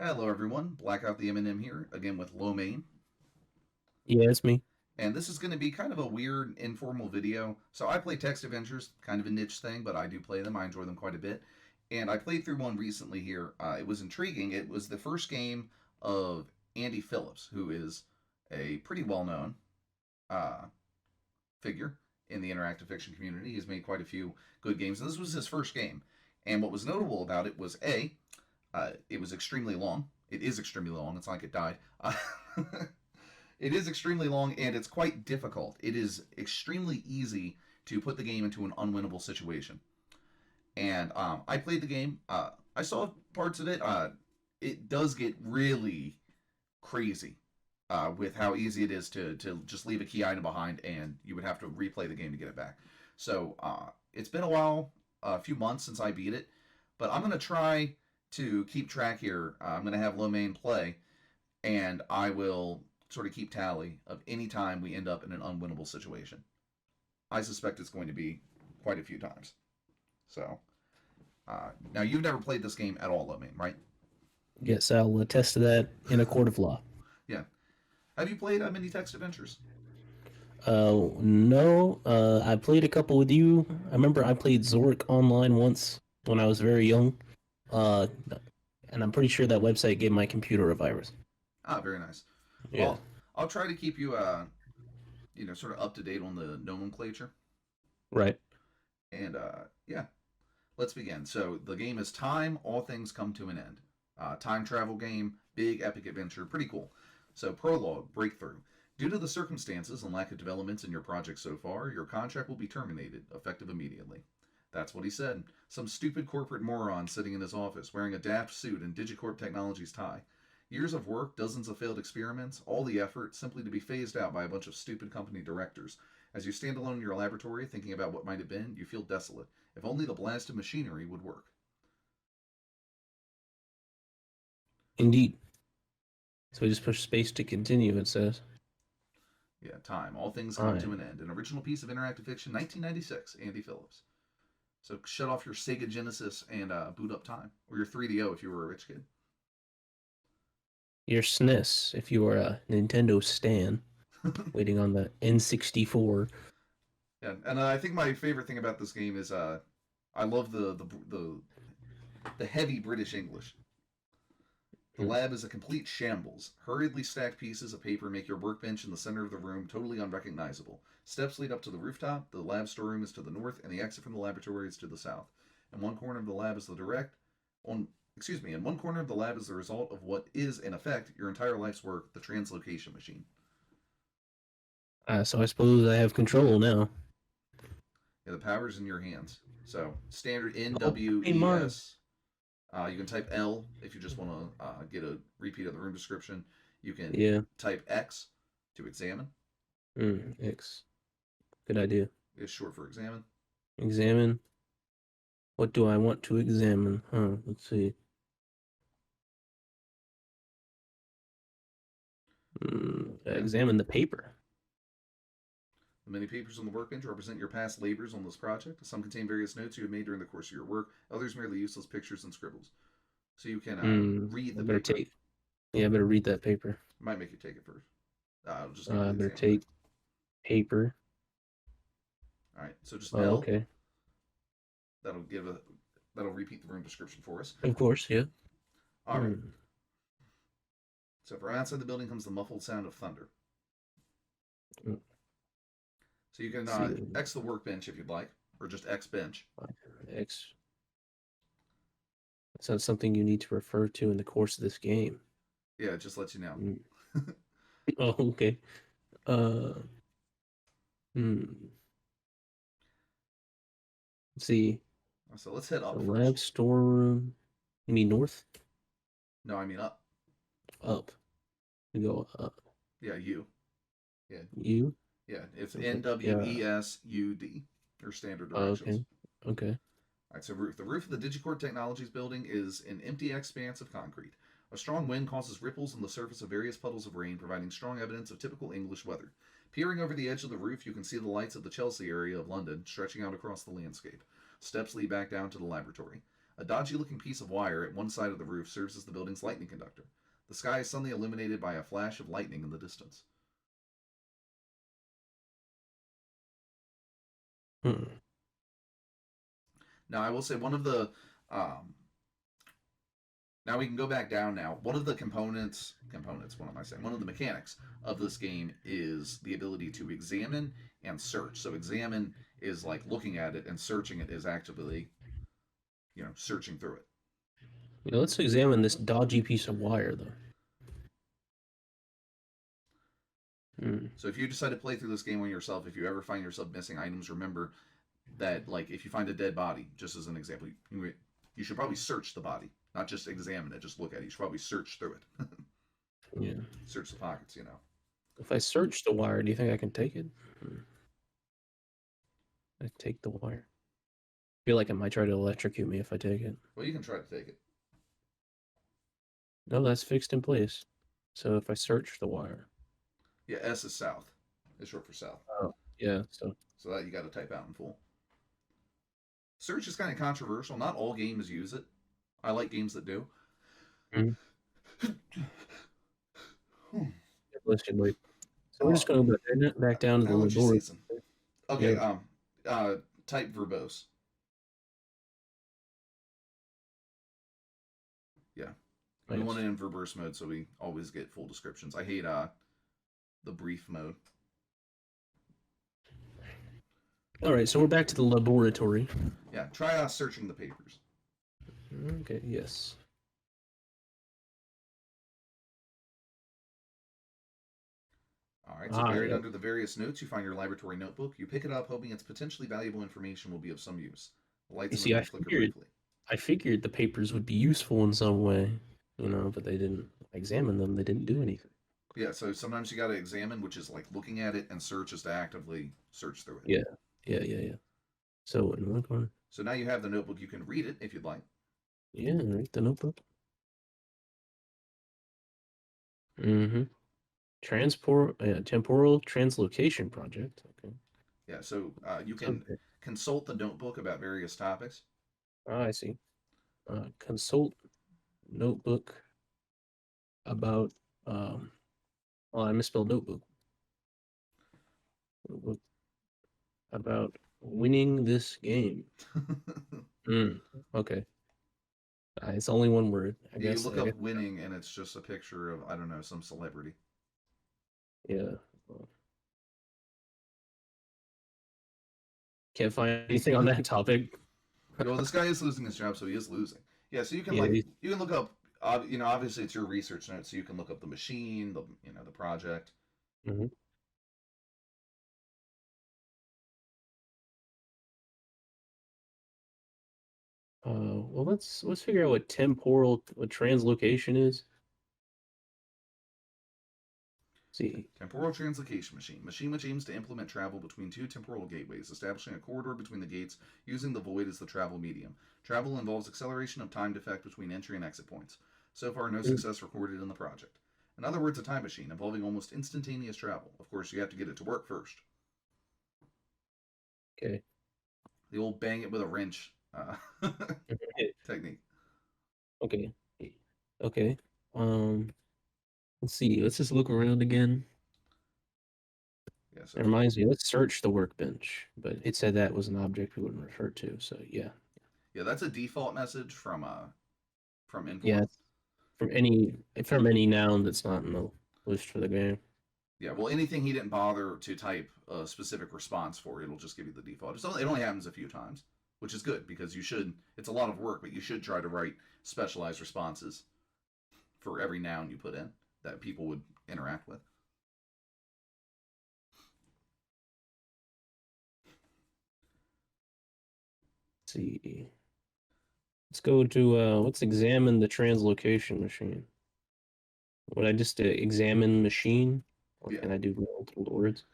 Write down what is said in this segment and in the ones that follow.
Hello, everyone. BlakouttheMM here, again with Lowmain. Yeah, it's me. And this is going to be kind of a weird, informal video. So I play text adventures, kind of a niche thing, but I do play them. I enjoy them quite a bit. And I played through one recently here. It was intriguing. It was the first game of Andy Phillips, who is a pretty well-known uh, figure in the interactive fiction community. He's made quite a few good games, and this was his first game. And what was notable about it was it was extremely long. It is extremely long. It's not like it died. It is extremely long and it's quite difficult. It is extremely easy to put the game into an unwinnable situation. And I played the game. I saw parts of it. It does get really crazy with how easy it is to just leave a key item behind, and you would have to replay the game to get it back. So it's been a while, a few months since I beat it, but I'm going to try to keep track here. I'm going to have Lomain play, and I will sort of keep tally of any time we end up in an unwinnable situation. I suspect it's going to be quite a few times. So, now you've never played this game at all, Lomain, right? Yes, I'll attest to that in a court of law. Yeah. Have you played mini text adventures? No, I played a couple with you. I remember I played Zork online once when I was very young. Uh, and I'm pretty sure that website gave my computer a virus. Ah, very nice. Yeah. Well, I'll try to keep you, sort of up to date on the nomenclature. Right. And yeah, let's begin. So the game is Time. All things come to an end. Time travel game, big epic adventure, pretty cool. So prologue, breakthrough. Due to the circumstances and lack of developments in your project so far, your contract will be terminated, effective immediately. That's what he said. Some stupid corporate moron sitting in his office, wearing a daft suit and Digicorp Technologies tie. Years of work, dozens of failed experiments, all the effort simply to be phased out by a bunch of stupid company directors. As you stand alone in your laboratory thinking about what might have been, you feel desolate. If only the blasted machinery would work. Indeed. So we just push space to continue, it says. Yeah, Time. All things come to Time. an end. An original piece of interactive fiction, 1996, Andy Phillips. So shut off your Sega Genesis and boot up Time. Or your 3DO if you were a rich kid. Your SNES, if you are a Nintendo stan, waiting on the N64. Yeah, and I think my favorite thing about this game is I love the heavy British English. The lab is a complete shambles. Hurriedly stacked pieces of paper make your workbench in the center of the room totally unrecognizable. Steps lead up to the rooftop. The lab storeroom is to the north, and the exit from the laboratory is to the south. In one corner of the lab is the direct on excuse me, in one corner of the lab is the result of what is, in effect, your entire life's work, the translocation machine. So I suppose I have control now. Yeah, the power's in your hands. So standard Oh, hey, Marv. NWES. You can type L if you just want to get a repeat of the room description. You can Yeah. type X to examine. X. Good idea. It's short for examine. Examine. What do I want to examine? Let's see. Yeah. Examine the paper. The many papers on the workbench represent your past labors on this project. Some contain various notes you have made during the course of your work. Others merely useless pictures and scribbles. So you can read the I better paper. take. Yeah, I better read that paper. Might make you take it first. I'll just give you I the better example. take paper. All right, so just Oh, L. okay. That'll repeat the room description for us. Of course, yeah. All right. So from outside the building comes the muffled sound of thunder. So you can X the workbench if you'd like, or just X bench. X. That's not something you need to refer to in the course of this game. Yeah, it just lets you know. Oh, okay. Let's see. So let's head up the first. Lab storeroom. You mean north? No, I mean up. Up. We go up. Yeah, U. Yeah. U? Yeah, it's NWESUD, or standard directions. Okay. All right, so roof. The roof of the Digicorp Technologies building is an empty expanse of concrete. A strong wind causes ripples on the surface of various puddles of rain, providing strong evidence of typical English weather. Peering over the edge of the roof, you can see the lights of the Chelsea area of London stretching out across the landscape. Steps lead back down to the laboratory. A dodgy looking piece of wire at one side of the roof serves as the building's lightning conductor. The sky is suddenly illuminated by a flash of lightning in the distance. Hmm. Now, I will say one of the. Now we can go back down now. One of the components, what am I saying? One of the mechanics of this game is the ability to examine and search. So examine is like looking at it, and searching it is actively, searching through it. Yeah, let's examine this dodgy piece of wire, though. So if you decide to play through this game on yourself, if you ever find yourself missing items, remember that, like, if you find a dead body, just as an example, you should probably search the body, not just examine it, just look at it. You should probably search through it. Yeah. Search the pockets, If I search the wire, do you think I can take it? I take the wire. I feel like it might try to electrocute me if I take it. Well, you can try to take it. No, that's fixed in place. So if I search the wire. Yeah, S is south. It's short for south. Oh, yeah. So that you got to type out in full. Search is kind of controversial. Not all games use it. I like games that do. Listen, wait. So we're just going to go back down to the laboratory. Okay. Yeah. Type verbose. Yeah. We want it in verbose mode, so we always get full descriptions. I hate the brief mode. All right, so we're back to the laboratory. Yeah, try searching the papers. Okay, yes. All right, so buried under the various notes, you find your laboratory notebook. You pick it up, hoping its potentially valuable information will be of some use. The lights in the room flicker briefly. I figured the papers would be useful in some way, but they didn't examine them. They didn't do anything. Yeah, so sometimes you got to examine, which is like looking at it, and search is to actively search through it. Yeah. So in one corner. So now you have the notebook. You can read it if you'd like. Yeah, read the notebook. Temporal translocation project. Okay. Yeah, so you can consult the notebook about various topics. I see. Consult notebook about I misspelled notebook. Notebook about winning this game. Okay. It's only one word. I guess. You look up winning, and it's just a picture of, I don't know, some celebrity. Yeah. Can't find anything on that topic. Well, this guy is losing his job, so he is losing. Yeah, so you can you can look up. Obviously it's your research notes, so you can look up the machine, the project. Mm-hmm. Well, let's figure out what translocation is. See. Temporal translocation machine which aims to implement travel between two temporal gateways, establishing a corridor between the gates using the void as the travel medium. Travel involves acceleration of time defect between entry and exit points. So far, no success recorded in the project. In other words, a time machine involving almost instantaneous travel. Of course, you have to get it to work first. Okay. The old bang it with a wrench technique. Okay. Let's see. Let's just look around again. Yeah, so it reminds me. Let's search the workbench, but it said that was an object we wouldn't refer to. So yeah. Yeah, that's a default message from Inform. Yeah, from any noun that's not in the list for the game. Yeah, well, anything he didn't bother to type a specific response for, it'll just give you the default. It only happens a few times, which is good because it's a lot of work, but you should try to write specialized responses for every noun you put in that people would interact with. Let's see. Let's go to let's examine the translocation machine. Would I just examine machine? Or can I do multiple words?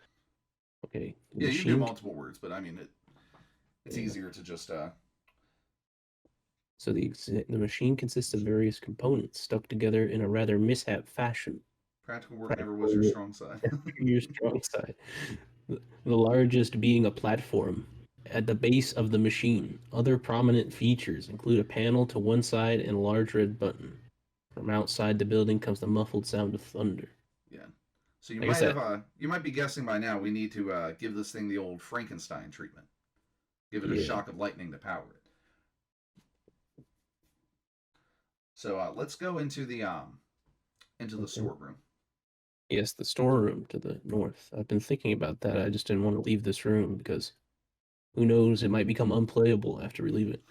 Okay. Yeah, you can do multiple words, but I mean it's easier to just So the machine consists of various components stuck together in a rather mishap fashion. Practical work never was your strong side. Your strong side. The largest being a platform at the base of the machine. Other prominent features include a panel to one side and a large red button. From outside the building comes the muffled sound of thunder. Yeah. So you I guess might have that, you might be guessing by now we need to give this thing the old Frankenstein treatment. Give it a yeah. shock of lightning to power it. So let's go into the Okay. storeroom. Yes, the storeroom to the north. I've been thinking about that. I just didn't want to leave this room because who knows, it might become unplayable after we leave it.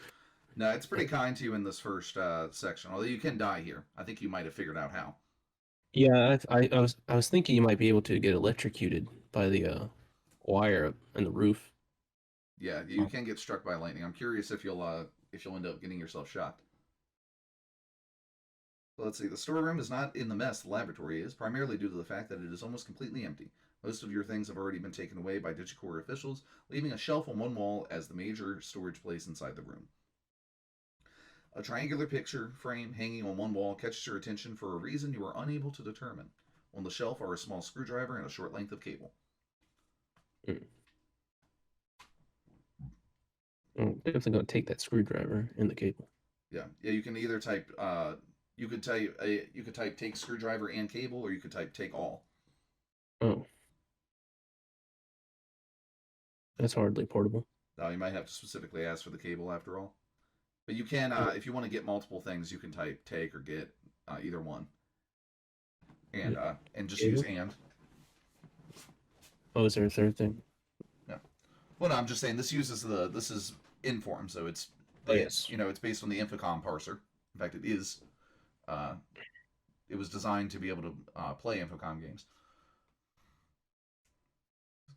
No, it's pretty kind to you in this first section. Although you can die here, I think you might have figured out how. Yeah, I was thinking you might be able to get electrocuted by the wire in the roof. Yeah, you can get struck by lightning. I'm curious if you'll end up getting yourself shocked. So let's see. The storeroom is not in the mess the laboratory is, primarily due to the fact that it is almost completely empty. Most of your things have already been taken away by Digicore officials, leaving a shelf on one wall as the major storage place inside the room. A triangular picture frame hanging on one wall catches your attention for a reason you are unable to determine. On the shelf are a small screwdriver and a short length of cable. Mm. I'm definitely gonna take that screwdriver and the cable. Yeah, you can either type you could type take screwdriver and cable, or you could type take all. Oh, that's hardly portable. Now you might have to specifically ask for the cable after all. But you can, Yeah. if you want to get multiple things, you can type take or get either one, Yeah. and just use Cable? and. Oh, is there a third thing? Yeah. Well, no, I'm just saying this is Inform, so Oh, yes. it's based on the Infocom parser. In fact, uh, it was designed to be able to play Infocom games.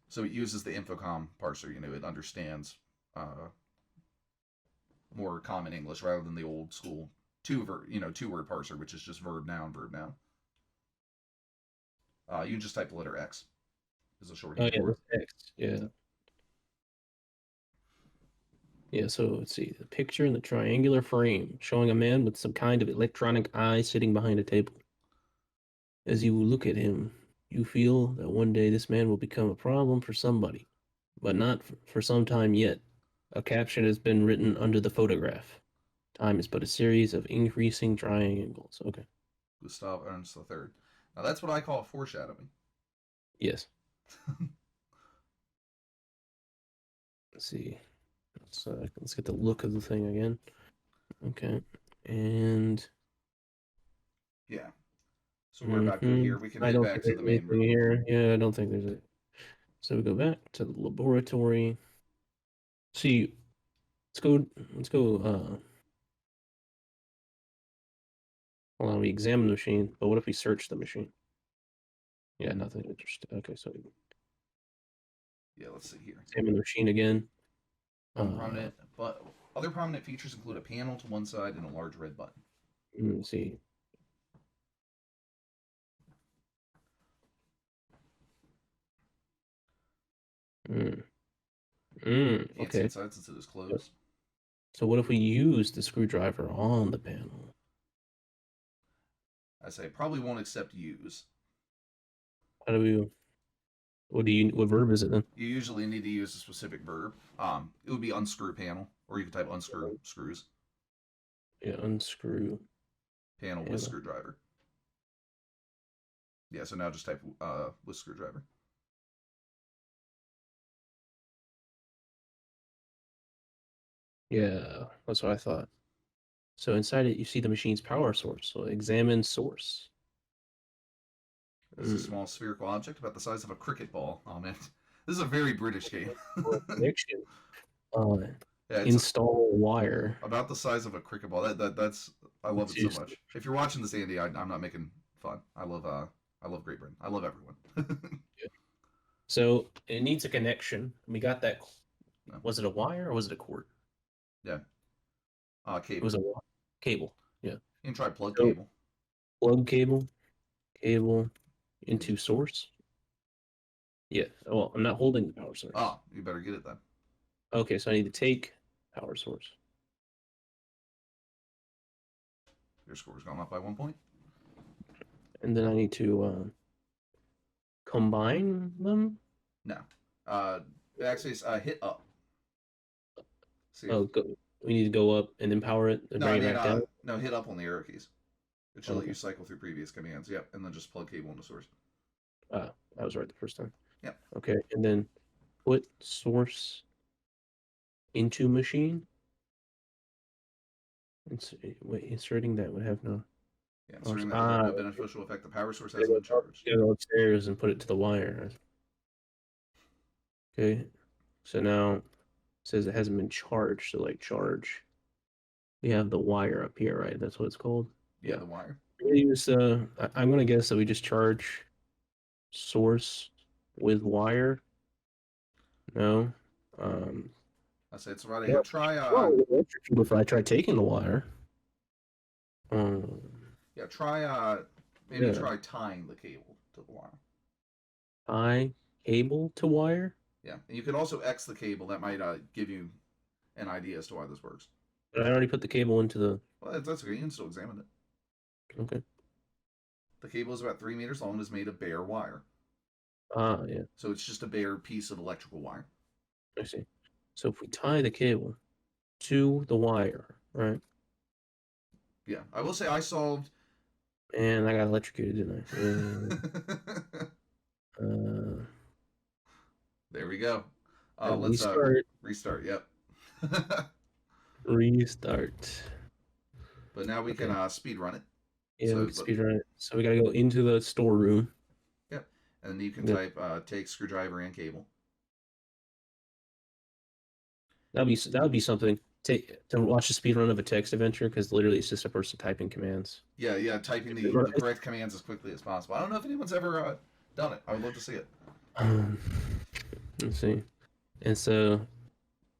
So it uses the Infocom parser. It understands more common English rather than the old school two word parser, which is just verb noun verb noun. You can just type the letter X as a Oh, shorthand yeah, for it. that's X. Yeah. Yeah, so let's see. The picture in the triangular frame showing a man with some kind of electronic eye sitting behind a table. As you look at him, you feel that one day this man will become a problem for somebody, but not for some time yet. A caption has been written under the photograph. Time is but a series of increasing triangles. Okay. Gustav Ernst III. Now that's what I call foreshadowing. Yes. Let's see. Let's get the look of the thing again. Okay. And Yeah. So we're about good here. We can I head don't back think to there's the main anything room. here. Yeah, I don't think there's it. So we go back to the laboratory. See, let's go. Hold on, we examine the machine, but what if we search the machine? Yeah, nothing interesting. Okay, so we Yeah, let's see here. examine the machine again. Unprominent, but other prominent features include a panel to one side and a large red button. Let's see. Mm, Can't see okay. inside since it is So closed. so what if we use the screwdriver on the panel? I say probably won't accept use. How do we? What verb is it then? You usually need to use a specific verb. It would be unscrew panel, or you could type unscrew screws. Yeah, unscrew Panel with panel. screwdriver. Yeah, so now just type with screwdriver. Yeah, that's what I thought. So inside it, you see the machine's power source. So examine source. This is a small spherical object about the size of a cricket ball. Oh man, this is a very British game. Connection. Uh, Yeah, it's install wire. about the size of a cricket ball. That's I love it so To much. If you're watching this, Andy, I'm not making fun. I love Great Britain. I love everyone. So it needs a connection. We got that. No. Was it a wire or was it a cord? Yeah. It was Cable. a cable. Yeah. You can try plug So cable. plug cable And, into source. Yeah. Well, I'm not holding the power source. you better get it then. Okay, so I need to take power source. Your score's gone up by 1 point. And then I need to combine them. No. Backspace. Hit up. See if Oh, we need to go up and then power it and no, bring I it mean back down. no, hit up on the arrow keys. It should let Okay. you cycle through previous commands. Yep, and then just plug cable into source. Ah, I was right the first time. Yep. Okay, and then put source into machine. Wait, inserting that would have no. Yeah, inserting that would have no beneficial effect. The power source hasn't been charged. You gotta go upstairs and put it to the wire. Okay, so now it says it hasn't been charged. So like charge. We have the wire up here, right? That's what it's called. Yeah, the wire. We use, I'm gonna guess that we just charge source with wire. No. I say it's right Yeah. here. Try If I try taking the wire. yeah, try maybe try tying the cable to the wire. Tie cable to wire? Yeah, and you can also X the cable. That might give you an idea as to why this works. But I already put the cable into the. Well, that's okay. You can still examine it. Okay. The cable is about 3 meters long and is made of bare wire. Ah, yeah. So it's just a bare piece of electrical wire. I see. So if we tie the cable to the wire, right? Yeah, I will say I solved. And I got electrocuted, didn't I? There we go. Let's restart. Yep. Restart. But now we can speed run it. Yeah, we can speed run it. So we got to go into the storeroom. Yep. And then you can type take screwdriver and cable. That would be something to watch the speed run of a text adventure, because literally it's just a person typing commands. Yeah, typing the correct commands as quickly as possible. I don't know if anyone's ever done it. I would love to see it. Let's see. And so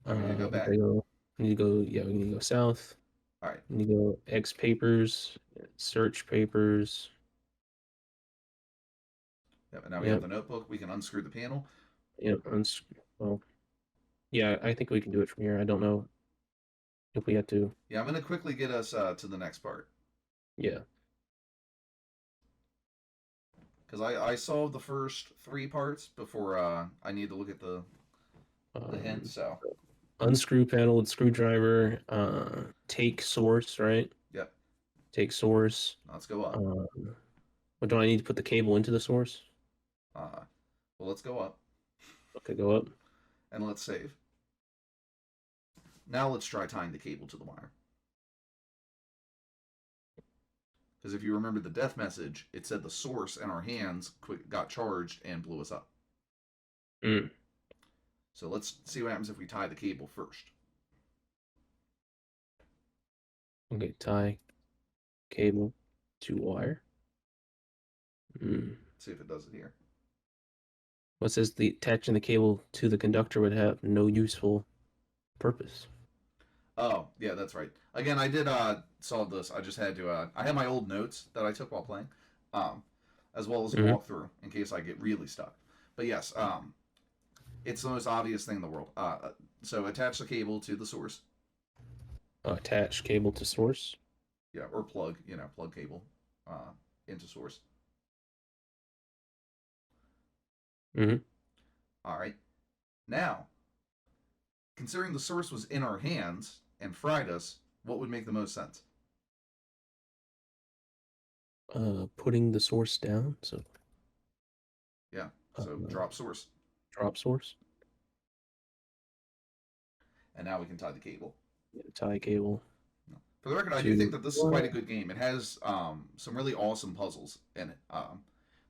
we need to go back. We need to go south. All right. We need to go X papers, search papers. Yep, and now we have the notebook. We can unscrew the panel. Yep, well, yeah, I think we can do it from here. I don't know if we have to. Yeah, I'm going to quickly get us to the next part. Yeah. Because I solved the first 3 parts before I need to look at the hint, so. Unscrew panel with screwdriver, take source, right? Yep. Take source. Let's go up. What do I need to put the cable into the source? Well, let's go up. Okay, go up. And let's save. Now let's try tying the cable to the wire. Because if you remember the death message, it said the source in our hands got charged and blew us up. So let's see what happens if we tie the cable first. Okay, tie cable to wire. Let's see if it does it here. What says the attaching the cable to the conductor would have no useful purpose. Oh, yeah, that's right. Again, I did solve this. I just had to. I had my old notes that I took while playing, as well as a walkthrough in case I get really stuck. But yes, it's the most obvious thing in the world. So attach the cable to the source. Attach cable to source. Yeah, or plug cable into source. All right. Now, considering the source was in our hands and fried us, what would make the most sense? Putting the source down. So. Yeah. So drop source. Drop source. And now we can tie the cable. Yeah, tie cable. For the record, I do think that this is quite a good game. It has some really awesome puzzles in it.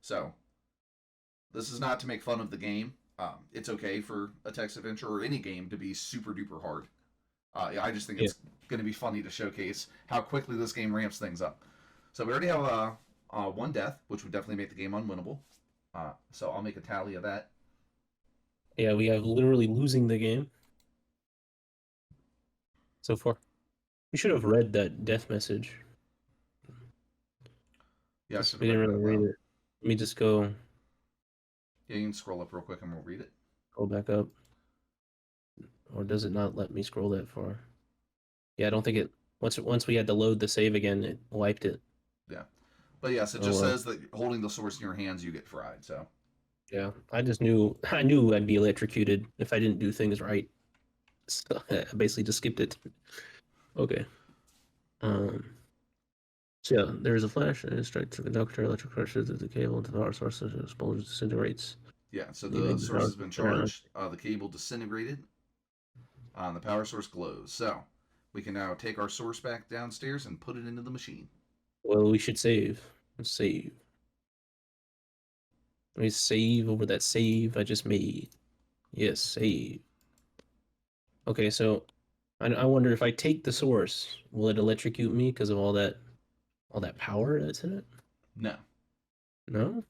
So this is not to make fun of the game. It's okay for a text adventure or any game to be super duper hard. I just think it's going to be funny to showcase how quickly this game ramps things up. So we already have 1 death, which would definitely make the game unwinnable. So I'll make a tally of that. Yeah, we have literally losing the game so far. We should have read that death message. Yeah, we didn't really read it. Let me just go. Yeah, you can scroll up real quick and we'll read it. Go back up. Or does it not let me scroll that far? Yeah, I don't think it. Once we had to load the save again, it wiped it. Yeah, but yes, it just says that holding the source in your hands, you get fried. So. Yeah, I knew I'd be electrocuted if I didn't do things right. So I basically just skipped it. Okay. So yeah, there's a flash and it strikes the conductor, electric pressure through the cable into the power source, so it explodes, disintegrates, Yeah, so the leaving the source power has been around. charged. The cable disintegrated. The power source glows. So we can now take our source back downstairs and put it into the machine. Well, we should save. Let's save. Let me save over that save I just made. Yes, save. Okay, so I wonder if I take the source, will it electrocute me because of all that power that's in it? No. No?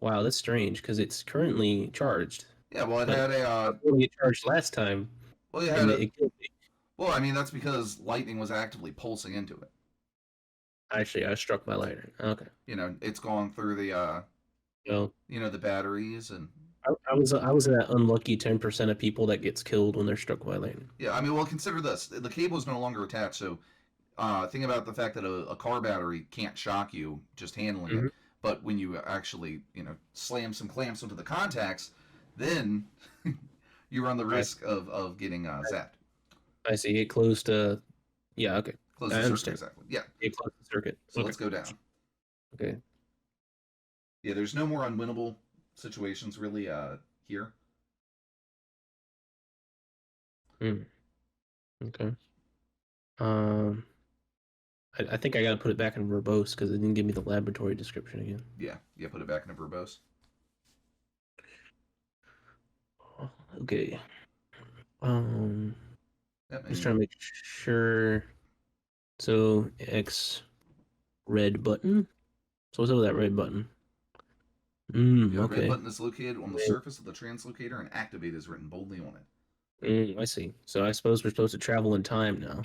Wow, that's strange because it's currently charged. Yeah, well, it But had a. I was going to get charged last time, Well, you had and a. it killed me. Well, I mean, that's because lightning was actively pulsing into it. Actually, I struck my lighter. Okay. It's gone through the, Well, the batteries and. I was that unlucky 10% of people that gets killed when they're struck by lightning. Yeah, I mean, well, consider this: the cable is no longer attached, so think about the fact that a car battery can't shock you just handling it, Hmm. but when you actually, slam some clamps into the contacts, then you run the I, risk of getting zapped. I see. It closed. Yeah. Okay. Close I the circuit, understand. exactly. Yeah. It closed the circuit. So Okay. let's go down. Okay. Yeah, there's no more unwinnable situations really here. Mm, okay. Um, I think I gotta put it back in verbose because it didn't give me the laboratory description again. Yeah, put it back in a verbose. Okay. Um, Yep, just and trying to make sure. So X red button. So what's up with that red button? the red Okay. button is located on the surface of the translocator and activate is written boldly on it. I see. So I suppose we're supposed to travel in time now.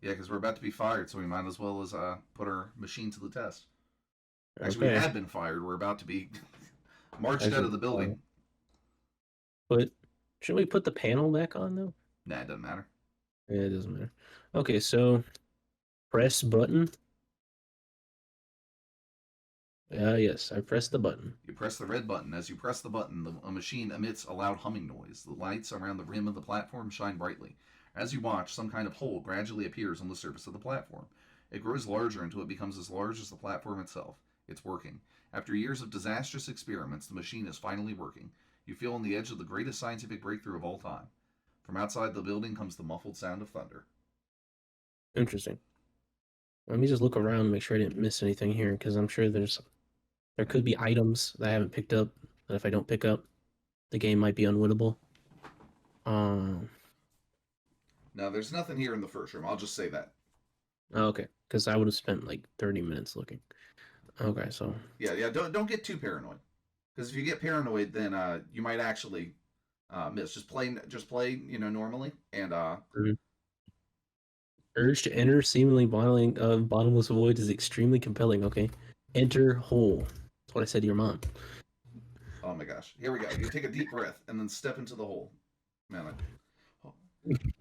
Yeah, because we're about to be fired, so we might as well as put our machine to the test. Actually, we Okay. have been fired. We're about to be marched out of Actually, the building. but should we put the panel back on though? Nah, it doesn't matter. Yeah, it doesn't matter. Okay, so press button. Yes, I pressed the button. You press the red button. As you press the button, a machine emits a loud humming noise. The lights around the rim of the platform shine brightly. As you watch, some kind of hole gradually appears on the surface of the platform. It grows larger until it becomes as large as the platform itself. It's working. After years of disastrous experiments, the machine is finally working. You feel on the edge of the greatest scientific breakthrough of all time. From outside the building comes the muffled sound of thunder. Interesting. Let me just look around and make sure I didn't miss anything here because I'm sure there could be items that I haven't picked up that if I don't pick up, the game might be unwinnable. Um, Now, there's nothing here in the first room. I'll just say that. okay, because I would have spent like 30 minutes looking. Okay, so Yeah. Don't get too paranoid. Because if you get paranoid, then you might actually miss. Just play, normally, and mhm. Urge to enter seemingly bottling bottomless void is extremely compelling. Okay, enter hole. That's what I said to your mom. oh my gosh, here we go. You take a deep breath and then step into the hole. Man,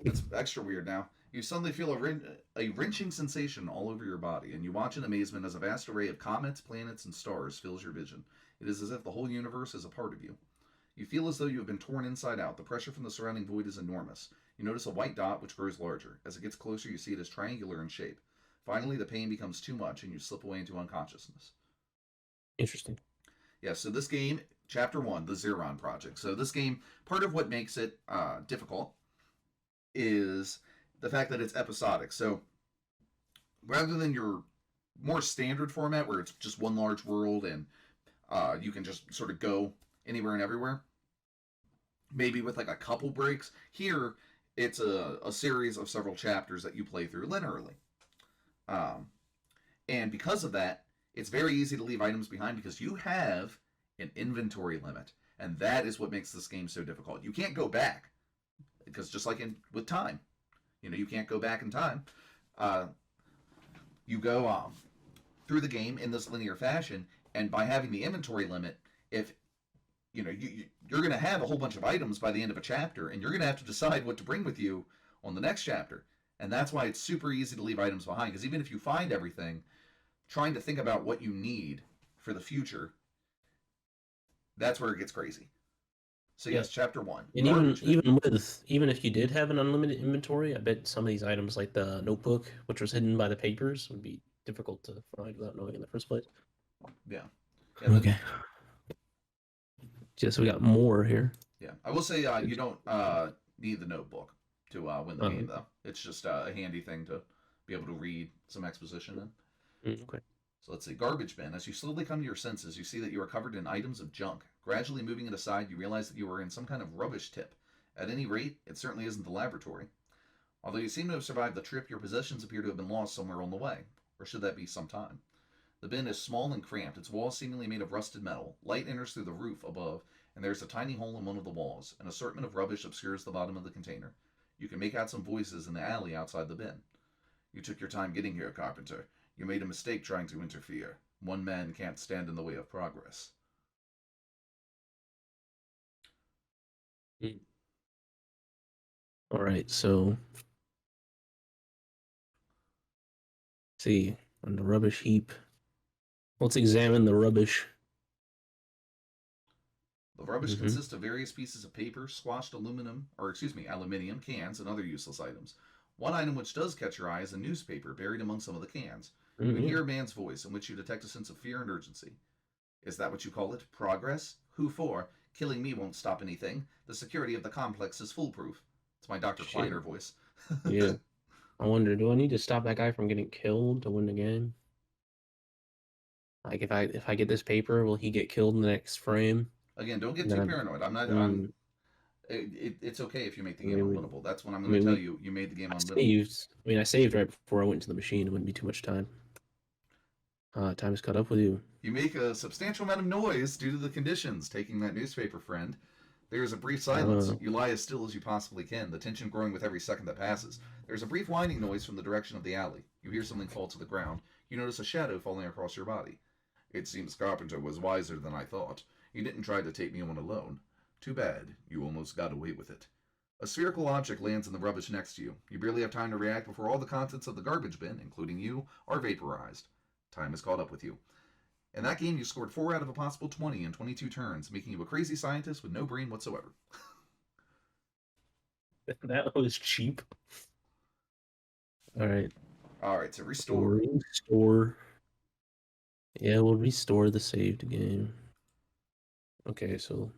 that's extra weird. Now you suddenly feel a wrenching sensation all over your body, and you watch in amazement as a vast array of comets, planets, and stars fills your vision. It is as if the whole universe is a part of you. You feel as though you have been torn inside out. The pressure from the surrounding void is enormous. You notice a white dot which grows larger. As it gets closer, you see it as triangular in shape. Finally, the pain becomes too much and you slip away into unconsciousness. Interesting. Yeah, so this game, Chapter 1, the Xeron Project. So this game, part of what makes it difficult is the fact that it's episodic. So rather than your more standard format where it's just one large world and you can just sort of go anywhere and everywhere, maybe with like a couple breaks. Here, it's a series of several chapters that you play through linearly. Um, and because of that, it's very easy to leave items behind because you have an inventory limit. And that is what makes this game so difficult. You can't go back because just like with time, you can't go back in time. Uh, you go through the game in this linear fashion, and by having the inventory limit, if you're going to have a whole bunch of items by the end of a chapter, and you're going to have to decide what to bring with you on the next chapter. And that's why it's super easy to leave items behind, because even if you find everything, trying to think about what you need for the future, that's where it gets crazy. So Yeah. yes, chapter 1, And garbage bin. even if you did have an unlimited inventory, I bet some of these items like the notebook, which was hidden by the papers, would be difficult to find without knowing in the first place. Yeah. Yeah, Okay. Just we got more here. yeah. I will say you don't need the notebook to win the game, though. It's just a handy thing to be able to read some exposition in. Okay. So let's see. Garbage bin. As you slowly come to your senses, you see that you are covered in items of junk. Gradually moving it aside, you realize that you are in some kind of rubbish tip. At any rate, it certainly isn't the laboratory. Although you seem to have survived the trip, your possessions appear to have been lost somewhere on the way. Or should that be some time? The bin is small and cramped, its walls seemingly made of rusted metal. Light enters through the roof above, and there is a tiny hole in one of the walls. An assortment of rubbish obscures the bottom of the container. You can make out some voices in the alley outside the bin. You took your time getting here, Carpenter. You made a mistake trying to interfere. One man can't stand in the way of progress. All right, so see on the rubbish heap. Let's examine the rubbish. The rubbish consists of various pieces of paper, squashed aluminium cans, and other useless items. One item which does catch your eye is a newspaper buried among some of the cans. You can hear a man's voice in which you detect a sense of fear and urgency. Is that what you call it? Progress? Who for? Killing me won't stop anything. The security of the complex is foolproof. It's my Dr. Kleiner voice. Yeah. I wonder, do I need to stop that guy from getting killed to win the game? Like if I get this paper, will he get killed in the next frame? Again, don't get too paranoid. It's okay if you make the game unwinnable. That's when I'm going to tell you you made the game unwinnable. I saved right before I went to the machine. It wouldn't be too much time. Time has caught up with you. You make a substantial amount of noise due to the conditions, taking that newspaper, friend. There is a brief silence. You lie as still as you possibly can, the tension growing with every second that passes. There is a brief whining noise from the direction of the alley. You hear something fall to the ground. You notice a shadow falling across your body. It seems Carpenter was wiser than I thought. He didn't try to take me on alone. Too bad. You almost got away with it. A spherical object lands in the rubbish next to you. You barely have time to react before all the contents of the garbage bin, including you, are vaporized. Time has caught up with you. In that game, you scored 4 out of a possible 20 in 22 turns, making you a crazy scientist with no brain whatsoever. That was cheap. All right. All right, so restore. Restore. Yeah, we'll restore the saved game. Okay, so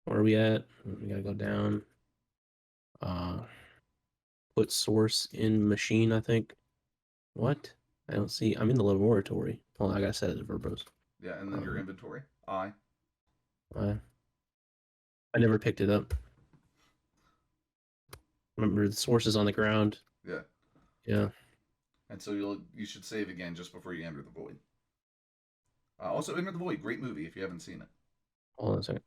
where are we at? We gotta go down. Put source in machine, I think. What? I don't see. I'm in the laboratory. Hold on, I gotta set it to verbose. Yeah, and then your inventory. I never picked it up. Remember, the source is on the ground. Yeah. Yeah. And so you should save again just before you enter the void. Also, Enter the Void, great movie if you haven't seen it. Hold on a second.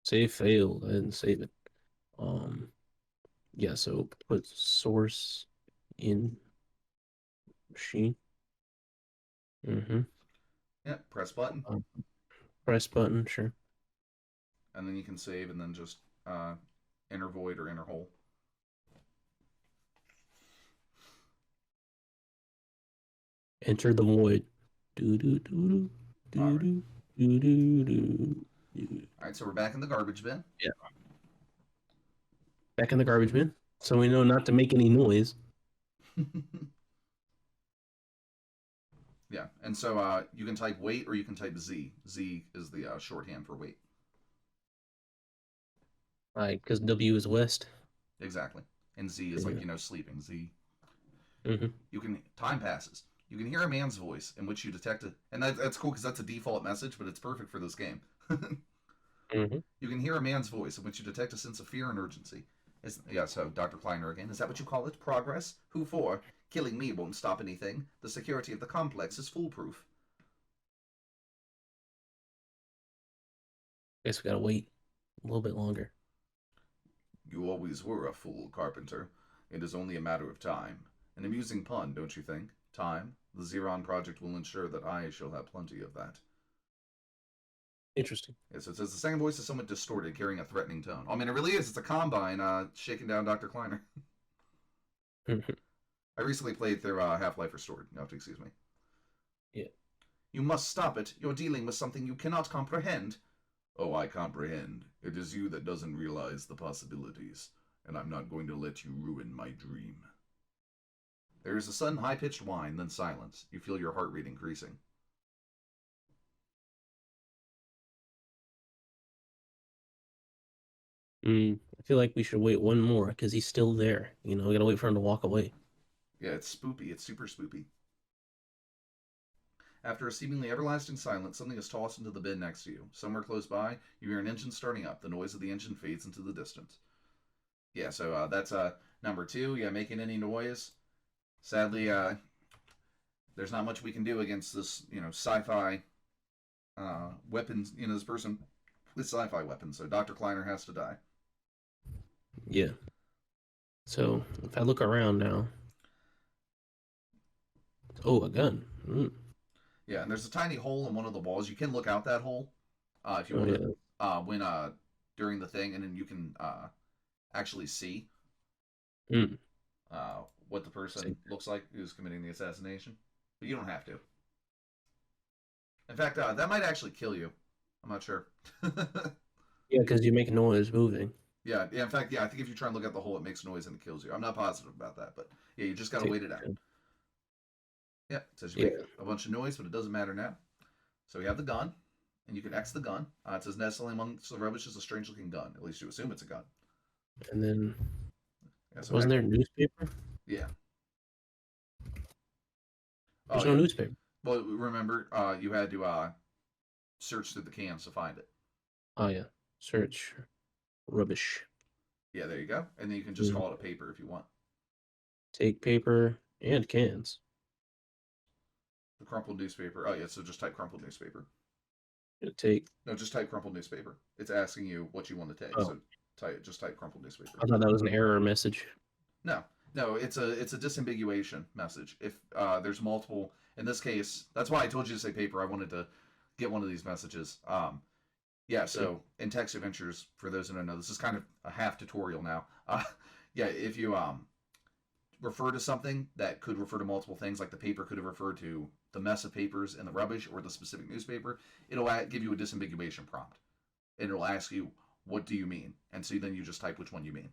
Save failed. I didn't save it. Yeah, so put source in machine. Yeah, press button. Press button, sure. And then you can save and then just enter void or enter hole. Enter the void. Alright, so we're back in the garbage bin. Yeah. Back in the garbage bin. So we know not to make any noise. Yeah, and so you can type wait or you can type Z. Z is the shorthand for wait. Because W is west. Exactly. And Z is like, sleeping. Z. You can, time passes. You can hear a man's voice in which you detect it. And that's cool because that's a default message, but it's perfect for this game. You can hear a man's voice in which you detect a sense of fear and urgency. So Dr. Kleiner again. Is that what you call it? Progress? Who for? Killing me won't stop anything. The security of the complex is foolproof. Guess we gotta wait a little bit longer. You always were a fool, Carpenter. It is only a matter of time. An amusing pun, don't you think? Time. The Xeron project will ensure that I shall have plenty of that. Interesting. Yes, it says the second voice is somewhat distorted, carrying a threatening tone. I mean, it really is. It's a combine shaking down Dr. Kleiner. I recently played through Half-Life Restored. You have to excuse me. Yeah. You must stop it. You're dealing with something you cannot comprehend. Oh, I comprehend. It is you that doesn't realize the possibilities, and I'm not going to let you ruin my dream. There is a sudden high-pitched whine, then silence. You feel your heart rate increasing. I feel like we should wait one more because he's still there. You know, we gotta wait for him to walk away. Yeah, it's spoopy. It's super spoopy. After a seemingly everlasting silence, something is tossed into the bin next to you. Somewhere close by, you hear an engine starting up. The noise of the engine fades into the distance. Yeah, so that's number two. Yeah, making any noise. Sadly, there's not much we can do against this, sci-fi weapons. This person with sci-fi weapons. So Dr. Kleiner has to die. Yeah. So if I look around now, oh, a gun. Yeah, and there's a tiny hole in one of the walls. You can look out that hole if you Oh want yeah. to when during the thing, and then you can actually see Mm. what the person looks like who's committing the assassination. But you don't have to. In fact, that might actually kill you. I'm not sure. Yeah, because you make noise moving. Yeah. In fact, yeah. I think if you try and look at the hole, it makes noise and it kills you. I'm not positive about that, but yeah, you just gotta wait it out. Yeah. It says you Yeah. make a bunch of noise, but it doesn't matter now. So we have the gun, and you can X the gun. It says nestling amongst the rubbish is a strange-looking gun. At least you assume it's a gun. And then Yeah. So wasn't there a newspaper? yeah. Oh There's no yeah. newspaper. Well, remember, you had to search through the cans to find it. Oh yeah. Search rubbish. Yeah, there you go. And then you can just call it a paper if you want. Take paper and cans. The crumpled newspaper. Oh yeah, so just type crumpled newspaper. Take. No, just type crumpled newspaper. It's asking you what you want to take. Oh. So just type crumpled newspaper. I thought that was an error message. No, it's a disambiguation message. If there's multiple, in this case, that's why I told you to say paper. I wanted to get one of these messages. Yeah, so in text adventures, for those who don't know, this is kind of a half tutorial now. Yeah, if you refer to something that could refer to multiple things, like the paper could have referred to the mess of papers and the rubbish or the specific newspaper, it'll give you a disambiguation prompt. And it'll ask you, what do you mean? And so then you just type which one you mean.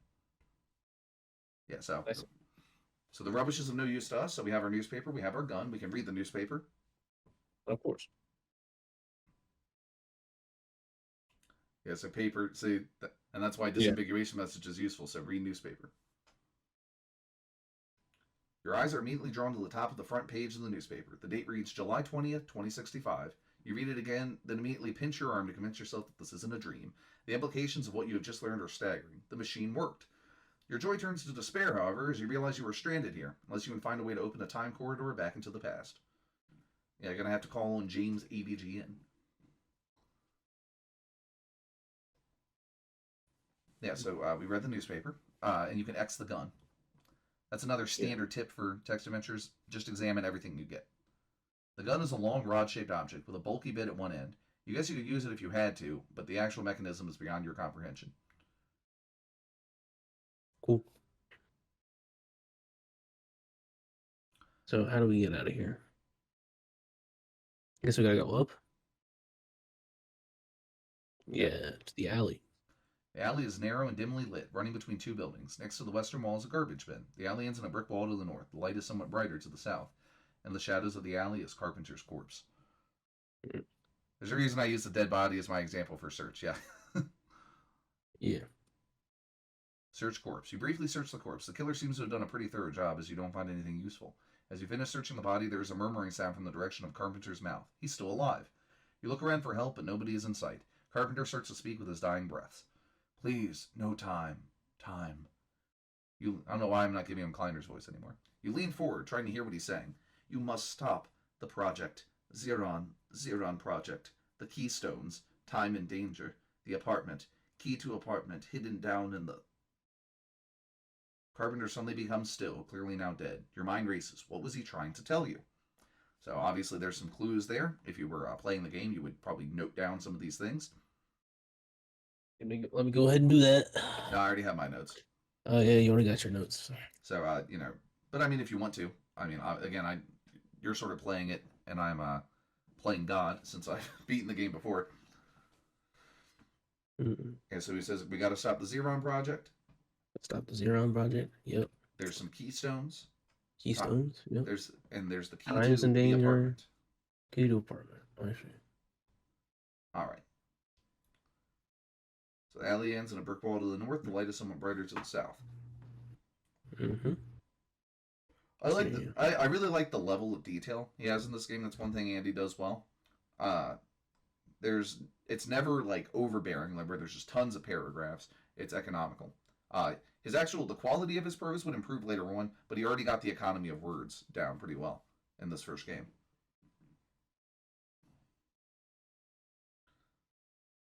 Yeah, so the rubbish is of no use to us. So we have our newspaper, we have our gun, we can read the newspaper. Of course. Yeah, so paper, see, and that's why disambiguation message is useful. So read newspaper. Your eyes are immediately drawn to the top of the front page of the newspaper. The date reads July 20th, 2065. You read it again, then immediately pinch your arm to convince yourself that this isn't a dream. The implications of what you have just learned are staggering. The machine worked. Your joy turns to despair, however, as you realize you were stranded here, unless you can find a way to open a time corridor back into the past. Yeah, you're going to have to call on James ABG in. Yeah, so we read the newspaper, and you can X the gun. That's another standard tip for text adventures. Just examine everything you get. The gun is a long rod-shaped object with a bulky bit at one end. You guess you could use it if you had to, but the actual mechanism is beyond your comprehension. Cool. So how do we get out of here? I guess we gotta go up. Yeah, to the alley. The alley is narrow and dimly lit, running between two buildings. Next to the western wall is a garbage bin. The alley ends in a brick wall to the north. The light is somewhat brighter to the south. In the shadows of the alley is Carpenter's corpse. There's a reason I use the dead body as my example for search, yeah. Yeah. Search corpse. You briefly search the corpse. The killer seems to have done a pretty thorough job, as you don't find anything useful. As you finish searching the body, there is a murmuring sound from the direction of Carpenter's mouth. He's still alive. You look around for help, but nobody is in sight. Carpenter starts to speak with his dying breaths. Please, no time. Time. I don't know why I'm not giving him Kleiner's voice anymore. You lean forward, trying to hear what he's saying. You must stop the project. Xeron project. The keystones. Time and danger. The apartment. Key to apartment. Hidden down in the... Carpenter suddenly becomes still, clearly now dead. Your mind races. What was he trying to tell you? So obviously there's some clues there. If you were playing the game, you would probably note down some of these things. Let me go ahead and do that. No, I already have my notes. Oh yeah, you already got your notes. So but I mean, if you want to, I mean, again, you're sort of playing it, and I'm playing God since I've beaten the game before. Okay, so he says we got to stop the Xeron project. Stop the Xeron project. Yep. There's some keystones. Keystones. Yep. There's the key Times to in the danger. apartment. Key to apartment. I see. All right. So the alley ends in a brick wall to the north. The light is somewhat brighter to the south. Mm-hmm. I really like the level of detail he has in this game. That's one thing Andy does well. Uh, it's never like overbearing, like where there's just tons of paragraphs. It's economical. The quality of his prose would improve later on, but he already got the economy of words down pretty well in this first game.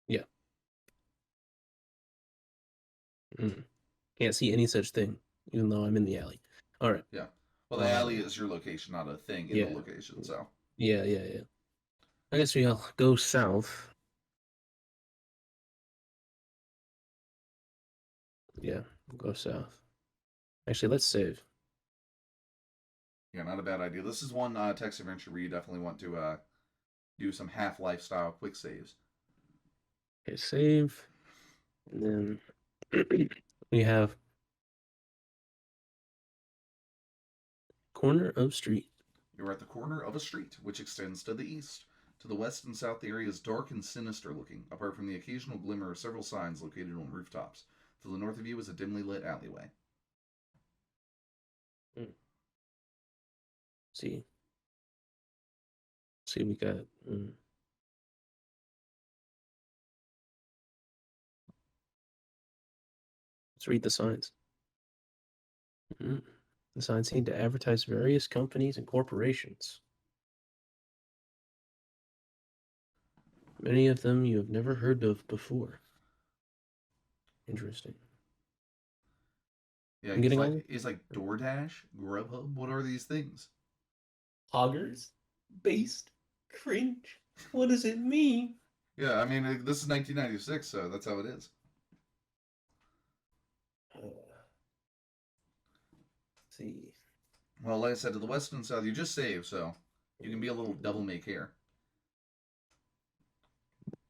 Yeah. Can't see any such thing, even though I'm in the alley. All right. Yeah. Well, the alley is your location, not a thing in the location. So. Yeah. I guess we'll go south. Yeah, we'll go south. Actually, let's save. Yeah, not a bad idea. This is one text adventure where you definitely want to do some Half-Life style quick saves. Okay, save. And then we have corner of street. You're at the corner of a street, which extends to the east. To the west and south, the area is dark and sinister looking, apart from the occasional glimmer of several signs located on rooftops. To the north of you is a dimly lit alleyway. See, we got. Let's read the signs. The signs seem to advertise various companies and corporations. Many of them you have never heard of before. Interesting. Yeah, he's like DoorDash, Grubhub. What are these things? Hoggers, based, cringe. What does it mean? Yeah, I mean this is 1996, so that's how it is. See. Well, like I said, to the west and south, you just save, so you can be a little devil may care.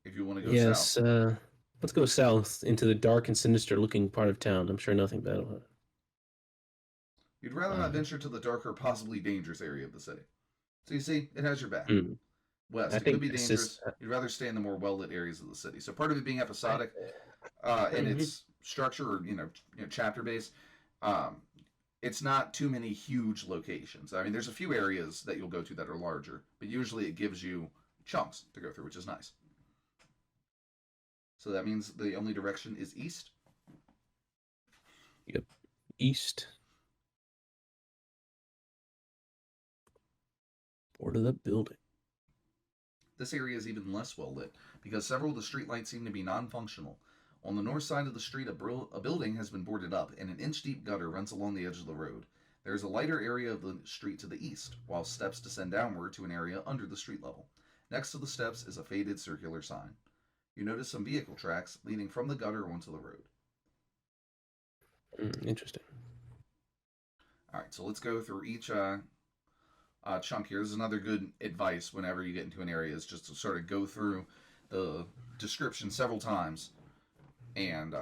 If you want to go south. Yes, let's go south into the dark and sinister looking part of town. I'm sure nothing bad will happen. You'd rather not venture to the darker, possibly dangerous area of the city. So you see, it has your back. West, it could be dangerous. You'd rather stay in the more well-lit areas of the city. So part of it being episodic in its structure or, chapter-based, it's not too many huge locations. I mean, there's a few areas that you'll go to that are larger, but usually it gives you chunks to go through, which is nice. So that means the only direction is east? Yep. East. Board of the building. This area is even less well lit because several of the streetlights seem to be non-functional. On the north side of the street, a building has been boarded up, and an inch-deep gutter runs along the edge of the road. There is a lighter area of the street to the east, while steps descend downward to an area under the street level. Next to the steps is a faded circular sign. You notice some vehicle tracks leading from the gutter onto the road. Interesting. All right, so let's go through each chunk here. This is another good advice whenever you get into an area, is just to sort of go through the description several times and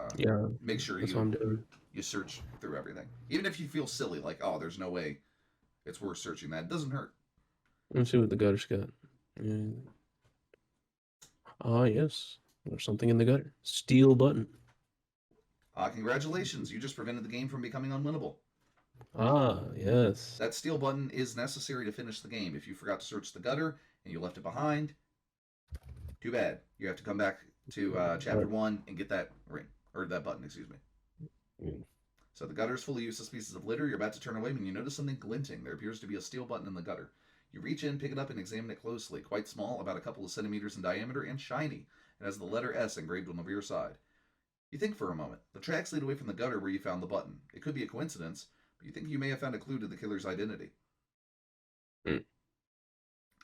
make sure you search through everything. Even if you feel silly, like, oh, there's no way it's worth searching that. It doesn't hurt. Let's see what the gutter's got. Yes. There's something in the gutter. Steel button. Congratulations. You just prevented the game from becoming unwinnable. Yes. That steel button is necessary to finish the game. If you forgot to search the gutter and you left it behind, too bad. You have to come back to chapter 1 and get that ring. Or that button, excuse me. So the gutter is full of useless pieces of litter. You're about to turn away when you notice something glinting. There appears to be a steel button in the gutter. You reach in, pick it up, and examine it closely. Quite small, about a couple of centimeters in diameter, and shiny. It has the letter S engraved on the rear side. You think for a moment. The tracks lead away from the gutter where you found the button. It could be a coincidence, but you think you may have found a clue to the killer's identity.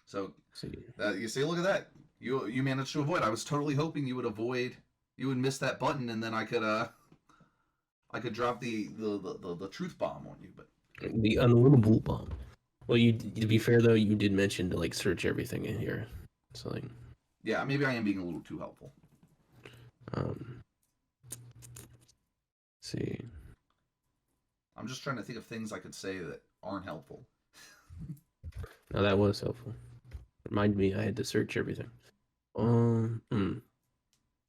So, you see, look at that. You managed to avoid. I was totally hoping you would miss that button, and then I could drop the truth bomb on you, but the unwinnable bomb. Well, to be fair though, you did mention to search everything in here. So yeah, maybe I am being a little too helpful. Um, see. I'm just trying to think of things I could say that aren't helpful. Now that was helpful. Remind me, I had to search everything. Hmm.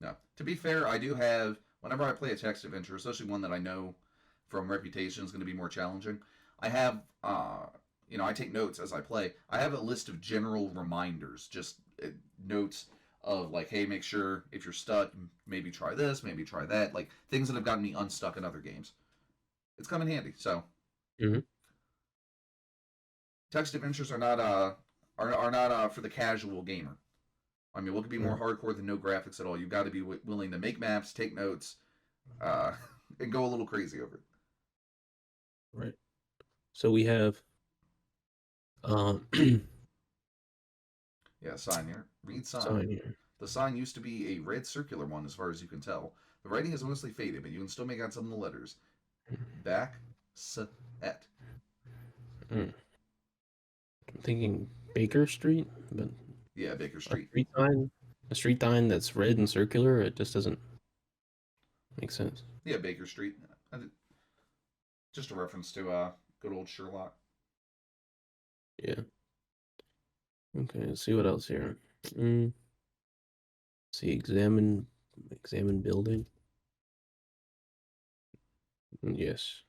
No, to be fair, I do have whenever I play a text adventure, especially one that I know from reputation is going to be more challenging. I have, I take notes as I play. I have a list of general reminders, just notes of like, hey, make sure if you're stuck, maybe try this, maybe try that, like things that have gotten me unstuck in other games. It's come in handy. So Hmm. text adventures are not for the casual gamer. I mean, what could be more hardcore than no graphics at all? You've got to be willing to make maps, take notes, uh, and go a little crazy over it. Right. So we have um Yeah, sign here. Read sign. sign here. The sign used to be a red circular one, as far as you can tell. The writing is mostly faded, but you can still make out some of the letters. Back, set. Hmm. I'm thinking Baker Street, but Yeah, Baker a Street. street sign, a street sign that's red and circular, it just doesn't make sense. Yeah, Baker Street. Just a reference to good old Sherlock. Yeah. Okay, let's see what else here. Mm, see, examine building. Yes.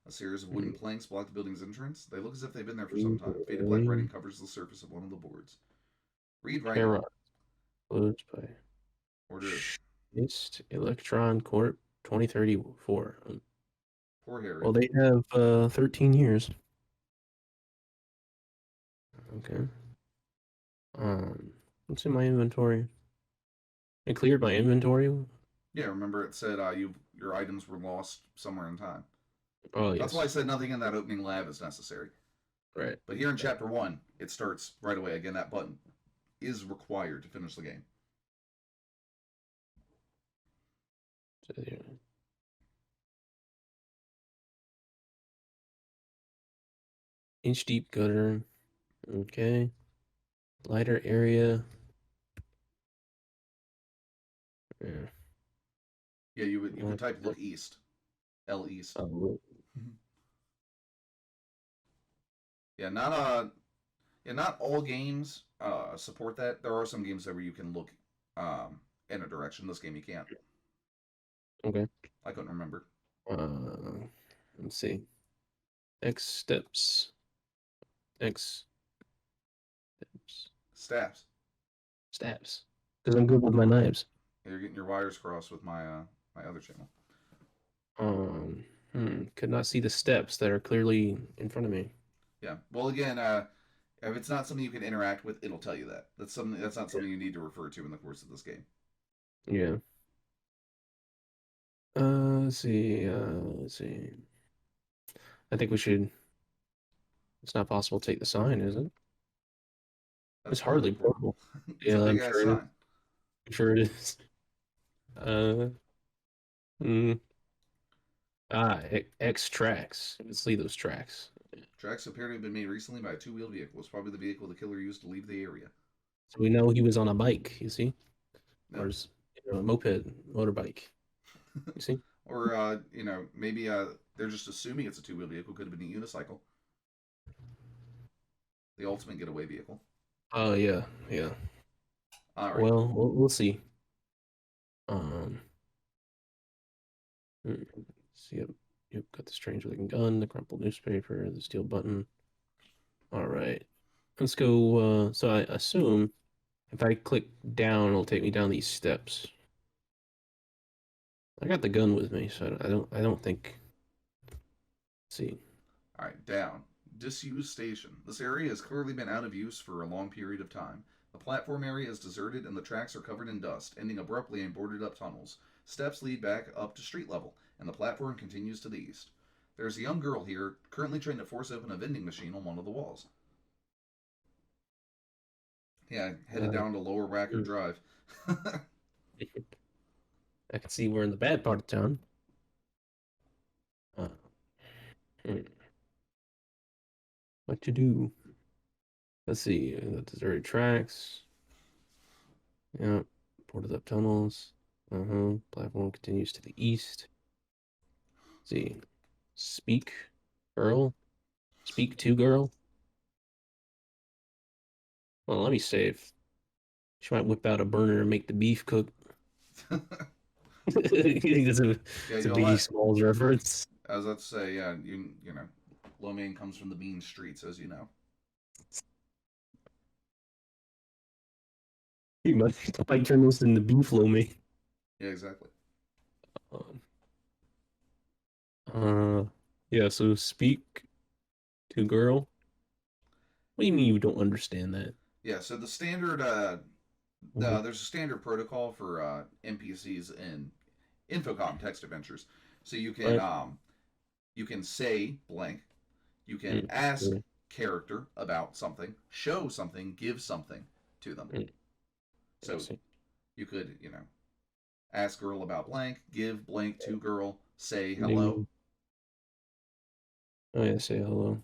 A series of wooden Mm, planks block the building's entrance. They look as if they've been there for some time. Faded black writing okay. covers the surface of one of the boards. Read writing. Para closed by Order. Schist Electron Corp 2034. Poor Harry. Well, they have 13 years. Okay. What's in my inventory? I cleared my inventory. Yeah, remember it said your items were lost somewhere in time. Oh, That's why I yes. said nothing in that opening lab is necessary. Right. But here in chapter one, it starts right away. Again, that button is required to finish the game. So, yeah. Inch deep gutter. Okay. Lighter area. Yeah. Yeah, you would type look east, L east. Oh, Yeah, yeah, not all games support that. There are some games there where you can look in a direction. This game you can't. okay. I couldn't remember. Let's see. X steps. X steps. Staffs. Steps. Because I'm good with my knives. Yeah, you're getting your wires crossed with my other channel. Could not see the steps that are clearly in front of me. Yeah. Well, again, if it's not something you can interact with, it'll tell you that. That's not something you need to refer to in the course of this game. Yeah. Let's see. I think we should. It's not possible to take the sign, is it? That's It's part of the hardly port. portable. It's a Yeah, big I'm ass sure it is. sign. I'm sure it is. Uh, mm, X tracks. Let's see those tracks. Tracks appear to have been made recently by a two-wheeled vehicle. It's probably the vehicle the killer used to leave the area. So we know he was on a bike, you see? No. Or a moped, motorbike. You see? Or maybe they're just assuming it's a two-wheeled vehicle. Could have been a unicycle, the ultimate getaway vehicle. Oh yeah, yeah. All right. Well, we'll see. Um, see, yep, got the strange looking gun, the crumpled newspaper, the steel button. All right, let's go. So I assume if I click down, it'll take me down these steps. I got the gun with me, so I don't think. Let's see. All right. Down. Disused station. This area has clearly been out of use for a long period of time. The platform area is deserted and the tracks are covered in dust, ending abruptly in boarded up tunnels. Steps lead back up to street level, and the platform continues to the east. There's a young girl here currently trying to force open a vending machine on one of the walls. Yeah, headed Uh, down to Lower Wacker hmm. Drive. I can see we're in the bad part of town. Uh, hmm. What to do? Let's see. The deserted tracks. Yeah, boarded up tunnels. Platform continues to the east. Let's see. Speak, girl. Speak to girl. Well, let me save. She might whip out a burner and make the beef cook. it's a, Yeah, it's a you know Biggie what? Smalls reference. I was about to say, yeah, you know, Lowmain comes from the mean streets, as you know. He might turn this into beef lo me. Yeah, exactly. Um, uh, yeah. So speak to girl. What do you mean you don't understand that? Yeah, so the standard Mhm. there's a standard protocol for NPCs in Infocom text adventures. So Right. you can say blank, you can Mm, ask mm, character about something, show something, give something to them. mm. I So see. you could, you know, ask girl about blank, give blank to girl, say hello. Ding. Oh yeah, say hello.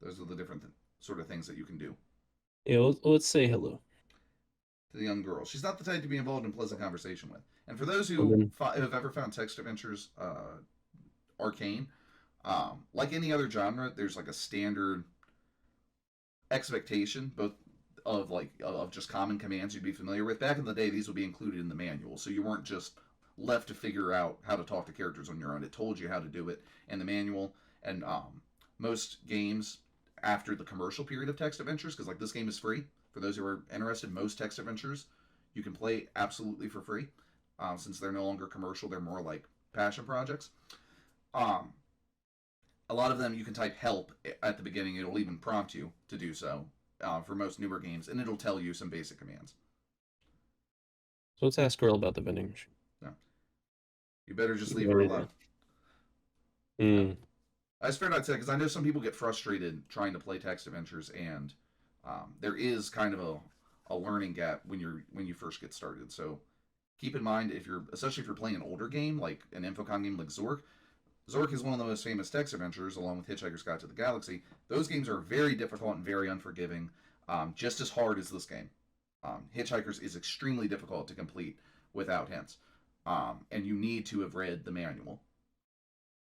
Those are the different sort of things that you can do Yeah, let's say hello. to the young girl. She's not the type to be involved in pleasant conversation with. And for those Well who then, have ever found text adventures arcane, like any other genre, there's like a standard expectation, both of just common commands you'd be familiar with. Back in the day, these would be included in the manual, so you weren't just left to figure out how to talk to characters on your own. It told you how to do it in the manual, and most games after the commercial period of text adventures, because like this game is free for those who are interested. Most text adventures you can play absolutely for free, since they're no longer commercial. They're more like passion projects. Um, a lot of them you can type help at the beginning. It'll even prompt you to do so for most newer games, and it'll tell you some basic commands. so let's ask girl about the vending machine. No, you better just leave her alone. Yeah. No, Mm. I just figured I'd say because I know some people get frustrated trying to play text adventures, and there is kind of a learning gap when you first get started. So keep in mind if you're especially if you're playing an older game like an Infocom game like Zork. Zork is one of the most famous text adventures, along with Hitchhiker's Guide to the Galaxy. Those games are very difficult and very unforgiving, just as hard as this game. Hitchhikers is extremely difficult to complete without hints, and you need to have read the manual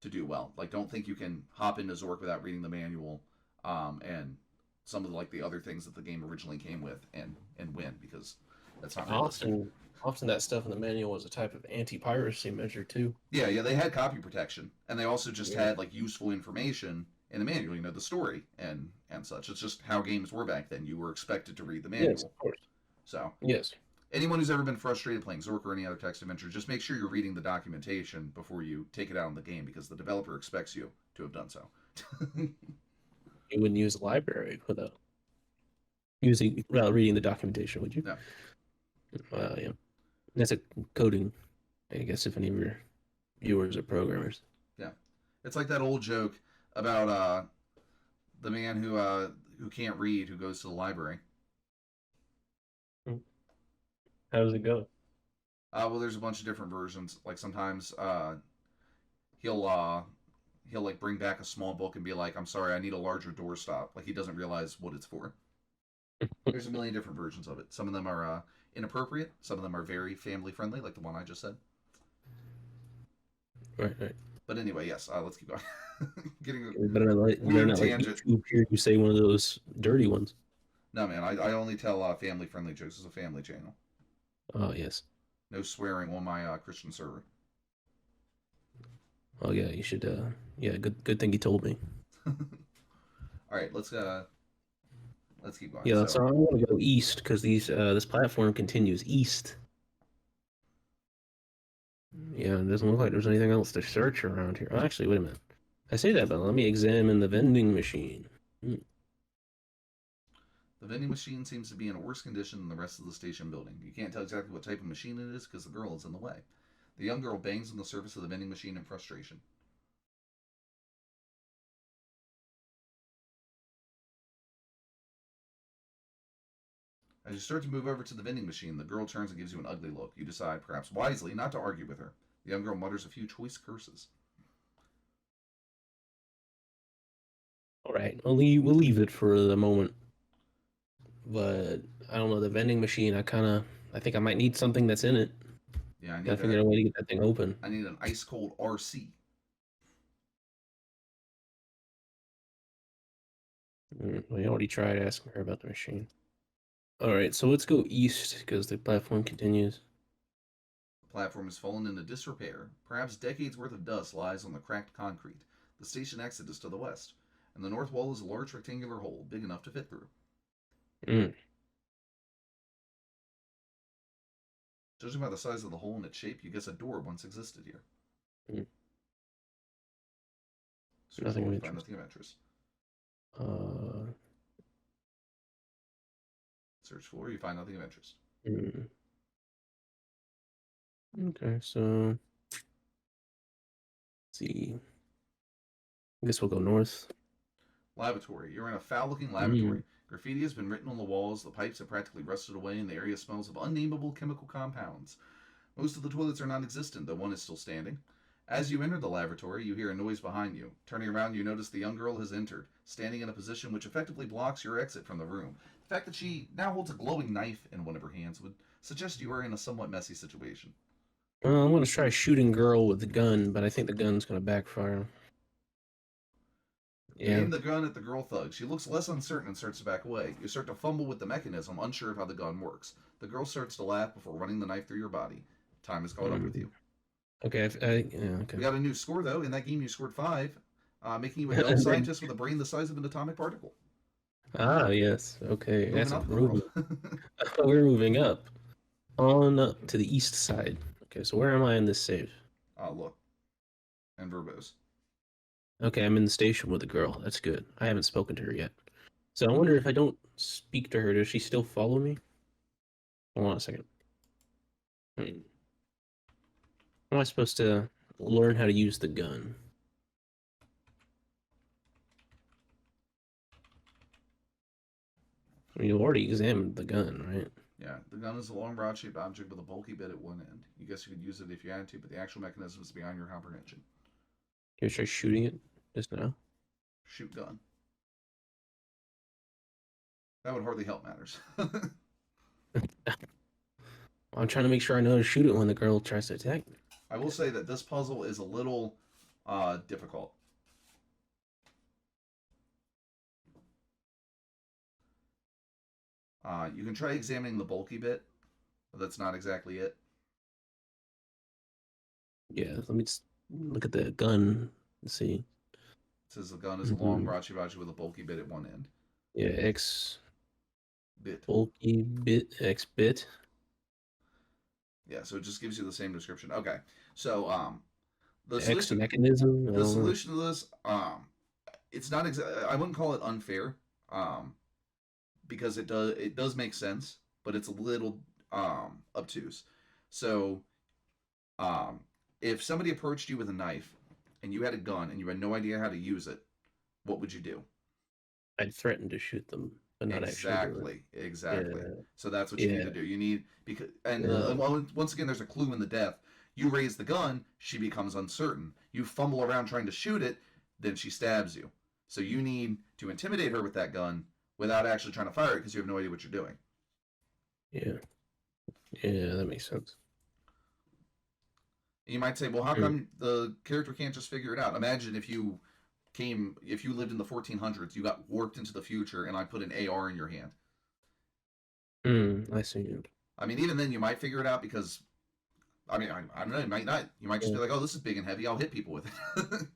to do well. Like, don't think you can hop into Zork without reading the manual, and some of the other things that the game originally came with, and win because that's not realistic. Often that stuff in the manual was a type of anti-piracy measure too. Yeah, yeah, they had copy protection, and they also just Yeah. had like useful information in the manual. You know, the story and such. It's just how games were back then. You were expected to read the Yes, manual. of course. So Yes. anyone who's ever been frustrated playing Zork or any other text adventure, just make sure you're reading the documentation before you take it out in the game because the developer expects you to have done so. You wouldn't use a library without reading the documentation, would you? No. Yeah. That's a coding, I guess, if any of your viewers are programmers. Yeah, it's like that old joke about the man who can't read who goes to the library. Hmm. How does it go? Well, there's a bunch of different versions. Like sometimes he'll he'll like bring back a small book and be like, "I'm sorry, I need a larger doorstop." Like he doesn't realize what it's for. There's a million different versions of it. Some of them are inappropriate. Some of them are very family friendly, like the one I just said. Right, right. But anyway, yes, let's keep going. Getting a You better weird not let tangent. YouTube hear you say one of those dirty ones. No, man, I only tell family friendly jokes. It's a family channel. Oh yes. No swearing on my Christian server. Oh yeah, you should. Yeah, good thing you told me. All right, let's keep going. Yeah, So so I want to go east because this platform continues east. Yeah, it doesn't look like there's anything else to search around here. Oh, actually, wait a minute. I say that, but let me examine the vending machine. Hmm. the vending machine seems to be in worse condition than the rest of the station building. You can't tell exactly what type of machine it is because the girl is in the way. The young girl bangs on the surface of the vending machine in frustration. As you start to move over to the vending machine, the girl turns and gives you an ugly look. You decide, perhaps wisely, not to argue with her. The young girl mutters a few choice curses. All right, we'll leave it for the moment. But I don't know the vending machine. I think I might need something that's in it. Yeah, I need Gotta figure out that. a way to get that thing open. I need an ice cold RC. We already tried asking her about the machine. All right, so let's go east because the platform continues. The platform has fallen into disrepair. Perhaps decades worth of dust lies on the cracked concrete. The station exit is to the west, and the north wall is a large rectangular hole big enough to fit through. Mm. Judging by the size of the hole and its shape, you guess a door once existed here. Mm. Search Nothing floor, of you find interest. nothing of interest. Uh, Search floor, you find nothing of interest. mm. Okay, so let's see. I guess we'll go north. Lavatory. You're in a foul looking Mm. lavatory. Graffiti has been written on the walls, the pipes have practically rusted away, and the area smells of unnameable chemical compounds. Most of the toilets are non existent, though one is still standing. As you enter the lavatory, you hear a noise behind you. Turning around, you notice the young girl has entered, standing in a position which effectively blocks your exit from the room. The fact that she now holds a glowing knife in one of her hands would suggest you are in a somewhat messy situation. I'm gonna try shooting girl with the gun, but I think the gun's gonna backfire. You Yeah. aim the gun at the girl thug. She looks less uncertain and starts to back away. You start to fumble with the mechanism, unsure of how the gun works. The girl starts to laugh before running the knife through your body. Time has caught up with Mm. you. Okay. Yeah, We okay. got a new score, though. In that game, you scored 5, making you a dumb scientist with a brain the size of an atomic particle. Ah, yes. Okay, Moving that's up in the world. improvement. We're moving up. On up to the east side. Okay, so where am I in this save? Look, and verbose. Okay, I'm in the station with the girl. That's good. I haven't spoken to her yet. So I wonder if I don't speak to her, does she still follow me? Hold on a second. Hmm. How am I supposed to learn how to use the gun? I mean, you already examined the gun, right? Yeah, the gun is a long, broad-shaped object with a bulky bit at one end. You guess you could use it if you had to, but the actual mechanism is beyond your comprehension. Can you try shooting it just now? Shoot gun. That would hardly help matters. I'm trying to make sure I know how to shoot it when the girl tries to attack me. I will say that this puzzle is a little difficult. You can try examining the bulky bit, but that's not exactly it. Yeah, let me just look at the gun and see. It says the gun is a long Mhm. rachi with a bulky bit at one end. Yeah, X Bit. bulky bit X bit. Yeah, so it just gives you the same description. Okay, so the X solution mechanism. I the don't know. solution to this it's not I wouldn't call it unfair um, because it does make sense, but it's a little obtuse. So um, if somebody approached you with a knife and you had a gun and you had no idea how to use it, what would you do? I'd threaten to shoot them, but not actually do it. Exactly. Yeah, So that's what you need yeah, to do. You need because and yeah. once again, there's a clue in the death. You raise the gun, she becomes uncertain. You fumble around trying to shoot it, then she stabs you. So you need to intimidate her with that gun without actually trying to fire it because you have no idea what you're doing. Yeah, yeah, that makes sense. And you might say, well, how Mm. come the character can't just figure it out? Imagine if you lived in the 1400s, you got warped into the future, and I put an AR in your hand. I see. I mean, even then, you might figure it out because I don't know. You might not. You might just Yeah. be like, "Oh, this is big and heavy. I'll hit people with it."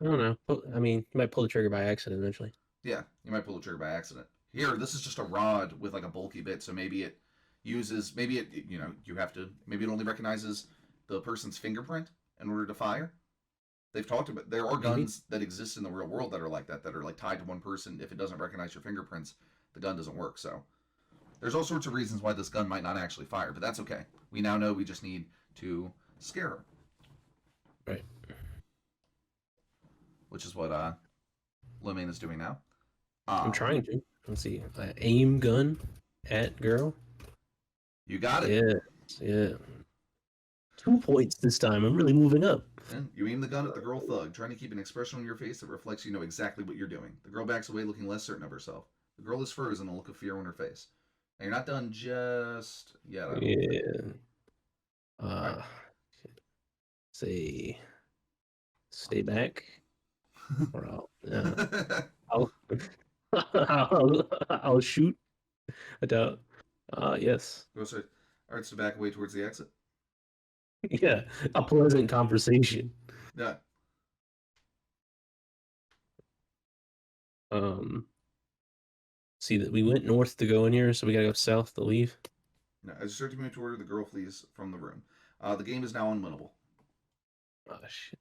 I don't know. I mean, you might pull the trigger by accident eventually. Yeah, you might pull the trigger by accident. Here, this is just a rod with like a bulky bit, so maybe it uses. Maybe it. You have to. Maybe it only recognizes the person's fingerprint in order to fire. They've talked about there are Maybe. guns that exist in the real world that are like that. That are like tied to one person. If it doesn't recognize your fingerprints, the gun doesn't work. So there's all sorts of reasons why this gun might not actually fire, but that's okay. We now know we just need to scare her, Right. which is what Lowmain is doing now. I'm Um, trying to. Let's see. Aim gun at girl. you got it. Yeah. Yeah. 2 points this time. I'm really moving up. And you aim the gun at the girl thug, trying to keep an expression on your face that reflects you know exactly what you're doing. The girl backs away, looking less certain of herself. The girl is frozen, a look of fear on her face. And you're not done just yet, I don't think. Yeah. Uh, say, stay back, or I'll, I'll shoot. I doubt. Yes. Go straight. All right, so back away towards the exit. Yeah, a pleasant conversation. Yeah. Um, see that we went north to go in here, so we gotta go south to leave. No, as you start to move toward, the girl flees from the room. The game is now unwinnable. Oh shit.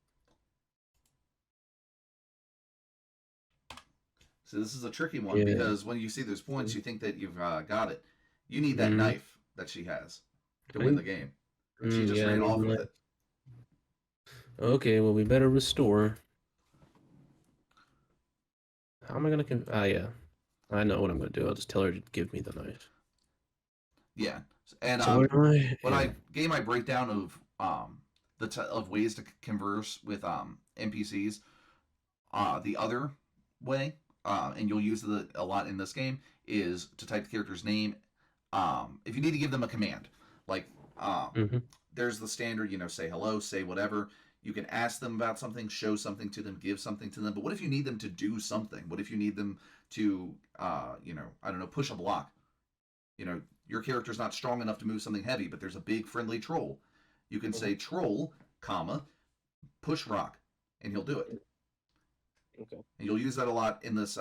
So this is a tricky one Yeah. because when you see those points, you think that you've got it. You need that Mm, knife that she has to win the game, and she just yeah, I ran need off with my... it. Okay, well we better restore. How am I gonna yeah. I know what I'm gonna do. I'll just tell her to give me the knife. Yeah, and So where am I? when Yeah. I gave my breakdown of of ways to converse with NPCs, the other way, and you'll use it a lot in this game, is to type the character's name. If you need to give them a command, like Mm-hmm. there's the standard, say hello, say whatever. You can ask them about something, show something to them, give something to them. But what if you need them to do something? What if you need them to, I don't know, push a block? Your character's not strong enough to move something heavy, but there's a big friendly troll. You can say troll, comma, push rock, and he'll do it. Okay. And you'll use that a lot in this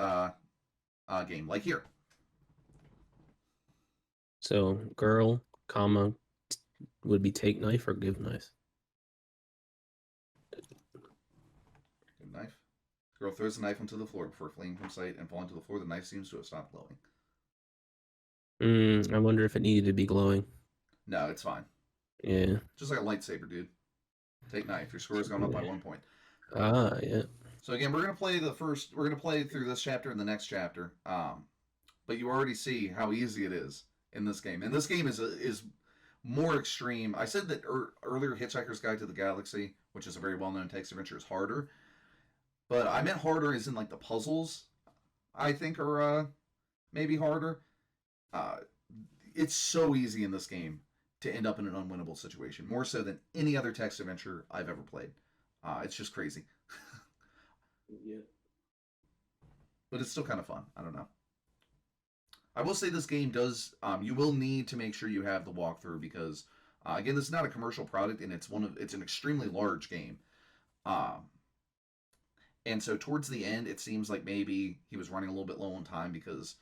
game, like here. So girl, comma, would be take knife or give knife. Good knife. Girl throws the knife onto the floor before fleeing from sight and falling to the floor. The knife seems to have stopped glowing. I wonder if it needed to be glowing. No, it's fine. Yeah. Just like a lightsaber, dude. Take knife. Your score has gone up by 1 point. Ah, yeah. So again, we're gonna play through this chapter and the next chapter. But you already see how easy it is in this game. And this game is more extreme. I said that earlier, Hitchhiker's Guide to the Galaxy, which is a very well-known text adventure, is harder. But I meant harder as in like the puzzles. I think are maybe harder. Uh, it's so easy in this game to end up in an unwinnable situation, more so than any other text adventure I've ever played. It's just crazy. Yeah. But it's still kind of fun. I don't know. I will say this game does. You will need to make sure you have the walkthrough because, again, this is not a commercial product, and it's an extremely large game. Um, and so towards the end, it seems like maybe he was running a little bit low on time because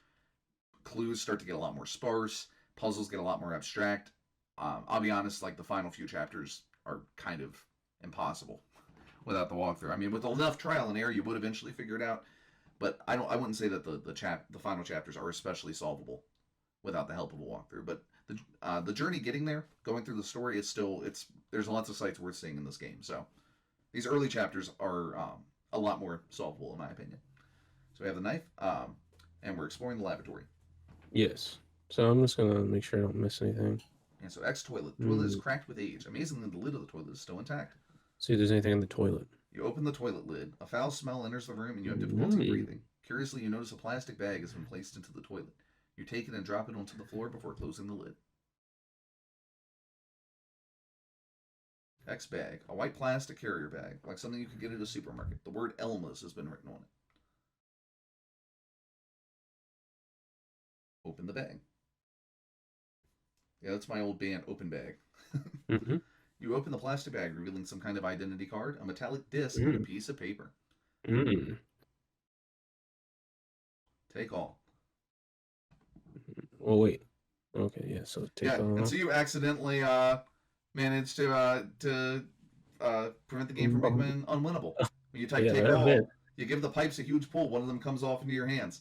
clues start to get a lot more sparse, puzzles get a lot more abstract. I'll be honest, like the final few chapters are kind of impossible without the walkthrough. I mean, with enough trial and error, you would eventually figure it out. But I wouldn't say that the final chapters are especially solvable without the help of a walkthrough. But the journey getting there, going through the story, is still there's lots of sights worth seeing in this game. So these early chapters are a lot more solvable in my opinion. So we have the knife, and we're exploring the lavatory. Yes. So I'm just gonna make sure I don't miss anything. And so X toilet. The toilet is cracked with age. Amazingly, the lid of the toilet is still intact. See if there's anything in the toilet. You open the toilet lid. A foul smell enters the room, and you have difficulty breathing. Curiously, you notice a plastic bag has been placed into the toilet. You take it and drop it onto the floor before closing the lid. X bag, a white plastic carrier bag, like something you could get at a supermarket. The word Elma's has been written on it. Open the bag. Yeah, that's my old band, Open Bag. Mm-hmm. You open the plastic bag, revealing some kind of identity card, a metallic disc, and a piece of paper. Mm. Take all. Oh wait. Okay, yeah. So take Yeah, and off. so you accidentally managed to prevent the game from becoming unwinnable. When you type Yeah, take I bet. all, you give the pipes a huge pull. One of them comes off into your hands.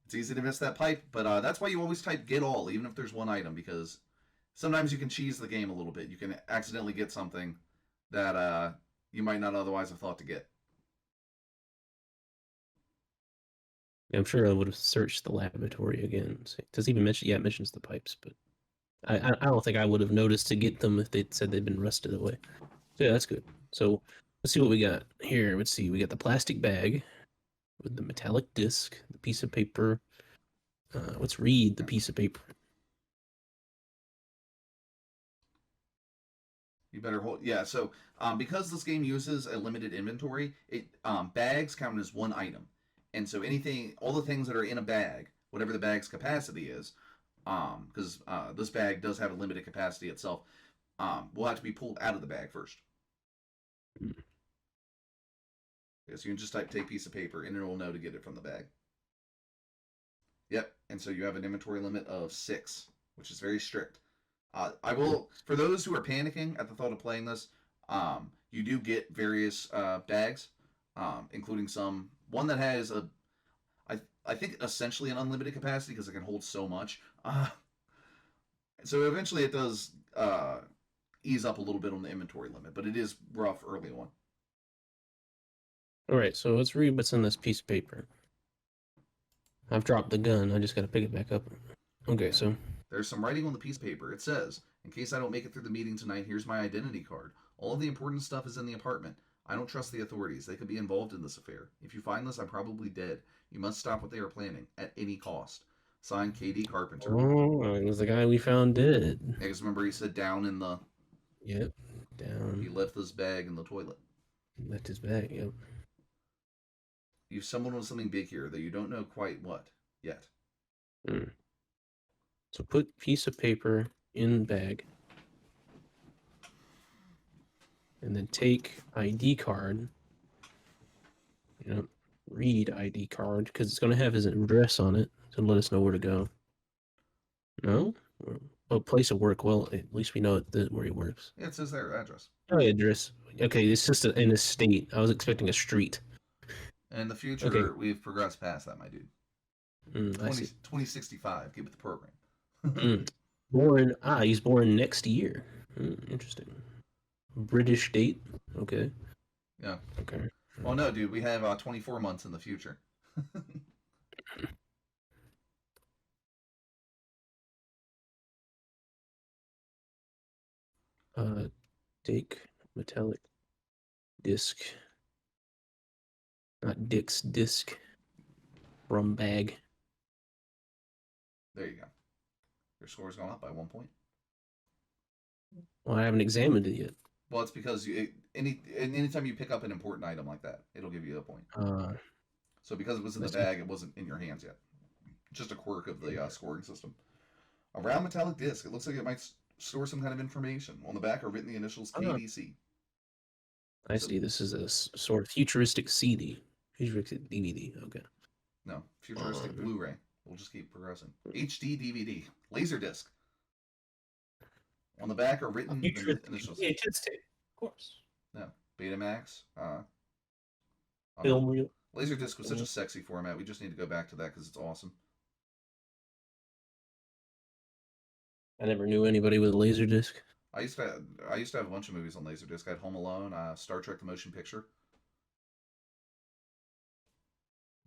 It's easy to miss that pipe, but that's why you always type get all, even if there's one item, because sometimes you can cheese the game a little bit. You can accidentally get something that you might not otherwise have thought to get. Yeah, I'm sure I would have searched the laboratory again. See, does it even mention? Yeah, it mentions the pipes, but I don't think I would have noticed to get them if they said they'd been rusted away. So yeah, that's good. So let's see what we got here. Let's see. We got the plastic bag with the metallic disc, the piece of paper. Let's read the piece of paper. You better hold. Yeah. So because this game uses a limited inventory, it bags count as one item, and so anything, all the things that are in a bag, whatever the bag's capacity is, because this bag does have a limited capacity itself, will have to be pulled out of the bag first. Yeah, so you can just take piece of paper, and it will know to get it from the bag. Yep. And so you have an inventory limit of 6, which is very strict. I will, for those who are panicking at the thought of playing this, you do get various bags, including one that has I think essentially an unlimited capacity because it can hold so much. So eventually it does ease up a little bit on the inventory limit, but it is rough early on. All right, so let's read what's in this piece of paper. I've dropped the gun. I just got to pick it back up. Okay, so there's some writing on the piece of paper. It says, "In case I don't make it through the meeting tonight, here's my identity card. All of the important stuff is in the apartment. I don't trust the authorities. They could be involved in this affair. If you find this, I'm probably dead. You must stop what they are planning at any cost." Signed, KD Carpenter. Oh, it was the guy we found dead. I just remember he said down in the... Yep, down. He left his bag in the toilet. Left his bag, yep. You've stumbled on something big here, though you don't know quite what yet. So put piece of paper in bag. And then take ID card. Read ID card, because it's going to have his address on it to let us know where to go. No? Oh, place of work. Well, at least we know where he works. Yeah, it says their address. Oh, address. Okay, it's just in a state. I was expecting a street. In the future, we've progressed past that, my dude. 2065, get with the program. He's born next year. Interesting. British date. Okay. Yeah. Okay. Well, no, dude, we have 24 months in the future. Take metallic disc. Not Dick's disc. From bag. There you go. Your score's gone up by 1 point. Well, I haven't examined it yet. Well, it's because anytime you pick up an important item like that, it'll give you a point. So because it was in the bag, it wasn't in your hands yet. Just a quirk of the scoring system. A round metallic disc. It looks like it might store some kind of information. On the back are written the initials KDC. I see. This is a sort of futuristic CD. Futuristic DVD. Okay. No, futuristic Blu-ray. We'll just keep progressing. HD DVD. Laserdisc. On the back are written the initials. VHS tape, of course. No. Betamax. Film reel. Laserdisc was such a sexy format. We just need to go back to that because it's awesome. I never knew anybody with a Laserdisc. I used to have a bunch of movies on Laserdisc. I had Home Alone, Star Trek: The Motion Picture.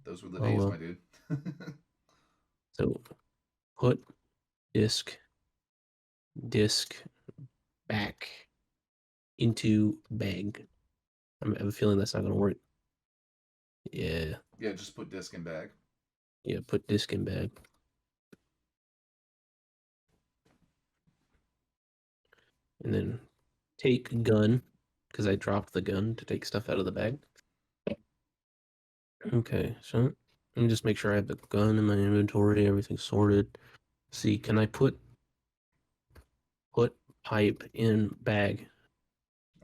Those were the days, my dude. So, put disc back into bag. I have a feeling that's not going to work. Yeah. Yeah, just put disc in bag. Yeah, put disc in bag. And then take gun, because I dropped the gun to take stuff out of the bag. Okay, so let me just make sure I have the gun in my inventory, everything's sorted. See, can I put pipe in bag?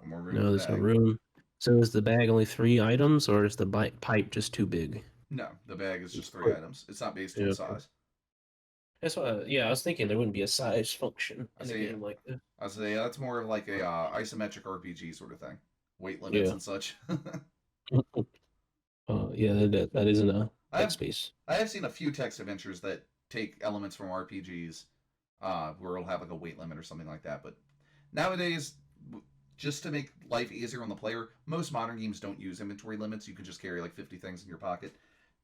No more room. No, there's no room. So is the bag only 3 items, or is the pipe just too big? No, the bag is just 3 items. It's not based on size. That's why. I was thinking there wouldn't be a size function in a game like this. I say that's more of like a isometric RPG sort of thing, weight limits and such. That isn't a space. I have seen a few text adventures that take elements from RPGs, where it'll have like a weight limit or something like that. But nowadays, just to make life easier on the player, most modern games don't use inventory limits. You can just carry like 50 things in your pocket.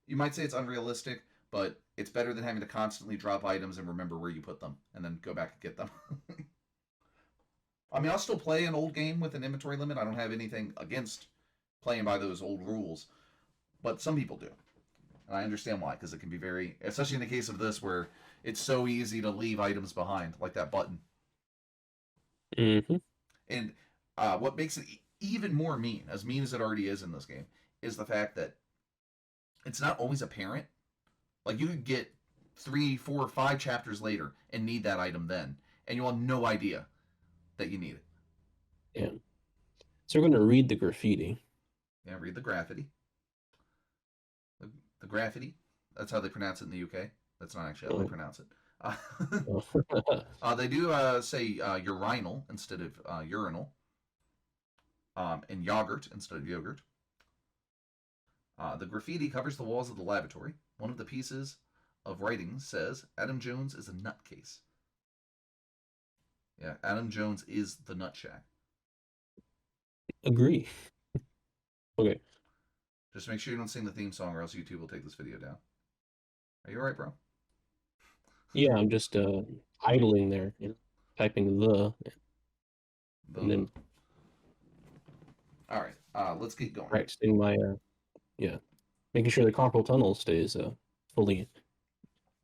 You might say it's unrealistic, but it's better than having to constantly drop items and remember where you put them and then go back and get them. I mean, I'll still play an old game with an inventory limit. I don't have anything against playing by those old rules, but some people do. And I understand why, because it can be very, especially in the case of this, where it's so easy to leave items behind, like that button. Mm-hmm. And What makes it even more mean as it already is in this game, is the fact that it's not always apparent. Like you could get 3, 4, 5 chapters later and need that item then, and you'll have no idea that you need it. Yeah. So we're going to read the graffiti. Yeah, read the graffiti. The graffiti. That's how they pronounce it in the UK. That's not actually how they pronounce it. They do say urinal instead of urinal, and yogurt instead of yogurt. The graffiti covers the walls of the lavatory. One of the pieces of writing says, Adam Jones is a nutcase. Yeah, Adam Jones is the nut shack. Agree. Okay. Just make sure you don't sing the theme song or else YouTube will take this video down. Are you alright, bro? Yeah, I'm just idling there, typing the. And then all right, let's get going. practicing my making sure the carpal tunnel stays fully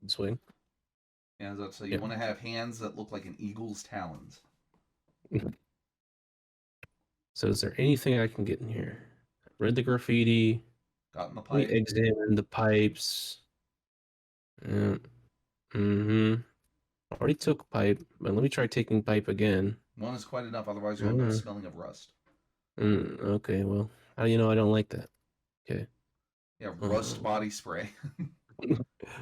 in swing. Yeah, so you want to have hands that look like an eagle's talons. So is there anything I can get in here? Read the graffiti. Got in the pipe. We examined the pipes. Already took pipe, but let me try taking pipe again. One is quite enough, otherwise you'll end up smelling of rust. Okay, well, how do you know I don't like that? Okay. Yeah, rust body spray.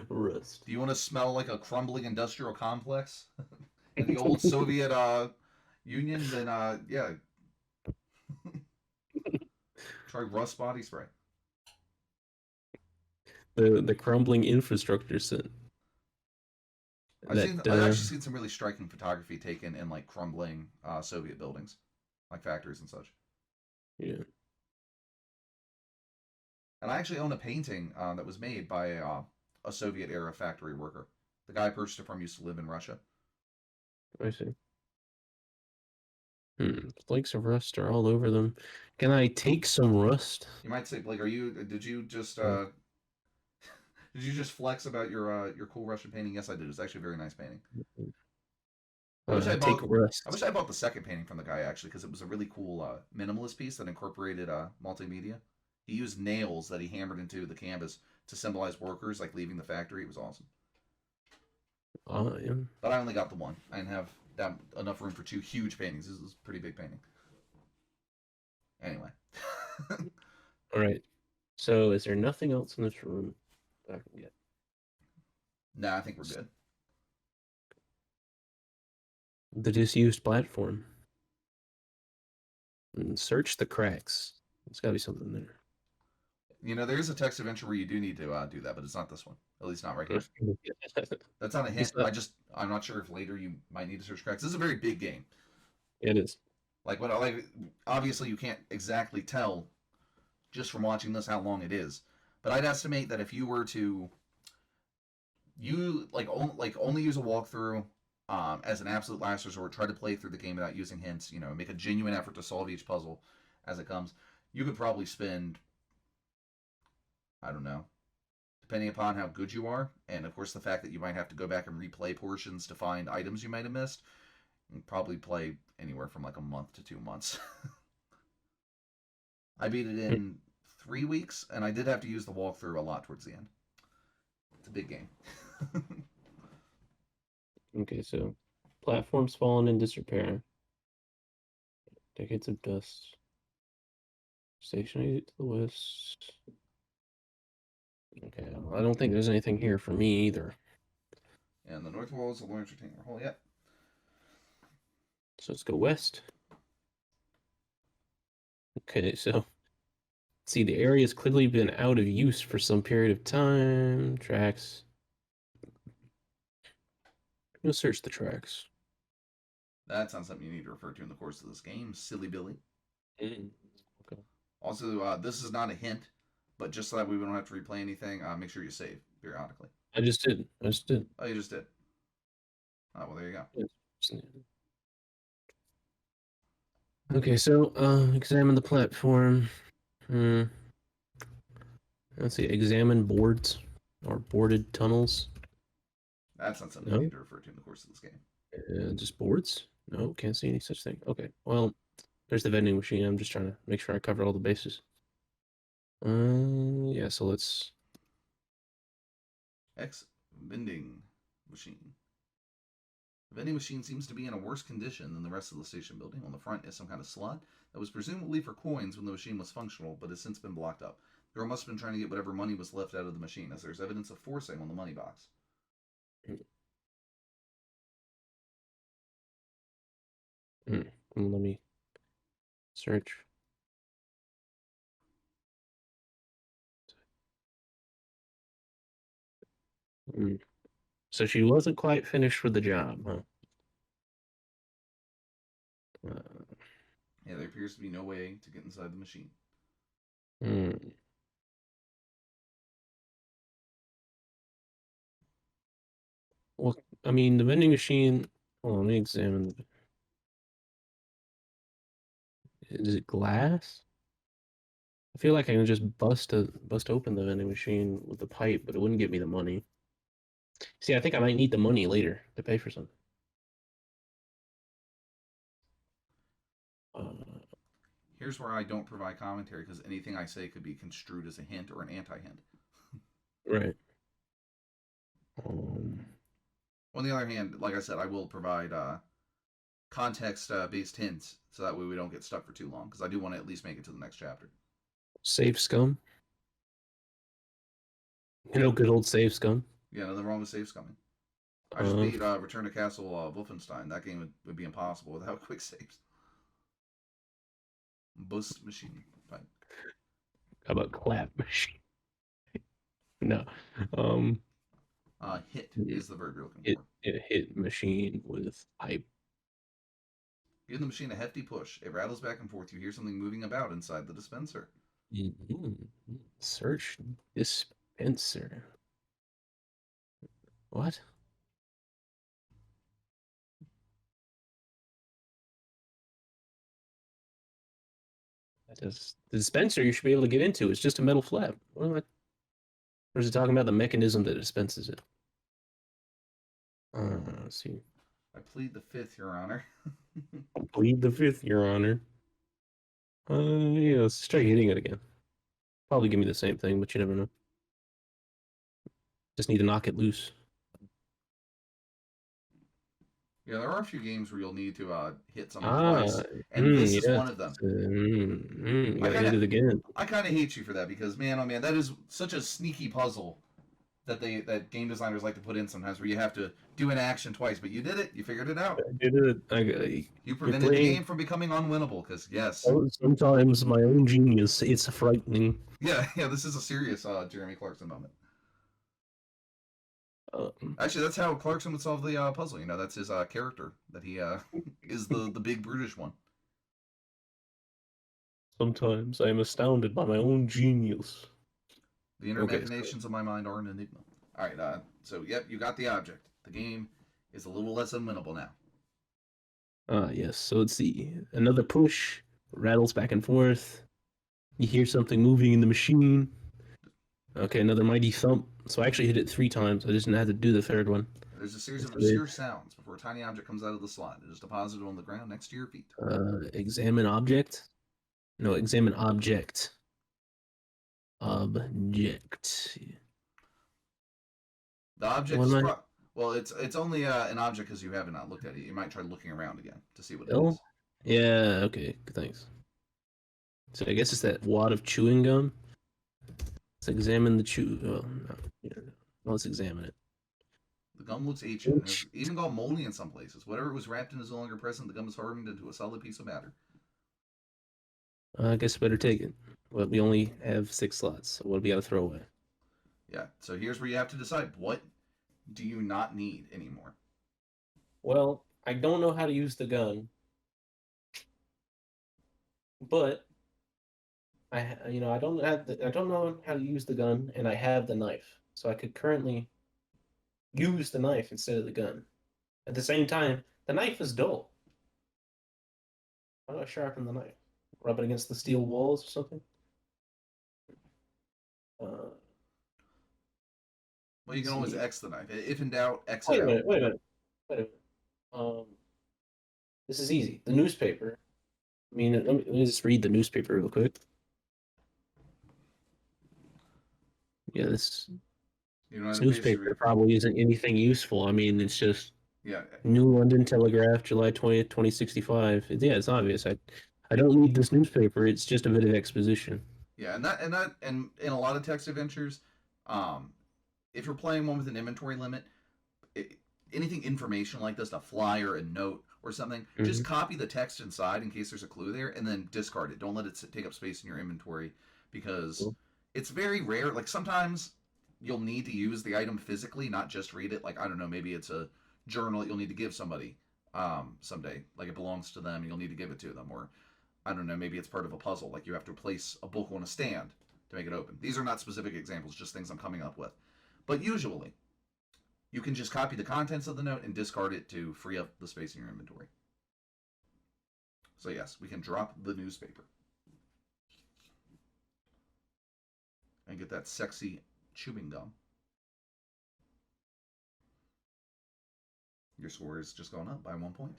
Rust. Do you want to smell like a crumbling industrial complex in the old Soviet Union? Then yeah. Try rust body spray. The crumbling infrastructure set. I've actually seen some really striking photography taken in like crumbling Soviet buildings, like factories and such. Yeah. And I actually own a painting that was made by a Soviet era factory worker. The guy I purchased it from used to live in Russia. I see. Flakes of rust are all over them. Can I take some rust? You might say, Blake, did you just flex about your cool Russian painting? Yes, I did. It's actually a very nice painting. I wish I bought the second painting from the guy actually, because it was a really cool minimalist piece that incorporated multimedia. He used nails that he hammered into the canvas to symbolize workers like leaving the factory. It was awesome. Yeah. But I only got the one. I didn't have enough room for 2 huge paintings. This is a pretty big painting. Anyway. All right. So is there nothing else in this room that I can get? Nah, I think we're good. The disused platform. And search the cracks. There's got to be something there. You know, there is a text adventure where you do need to do that, but it's not this one. At least not right here. That's not a hint. I'm not sure if later you might need to search cracks. This is a very big game. It is. Like obviously you can't exactly tell just from watching this how long it is, but I'd estimate that if you were to only use a walkthrough as an absolute last resort, try to play through the game without using hints, make a genuine effort to solve each puzzle as it comes, you could probably spend, I don't know, depending upon how good you are, and of course the fact that you might have to go back and replay portions to find items you might have missed, you probably play anywhere from like a month to 2 months. I beat it in 3 weeks, and I did have to use the walkthrough a lot towards the end. It's a big game. Okay, so platforms fallen in disrepair. Decades of dust. Station to the west. Okay, I don't think there's anything here for me either. And the north wall is a large rectangular hole. Yep. So let's go west. Okay, so see, the area has clearly been out of use for some period of time. Tracks. We'll search the tracks. That's not something you need to refer to in the course of this game, silly Billy. Okay. Also, this is not a hint, but just so that we don't have to replay anything, make sure you save periodically. I just did. Oh, you just did. Oh, well, there you go. Okay, so examine the platform. Let's see, examine boards or boarded tunnels. That's not something you need to refer to in the course of this game. Just boards? No, can't see any such thing. Okay, well, There's the vending machine. I'm just trying to make sure I cover all the bases. Yeah, so let's... X vending machine. The vending machine seems to be in a worse condition than the rest of the station building. On the front is some kind of slot that was presumably for coins when the machine was functional, but has since been blocked up. The girl must have been trying to get whatever money was left out of the machine, as there's evidence of forcing on the money box. Let me search. So she wasn't quite finished with the job, huh? Yeah, there appears to be no way to get inside the machine. Well, I mean, the vending machine. Hold on, let me examine. Is it glass? I feel like I can just bust open the vending machine with the pipe, but it wouldn't get me the money. See, I think I might need the money later to pay for something. Here's where I don't provide commentary because anything I say could be construed as a hint or an anti-hint. Right. On the other hand, like I said, I will provide context-based hints so that way we don't get stuck for too long because I do want to at least make it to the next chapter. Save scum. You know, good old save scum. Yeah, nothing wrong with save scumming. I just beat Return to Castle Wolfenstein. That game would be impossible without quick saves. Boost machine. Fine. How about clap machine? No. Hit is the verb you're looking for. It hit machine with pipe. Give the machine a hefty push. It rattles back and forth. You hear something moving about inside the dispenser. Search dispenser. What? The dispenser you should be able to get into. It's just a metal flap. Or is it talking about the mechanism that dispenses it? Let's see. I plead the fifth, Your Honor. Plead the fifth, Your Honor. Yeah, let's try hitting it again. Probably give me the same thing, but you never know. Just need to knock it loose. Yeah, there are a few games where you'll need to hit something twice, and this is one of them. You gotta hit it again. I kind of hate you for that because, man, oh man, that is such a sneaky puzzle that game designers like to put in sometimes, where you have to do an action twice, but you did it. You figured it out. I did it. You prevented the game from becoming unwinnable. Because yes, sometimes my own genius. It's frightening. Yeah. This is a serious Jeremy Clarkson moment. Actually, that's how Clarkson would solve the puzzle. You know, that's his character. That he is the big brutish one. Sometimes I am astounded by my own genius. The inner machinations of my mind are an enigma. All right, so yep, you got the object. The game is a little less unwinnable now. Yes. So let's see. Another push rattles back and forth. You hear something moving in the machine. Okay, another mighty thump. So I actually hit it 3 times. I just didn't have to do the third one. There's a series of obscure sounds before a tiny object comes out of the slot. It is deposited on the ground next to your feet. Examine object. No, examine object. Object. The object is well, it's only an object because you haven't looked at it. You might try looking around again to see what it is. Yeah. Okay. Thanks. So I guess it's that wad of chewing gum. Let's examine the chew. Oh, no. Yeah, no. Let's examine it. The gum looks ancient. It's even gone moldy in some places. Whatever it was wrapped in is no longer present. The gum is hardened into a solid piece of matter. I guess I better take it. Well, we only have 6 slots, so what do we got to throw away? Yeah, so here's where you have to decide, what do you not need anymore? Well, I don't know how to use the gun, but I don't know how to use the gun, and I have the knife, so I could currently use the knife instead of the gun. At the same time, the knife is dull. How do I sharpen the knife? Rub it against the steel walls or something? Well, you can always X the knife. If in doubt, X it it out. Wait a minute. This is easy. The newspaper I mean, let me just read the newspaper real quick. Yeah, You know, this it basically, newspaper probably isn't anything useful. I mean, it's just yeah, New London Telegraph, July 20th, 2065. Yeah, it's obvious. I don't need this newspaper. It's just a bit of exposition. yeah, and in a lot of text adventures, um, if you're playing one with an inventory limit, it, anything information like this, a flyer, a note, or something, just Hmm. copy the text inside in case there's a clue there, and then discard it. Don't let it take up space in your inventory because Cool. it's very rare. Like sometimes you'll need to use the item physically, not just read it. Like I don't know, maybe it's a journal that you'll need to give somebody someday. Like it belongs to them, and you'll need to give it to them, or I don't know, maybe it's part of a puzzle. Like you have to place a book on a stand to make it open. These are not specific examples, just things I'm coming up with. But usually, you can just copy the contents of the note and discard it to free up the space in your inventory. So, yes, we can drop the newspaper and get that sexy chewing gum. Your score is just going up by 1 point.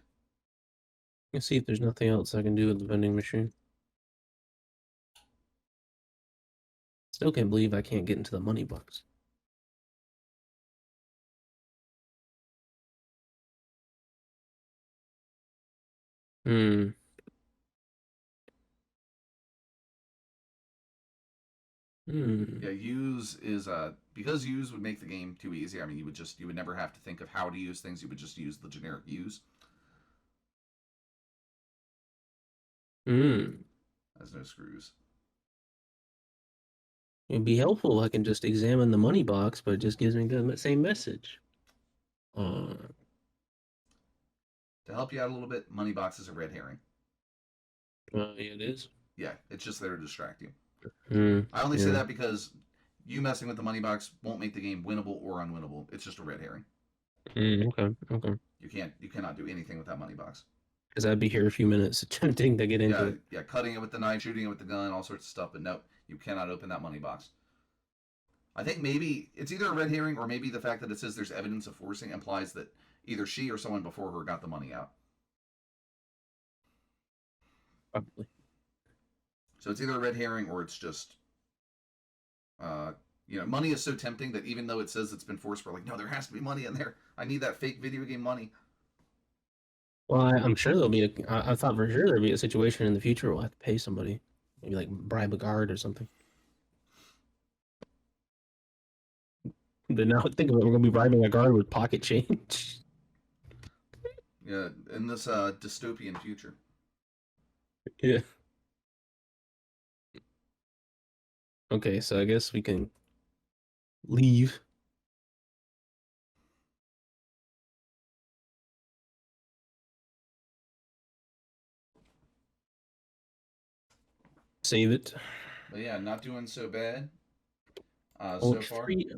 Let's see if there's nothing else I can do with the vending machine. Still can't believe I can't get into the money box. Hmm. Hmm. Yeah, use is because use would make the game too easy. I mean, you would never have to think of how to use things. You would just use the generic use. Hmm. Has no screws. It'd be helpful if I can just examine the money box, but it just gives me the same message. Uh, To help you out a little bit, money box is a red herring. yeah, it is. Yeah, it's just there to distract you. Hmm. I only say Yeah. that because you messing with the money box won't make the game winnable or unwinnable. It's just a red herring. Okay. Okay. You cannot do anything with that money box. Because I'd be here a few minutes attempting to get into Yeah, it. yeah, cutting it with the knife, shooting it with the gun, all sorts of stuff. But no, you cannot open that money box. I think maybe it's either a red herring or maybe the fact that it says there's evidence of forcing implies that either she or someone before her got the money out. Probably. So it's either a red herring or it's just, uh, money is so tempting that even though it says it's been forced, we're like, no, there has to be money in there. I need that fake video game money. Well, I'm sure there'll be I thought for sure there'd be a situation in the future where we'll have to pay somebody. Maybe like bribe a guard or something. But now think of it, we're gonna be bribing a guard with pocket change. Yeah, in this dystopian future. Yeah. Okay, so I guess we can leave. Save it. But yeah, not doing so bad Only so far. three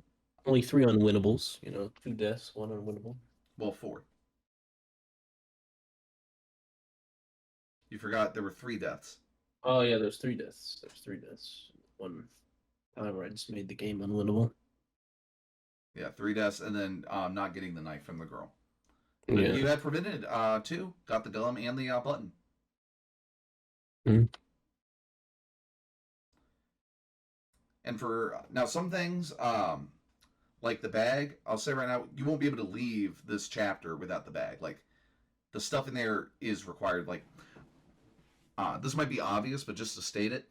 only three unwinnables, two deaths, one unwinnable. Well, four. You forgot there were three deaths. Oh yeah, there's three deaths. There's three deaths. One time where I just made the game unwinnable. Yeah, three deaths, and then not getting the knife from the girl. But Yeah. you had prevented two. Got the gum and the button. Mhm. And for now, some things like the bag, I'll say right now, you won't be able to leave this chapter without the bag. Like the stuff in there is required. Like this might be obvious, but just to state it,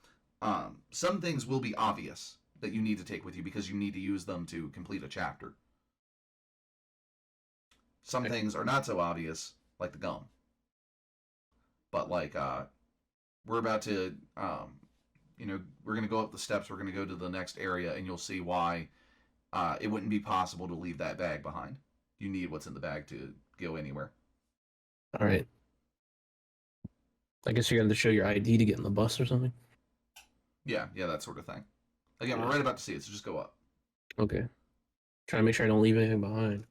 some things will be obvious that you need to take with you because you need to use them to complete a chapter. Some Okay. things are not so obvious, like the gum. But like we're about to, we're gonna go up the steps. We're gonna go to the next area, and you'll see why it wouldn't be possible to leave that bag behind. You need what's in the bag to go anywhere. All right. I guess you got to show your ID to get in the bus or something. Yeah, yeah, that sort of thing. Again, we're Yeah. right about to see it, so just go up. Okay. Trying to make sure I don't leave anything behind.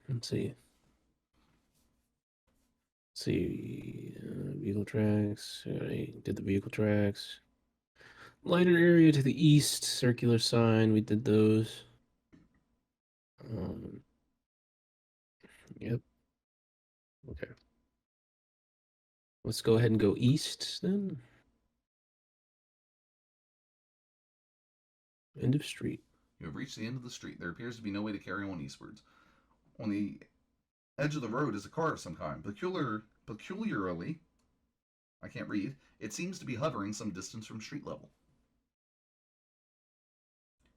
Let's see. Vehicle tracks. I did the vehicle tracks. Lighter area to the east, circular sign. We did those. Um, yep. Okay. Let's go ahead and go east then. End of street. You have reached the end of the street. There appears to be no way to carry on eastwards. On the edge of the road is a car of some kind. Peculiarly, I can't read, it seems to be hovering some distance from street level.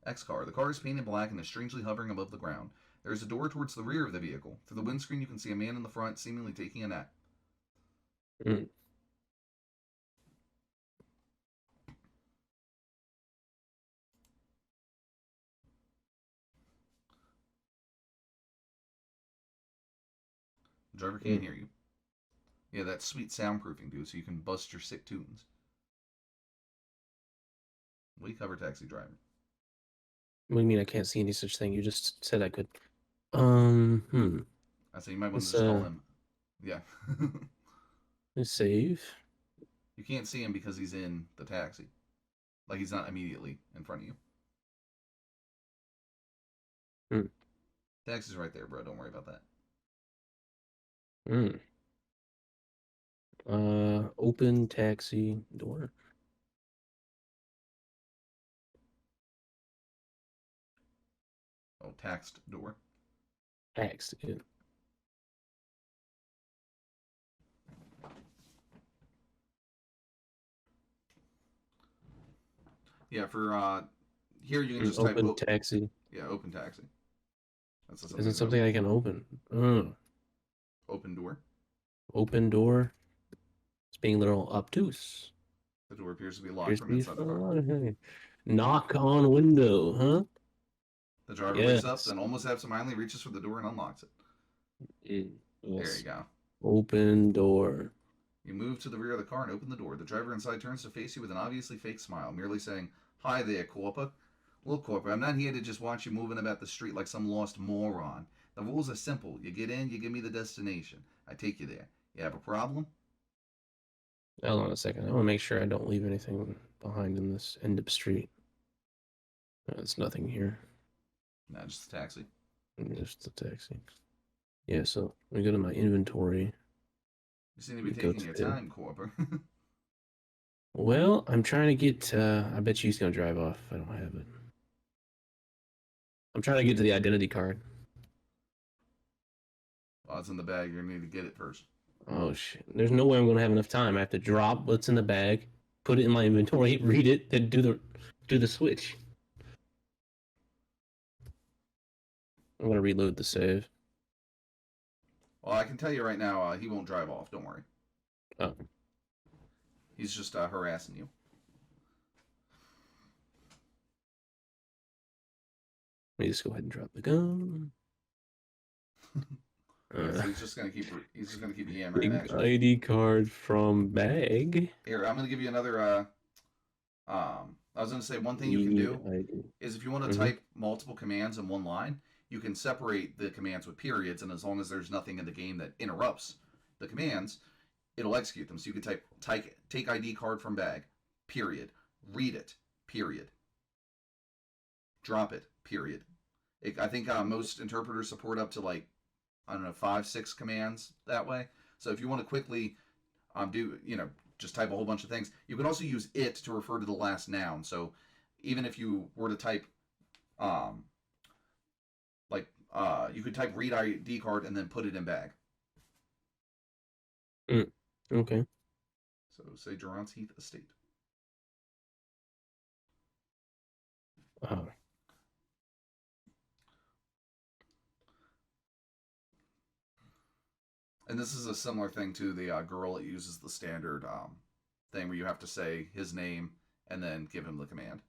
X car. The car is painted black and is strangely hovering above the ground. There is a door towards the rear of the vehicle. Through the windscreen, you can see a man in the front, seemingly taking a nap. Mm. The driver can't hear you. Yeah, that's sweet soundproofing, dude, so you can bust your sick tunes. We cover taxi driver. What do you mean I can't see any such thing? You just said I could. I say you might want to Let's, just call him. Yeah. let's save. You can't see him because he's in the taxi. Like, he's not immediately in front of you. Taxi's right there, bro. Don't worry about that. Open taxi door. Oh, taxed door. Taxed. Yeah. Yeah, for here you can just open type taxi. Yeah, open taxi. That's Isn't something I can open? Open door. Open door. It's being a little obtuse. The door appears to be locked from inside the car. Knock on window, huh? The driver wakes up, then almost absentmindedly reaches for the door and unlocks it. Yes. There you go. Open door. You move to the rear of the car and open the door. The driver inside turns to face you with an obviously fake smile, merely saying, "Hi there, Corpa. Look, Corpa, I'm not here to just watch you moving about the street like some lost moron. The rules are simple. You get in, you give me the destination. I take you there. You have a problem?" Hold on a second. I want to make sure I don't leave anything behind in this end of street. There's nothing here. Nah, just the taxi. Just the taxi. Yeah, so let me go to my inventory. You seem to be taking your time, Corpa. Well, I'm trying to get, I bet you he's going to drive off if I don't have it. I'm trying to get to the identity card. Well, it's in the bag. You're going to need to get it first. Oh, shit. There's no way I'm going to have enough time. I have to drop what's in the bag, put it in my inventory, read it, then do the switch. I'm going to reload the save. Well, I can tell you right now, he won't drive off. Don't worry. Oh. He's just harassing you. Let me just go ahead and drop the gun. So he's just gonna keep yammering at you. ID card from bag. Here, I'm gonna give you another. I was gonna say one thing you can do is if you want to type multiple commands in one line, you can separate the commands with periods, and as long as there's nothing in the game that interrupts the commands, it'll execute them. So you can type take ID card from bag, period. Read it, period. Drop it, period. I think most interpreters support up to like, I don't know, 5-6 commands that way. So if you want to quickly just type a whole bunch of things, you can also use it to refer to the last noun. So even if you were to type you could type read ID card and then put it in bag. Okay. So say Durant's Heath Estate. Oh. And this is a similar thing to the girl that uses the standard thing where you have to say his name and then give him the command.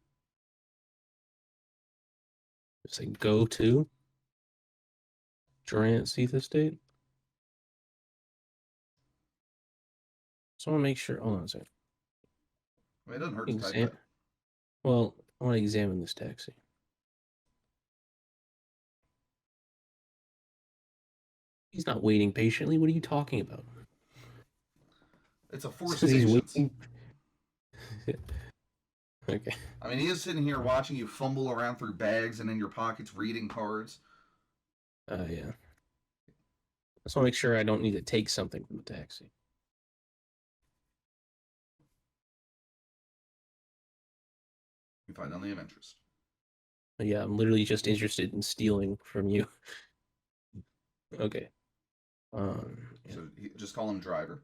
Say go to Durant's Heath Estate. So I want to make sure. Hold on a second. I mean, it doesn't hurt to type that. Well, I want to examine this taxi. He's not waiting patiently. What are you talking about? It's a forced patience. Okay. I mean, he is sitting here watching you fumble around through bags and in your pockets reading cards. Yeah. I just want to make sure I don't need to take something from the taxi. You find nothing of interest. Yeah, I'm literally just interested in stealing from you. Okay. Yeah. So just call him driver.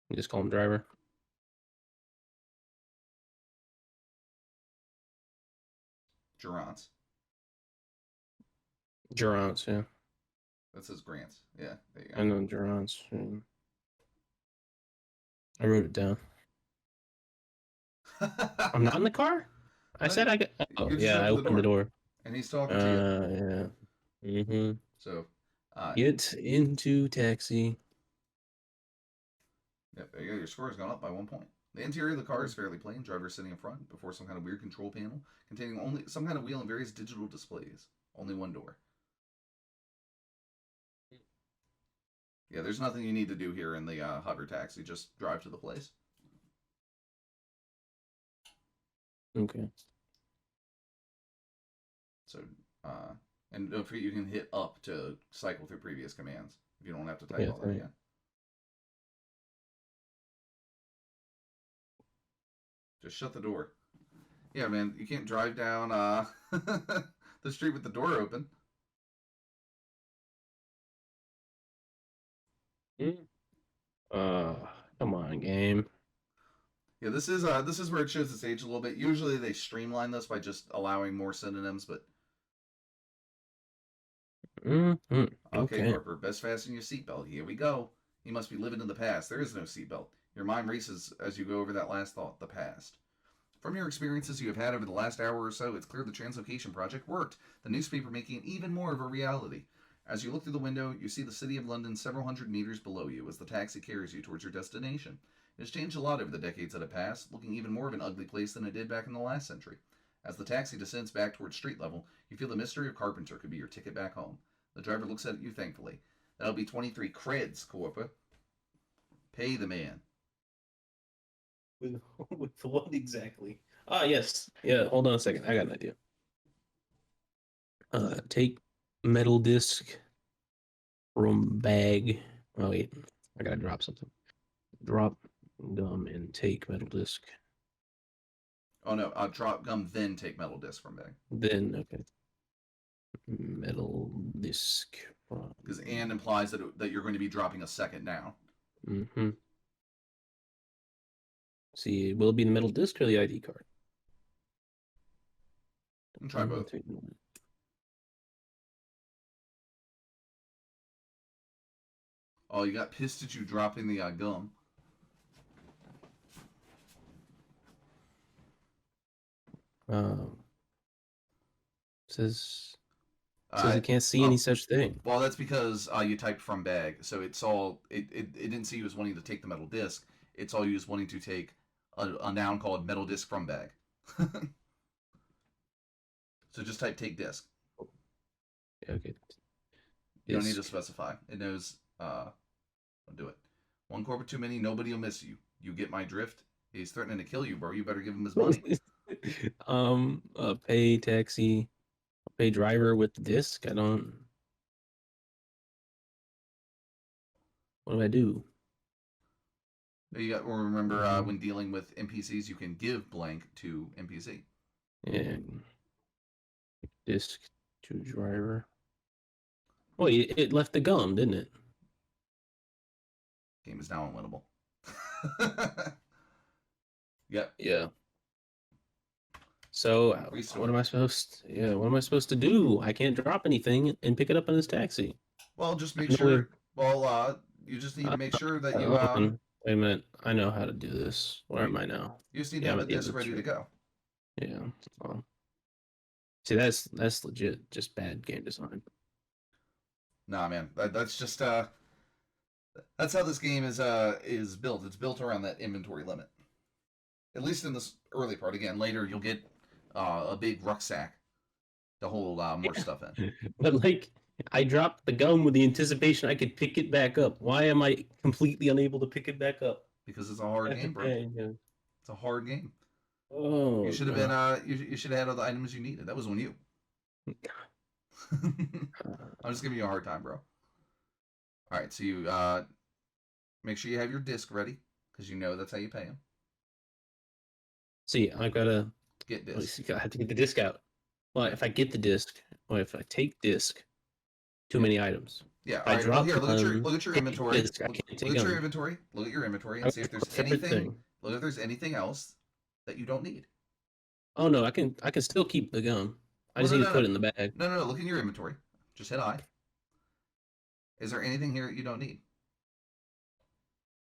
You just call him driver. Durance. Durance, yeah. That says Grants. Yeah, there you I know Durance. I wrote it down. go. I'm not in the car? I No, said I got. Oh, you just yeah, I opened the opened the door, door. and he's talking to you. Yeah. Mm-hmm. So, uh, Get into taxi. yep, there you go. Your score has gone up by 1 point. The interior of the car is fairly plain. Driver is sitting in front before some kind of weird control panel containing only some kind of wheel and various digital displays. Only one door. Yeah, there's nothing you need to do here in the hover taxi. Just drive to the place. Okay. So, uh, and don't forget you can hit up to cycle through previous commands if you don't have to type Yeah, all that right. again. Just shut the door. Yeah, man, you can't drive down the street with the door open. Mm. Come on, game. Yeah, this is where it shows its age a little bit. Usually they streamline this by just allowing more synonyms, but Mm-hmm. okay, Okay. Corper, best fasten your seatbelt. Here we go. You must be living in the past. There is no seatbelt. Your mind races as you go over that last thought, the past. From your experiences you have had over the last hour or so, it's clear the translocation project worked, the newspaper making it even more of a reality. As you look through the window, you see the city of London several hundred meters below you as the taxi carries you towards your destination. It has changed a lot over the decades that have passed, looking even more of an ugly place than it did back in the last century. As the taxi descends back towards street level, you feel the mystery of Carpenter could be your ticket back home. The driver looks at you thankfully. That'll be 23 creds, Corpa. Pay the man. With, with what exactly? Ah, yes. Yeah, hold on a second. I got an idea. Take metal disc from bag. Oh, wait. I gotta drop something. Drop gum and take metal disc. Oh no, drop gum, then take metal disc from bag. Then, okay. Metal disc from. Because and implies that you're going to be dropping a second down. Mm-hmm. See, will it be the metal disc or the ID card? And try both. Oh, you got pissed at you dropping the gum. Um, says says Uh, it can't see any oh, such thing. well, that's because you typed from bag, so it saw it didn't see you as wanting to take the metal disc. It saw you as wanting to take a noun called metal disc from bag. So just type take disc. Yeah, okay. You don't need to Disc. specify. It knows. Don't do it. One corporate too many. Nobody will miss you. You get my drift. He's threatening to kill you, bro. You better give him his money. Pay taxi, pay driver with the disc. I don't. What do I do? You got. Remember Um, when dealing with NPCs, you can give blank to NPC. and disc to driver. Oh, it left the gum, didn't it? Game is now unwinnable. Yep. Yeah. So Restore. what am I supposed? Yeah, what am I supposed to do? I can't drop anything and pick it up in this taxi. Well, just I make know sure. Well, you just need to make sure that you hold on. Wait a minute. I know how to do this. Where am I now? you just need to Yeah, have I'm the at the end disc of the ready to street. go. Yeah. Well, see, that's legit. Just bad game design. Nah, man, that's just that's how this game is built. It's built around that inventory limit. At least in this early part. Again, later you'll get a big rucksack to hold more Yeah. stuff in. But like, I dropped the gum with the anticipation I could pick it back up. Why am I completely unable to pick it back up? Because it's a hard After game, bro. paying him. It's a hard game. You Oh should have been no. you should have had all the items you needed. That was on you. I'm just giving you a hard time, bro. All right, so you make sure you have your disc ready because you know that's how you pay him. See, I gotta Get Oh, disk. I have to get the disc out. Well, if I get the disc, or if I take disc, too Yeah. many items. Yeah. If All I right. Well, drop here, look at your take inventory. disc, I Look, can't look take at your them. inventory. Look at your inventory I and see would if there's a separate anything. thing. Look if there's anything else that you don't need. Oh no, I can still keep the gum. I Well, just no, need to no, put no, it in the bag. no, no, no. Look in your inventory. Just hit I. Is there anything here that you don't need?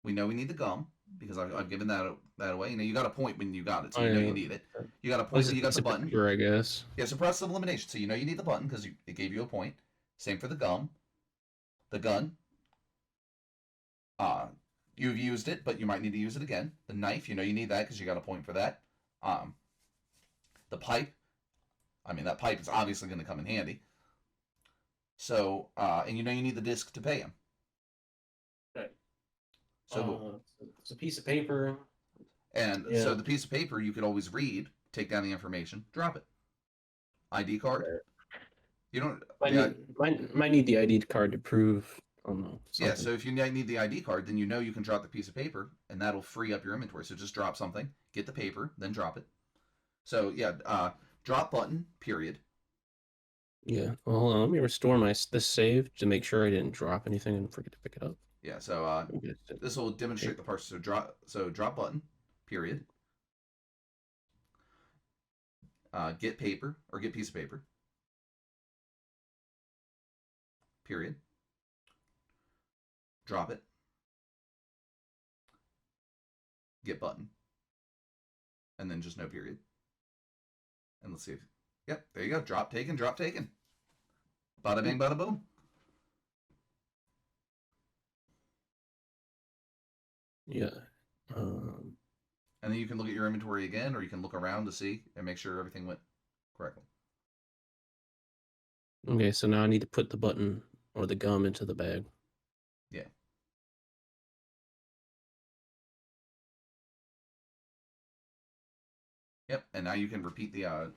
We know we need the gum because I've given that away. You know, you got a point when you got it, so you know you need it. You got a point This when is you got the a button. paper, I guess. Yeah, so process of elimination. So you know you need the button because it gave you a point. Same for the gum. The gun. Uh, you've used it, but you might need to use it again. The knife, you know you need that because you got a point for that. Um, the pipe. I mean, that pipe is obviously going to come in handy. So, and you know you need the disc to pay him. Right. So, It's a piece of paper. and Yeah. so the piece of paper you could always read, take down the information, drop it. ID card. Right. You don't. Might need the ID card to prove. I don't know. Yeah, Something. so if you need the ID card, then you know you can drop the piece of paper, and that'll free up your inventory. So just drop something, get the paper, then drop it. So yeah, drop button, period. Yeah. Well, hold on. Let me restore this save to make sure I didn't drop anything and forget to pick it up. Yeah, so this will demonstrate the parts. So drop button, period. Get paper or get piece of paper, period. Drop it. Get button, and then just no period. And let's see if. Yep, there you go. Drop taken. Drop taken. Bada bing, bada boom. Yeah. And then you can look at your inventory again, or you can look around to see and make sure everything went correctly. Okay, so now I need to put the button or the gum into the bag. Yeah. Yep, and now you can repeat the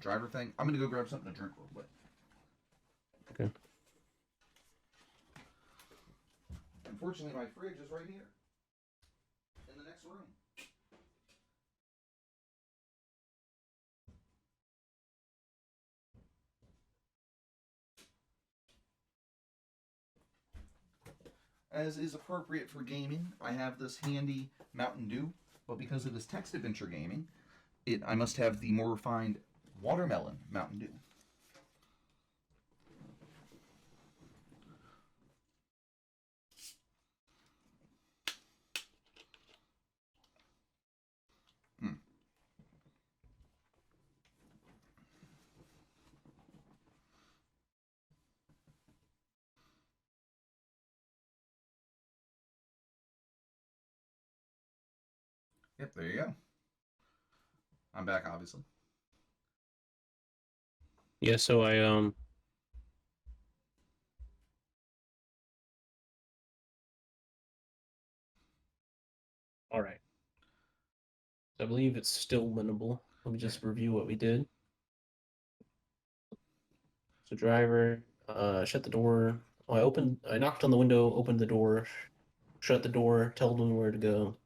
driver thing. I'm going to go grab something to drink real quick. Okay. Unfortunately, my fridge is right here in the next room. As is appropriate for gaming, I have this handy Mountain Dew, but because it is text adventure gaming, I must have the more refined watermelon Mountain Dew. Yep, there you go. I'm back, obviously. Yeah, so all right. I believe it's still winnable. Let me just review what we did. So driver, shut the door. Oh, I knocked on the window, opened the door, shut the door, told him where to go.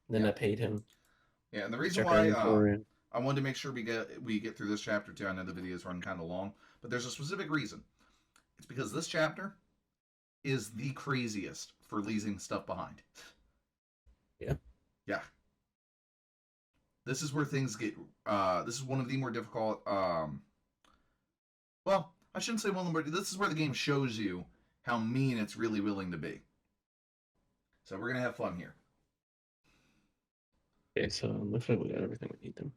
Then Yeah. I paid him. Yeah, and the reason Check our why inventory. I wanted to make sure we get through this chapter too. I know the videos run kind of long, but there's a specific reason. It's because this chapter is the craziest for leaving stuff behind. Yeah. Yeah. This is where things get. This is one of the more difficult. Well, I shouldn't say one of the more. This is where the game shows you how mean it's really willing to be. So we're gonna have fun here. Okay, so looks like we got everything we need then.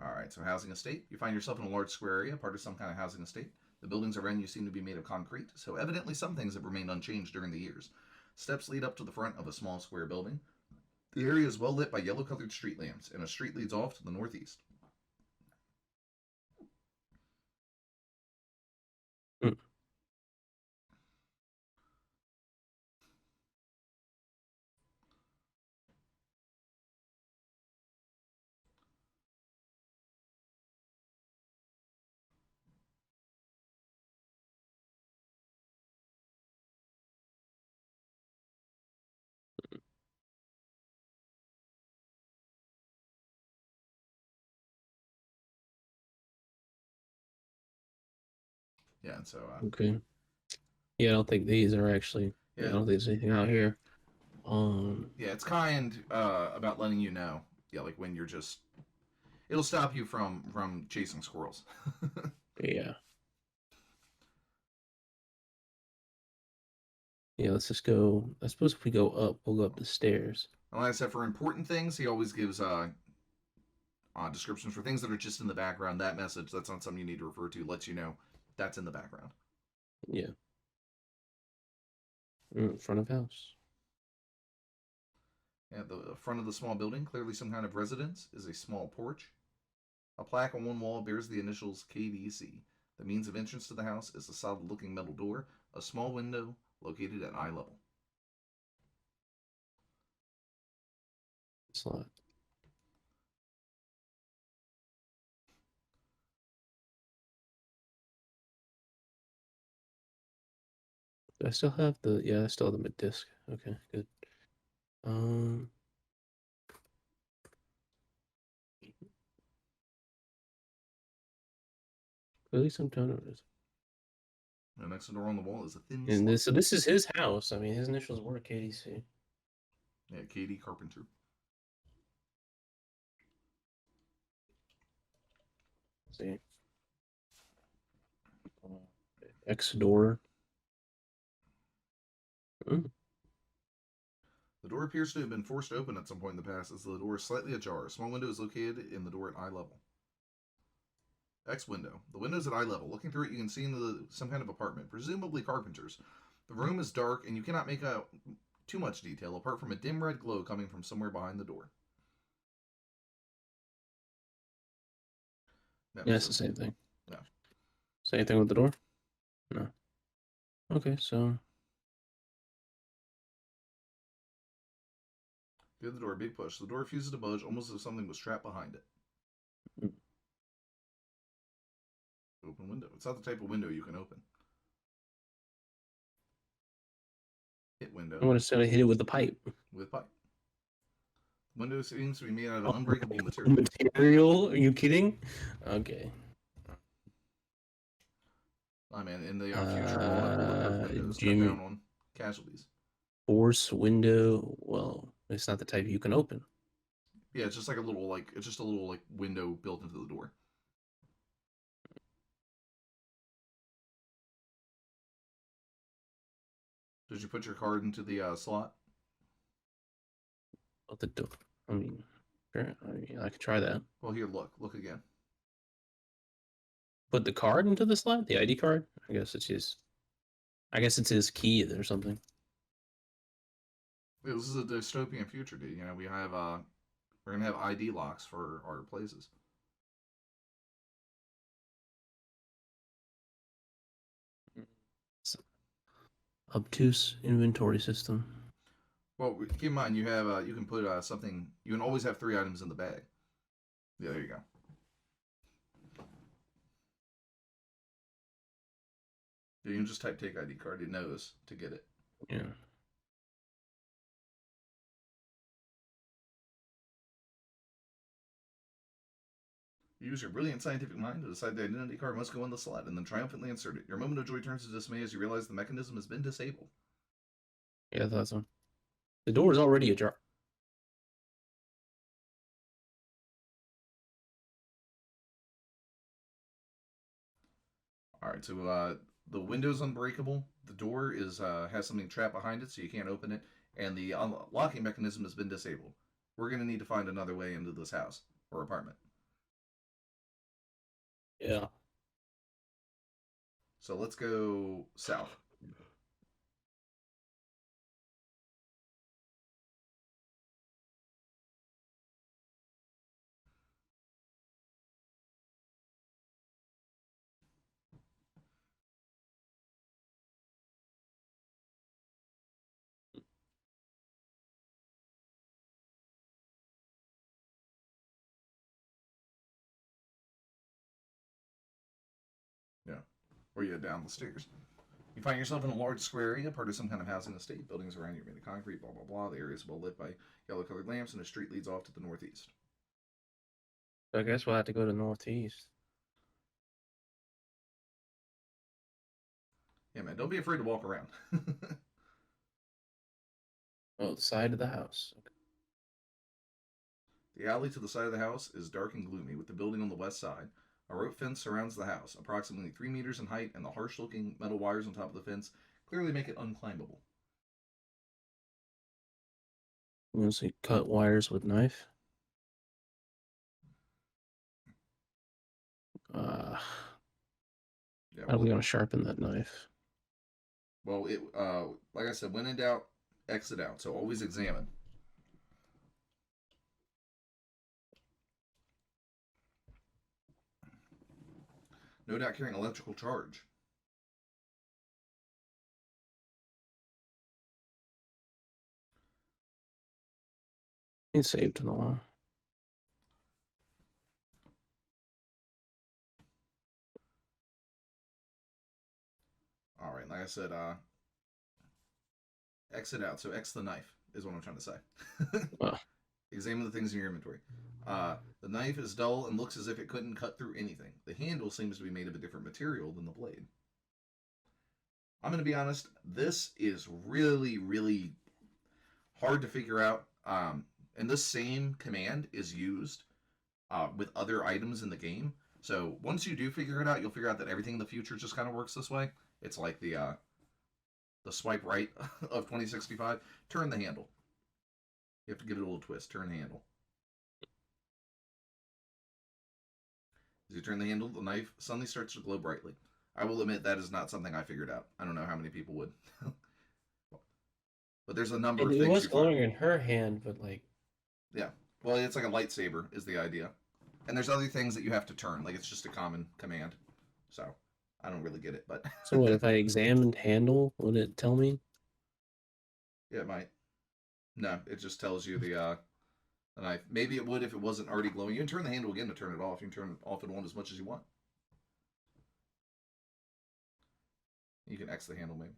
All right. So housing estate. You find yourself in a large square area, part of some kind of housing estate. The buildings around you seem to be made of concrete, so evidently some things have remained unchanged during the years. Steps lead up to the front of a small square building. The area is well lit by yellow-colored street lamps, and a street leads off to the northeast. Hmm. Yeah, and so Okay. Yeah, I don't think these are actually. Yeah, I yeah, don't think there's anything out here. Um. yeah, it's kind about letting you know. Yeah, like when you're just, it'll stop you from chasing squirrels. Yeah. Yeah. Let's just go. I suppose if we go up, we'll go up the stairs. And like I said, for important things, he always gives descriptions for things that are just in the background. That message, that's not something you need to refer to, lets you know that's in the background. Yeah. Front of house. At the front of the small building, clearly some kind of residence, is a small porch. A plaque on one wall bears the initials KDC. The means of entrance to the house is a solid looking metal door, a small window located at eye level. Slot. Do I still have the? Yeah, I still have the mid disc. Okay, good. Um. Clearly some tone of it. The next door on the wall is a thin And slot. this is his house. I mean, his initials were KDC. Yeah, KD Carpenter. Let's see. X door. Mm. The door appears to have been forced open at some point in the past, as the door is slightly ajar. A small window is located in the door at eye level. X window. The window is at eye level. Looking through it, you can see into some kind of apartment, presumably Carpenter's. The room is dark, and you cannot make out too much detail, apart from a dim red glow coming from somewhere behind the door. No, Yeah, it's so the same thing. no. Same thing with the door? No. Okay, so Through the door, big push. The door refuses to budge, almost as if something was trapped behind it. mm, Open window. It's not the type of window you can open. Hit I window want to say I hit it with the pipe. with pipe. Window seems to be made out of unbreakable material. Material? Are you kidding? Okay. I mean, in the future, we'll have bulletproof windows cut down Jimmy, on casualties. force window. Well, it's not the type you can open. Yeah, it's just like a little it's just a little like window built into the door. Did you put your card into the slot? Out the door. I mean, sure. I mean, I could try that. Well, here, look again. Put the card into the slot? The ID card? I guess it's his. I guess it's his key or something. This is a dystopian future, dude. You know, we're gonna have ID locks for our places. It's obtuse inventory system. Well, keep in mind you can put something. You can always have 3 items in the bag. Yeah, there you go. You can just type take ID card. It knows to get it. Yeah. Use your brilliant scientific mind to decide the identity card must go in the slot and then triumphantly insert it. Your moment of joy turns to dismay as you realize the mechanism has been disabled. Yeah, I thought so. The door is already ajar. All right, so the window's unbreakable. The door is has something trapped behind it, so you can't open it, and the unlocking mechanism has been disabled. We're gonna need to find another way into this house or apartment. Yeah. So let's go south. Yeah, or you head down the stairs. You find yourself in a large square area, part of some kind of housing estate. Buildings around you are made of concrete, blah, blah, blah. The area is well lit by yellow colored lamps, and a street leads off to the northeast. So I guess we'll have to go to northeast. Yeah, man, don't be afraid to walk around. Oh, the side of the house. Okay. The alley to the side of the house is dark and gloomy, with the building on the west side. A rope fence surrounds the house, approximately 3 meters in height, and the harsh looking metal wires on top of the fence clearly make it unclimbable. I'm gonna say cut wires with knife. Uh, Yeah, how are we gonna sharpen that knife? like I said, when in doubt, exit out. So always examine. No doubt carrying electrical charge. It's saved in the wall. All right, like I said, exit out. So X the knife is what I'm trying to say. Oh. Examine the things in your inventory. The knife is dull and looks as if it couldn't cut through anything. The handle seems to be made of a different material than the blade. I'm going to be honest, this is really, really hard to figure out. And this same command is used with other items in the game. So once you do figure it out, you'll figure out that everything in the future just kind of works this way. It's like the swipe right of 2065. Turn the handle. You have to give it a little twist. Turn the handle. As you turn the handle, the knife suddenly starts to glow brightly. I will admit that is not something I figured out. I don't know how many people would. But there's a number of It things was you find. glowing in her hand, but like, Yeah. Well, it's like a lightsaber is the idea. And there's other things that you have to turn. Like it's just a common command. So I don't really get it, but so what if I examined handle? Would it tell me? yeah, it might. No, it just tells you the knife. Maybe it would if it wasn't already glowing. You can turn the handle again to turn it off. You can turn it off and on as much as you want. You can X the handle maybe.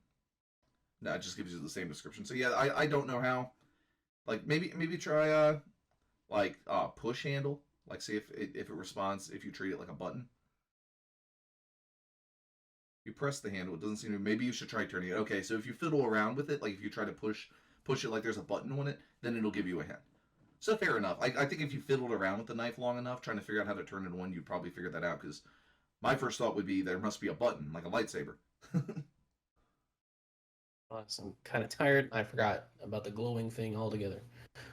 No, it just gives you the same description. So yeah, I don't know how. Like maybe try push handle. Like see if it responds if you treat it like a button. You press the handle, it doesn't seem to. Maybe you should try turning it. Okay, so if you fiddle around with it, like if you try to push it like there's a button on it, then it'll give you a hint. So fair enough. I think if you fiddled around with the knife long enough, trying to figure out how to turn it on, you'd probably figure that out. Because my first thought would be there must be a button, like a lightsaber. I'm kind of tired. I forgot about the glowing thing altogether.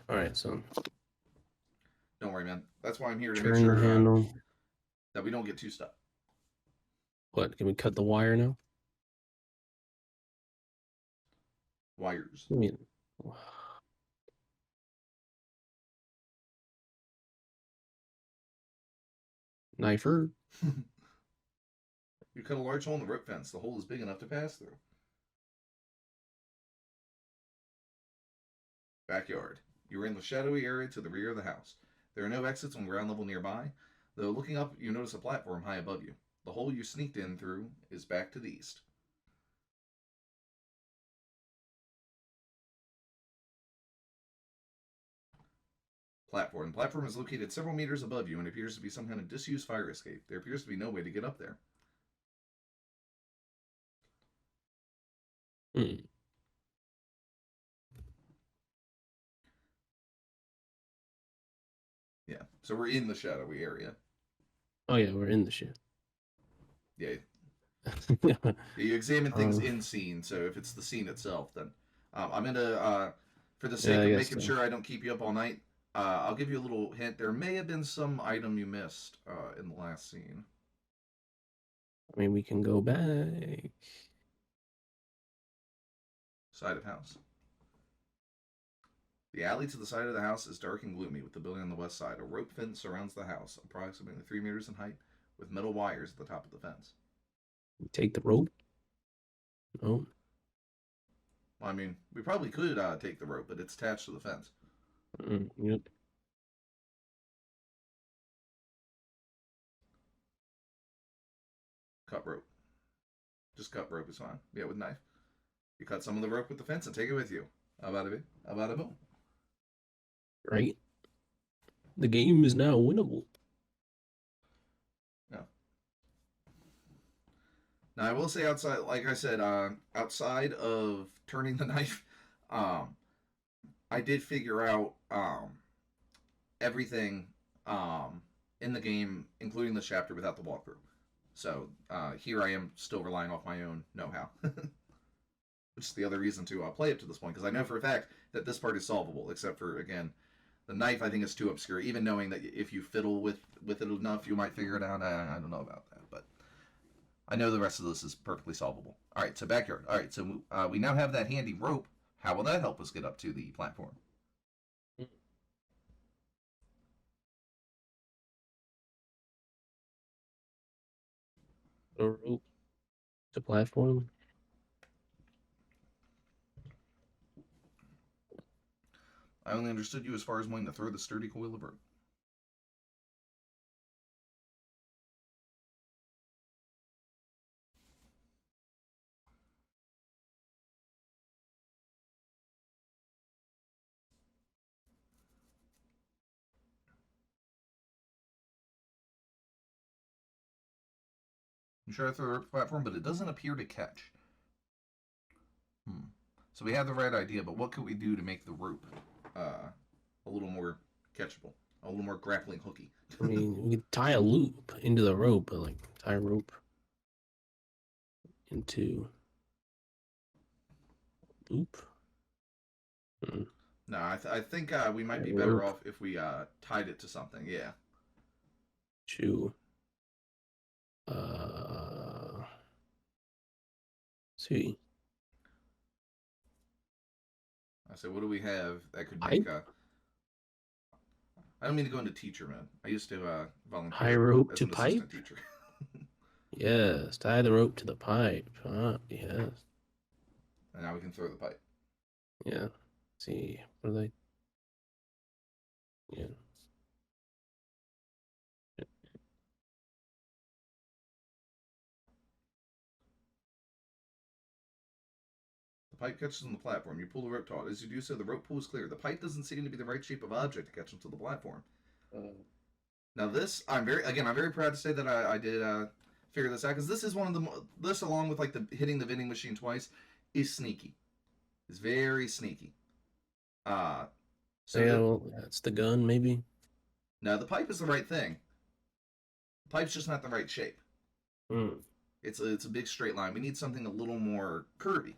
All right, so Don't worry, man. That's why I'm here to make turn the sure handle. that we don't get too stuck. What? Can we cut the wire now? Wires. I mean, knifer. You cut a large hole in the rope fence. The hole is big enough to pass through. Backyard. You are in the shadowy area to the rear of the house. There are no exits on ground level nearby, though looking up, you notice a platform high above you. The hole you sneaked in through is back to the east. Platform. The platform is located several meters above you and appears to be some kind of disused fire escape. There appears to be no way to get up there. Hmm. Yeah, so we're in the shadowy area. Oh yeah, we're in the shit. Yeah. You examine things in scene, so if it's the scene itself, then I'm gonna, for the sake Yeah, I of guess making so. sure I don't keep you up all night, I'll give you a little hint. There may have been some item you missed in the last scene. I mean, we can go back. Side of house. The alley to the side of the house is dark and gloomy, with the building on the west side. A rope fence surrounds the house, approximately 3 meters in height, with metal wires at the top of the fence. We take the rope. No. Well, I mean, we probably could take the rope, but it's attached to the fence. Yep. Cut rope. Just cut rope is fine. Yeah, with knife. You cut some of the rope with the fence and take it with you. How about it? How about it? Right. The game is now winnable. No. Now I will say outside, like I said, outside of turning the knife, um, I did figure out everything in the game, including the chapter, without the walkthrough. So here I am still relying off my own know-how, which is the other reason to play it to this point, because I know for a fact that this part is solvable, except for, again, the knife I think is too obscure, even knowing that if you fiddle with it enough, you might figure it out. I don't know about that, but I know the rest of this is perfectly solvable. All right, so backyard. All right, so we now have that handy rope. How will that help us get up to the platform? A rope to platform. I only understood you as far as wanting to throw the sturdy coil of rope. I'm sure I throw the rope platform, but it doesn't appear to catch. So we have the right idea, but what could we do to make the rope a little more catchable, a little more grappling hooky? I mean, we could tie a loop into the rope, but like tie a rope into loop. No, I think we might Tie be a better rope off if we tied it to something. Yeah. to uh see I said, what do we have that could make pipe. I don't mean to go into teacher mode. I used to Tie volunteer rope as to an assistant pipe. teacher. Yes, tie the rope to the pipe. Yes. And now we can throw the pipe. Yeah. Let's see, what are they? Yeah. The pipe catches on the platform. You pull the rope taut. As you do so, the rope pulls clear. The pipe doesn't seem to be the right shape of object to catch onto the platform. Now this, I'm very proud to say that I did figure this out, because this is one of this, along with like the hitting the vending machine twice, is sneaky. It's very sneaky. So Yeah, well, that's the gun, maybe. now the pipe is the right thing. The pipe's just not the right shape. Mm. It's a big straight line. We need something a little more curvy.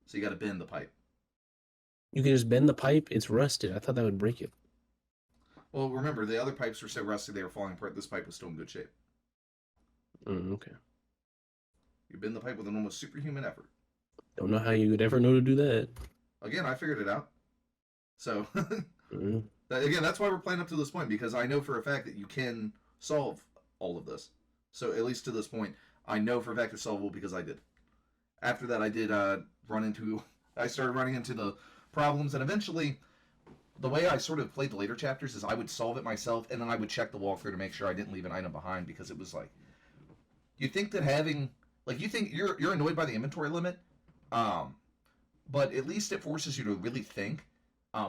So you got to bend the pipe. You can just bend the pipe. It's rusted. I thought that would break it. Well, remember the other pipes were so rusty they were falling apart. This pipe was still in good shape. Okay. You bend the pipe with an almost superhuman effort. Don't know how you would ever know to do that. Again, I figured it out. So Mm. again, that's why we're playing up to this point, because I know for a fact that you can solve all of this. So at least to this point, I know for a fact it's solvable because I did. After that, I did I started running into the problems, and eventually, the way I sort of played the later chapters is I would solve it myself, and then I would check the walkthrough to make sure I didn't leave an item behind, because it was like, you think that having, like, you think you're annoyed by the inventory limit, um, but at least it forces you to really think.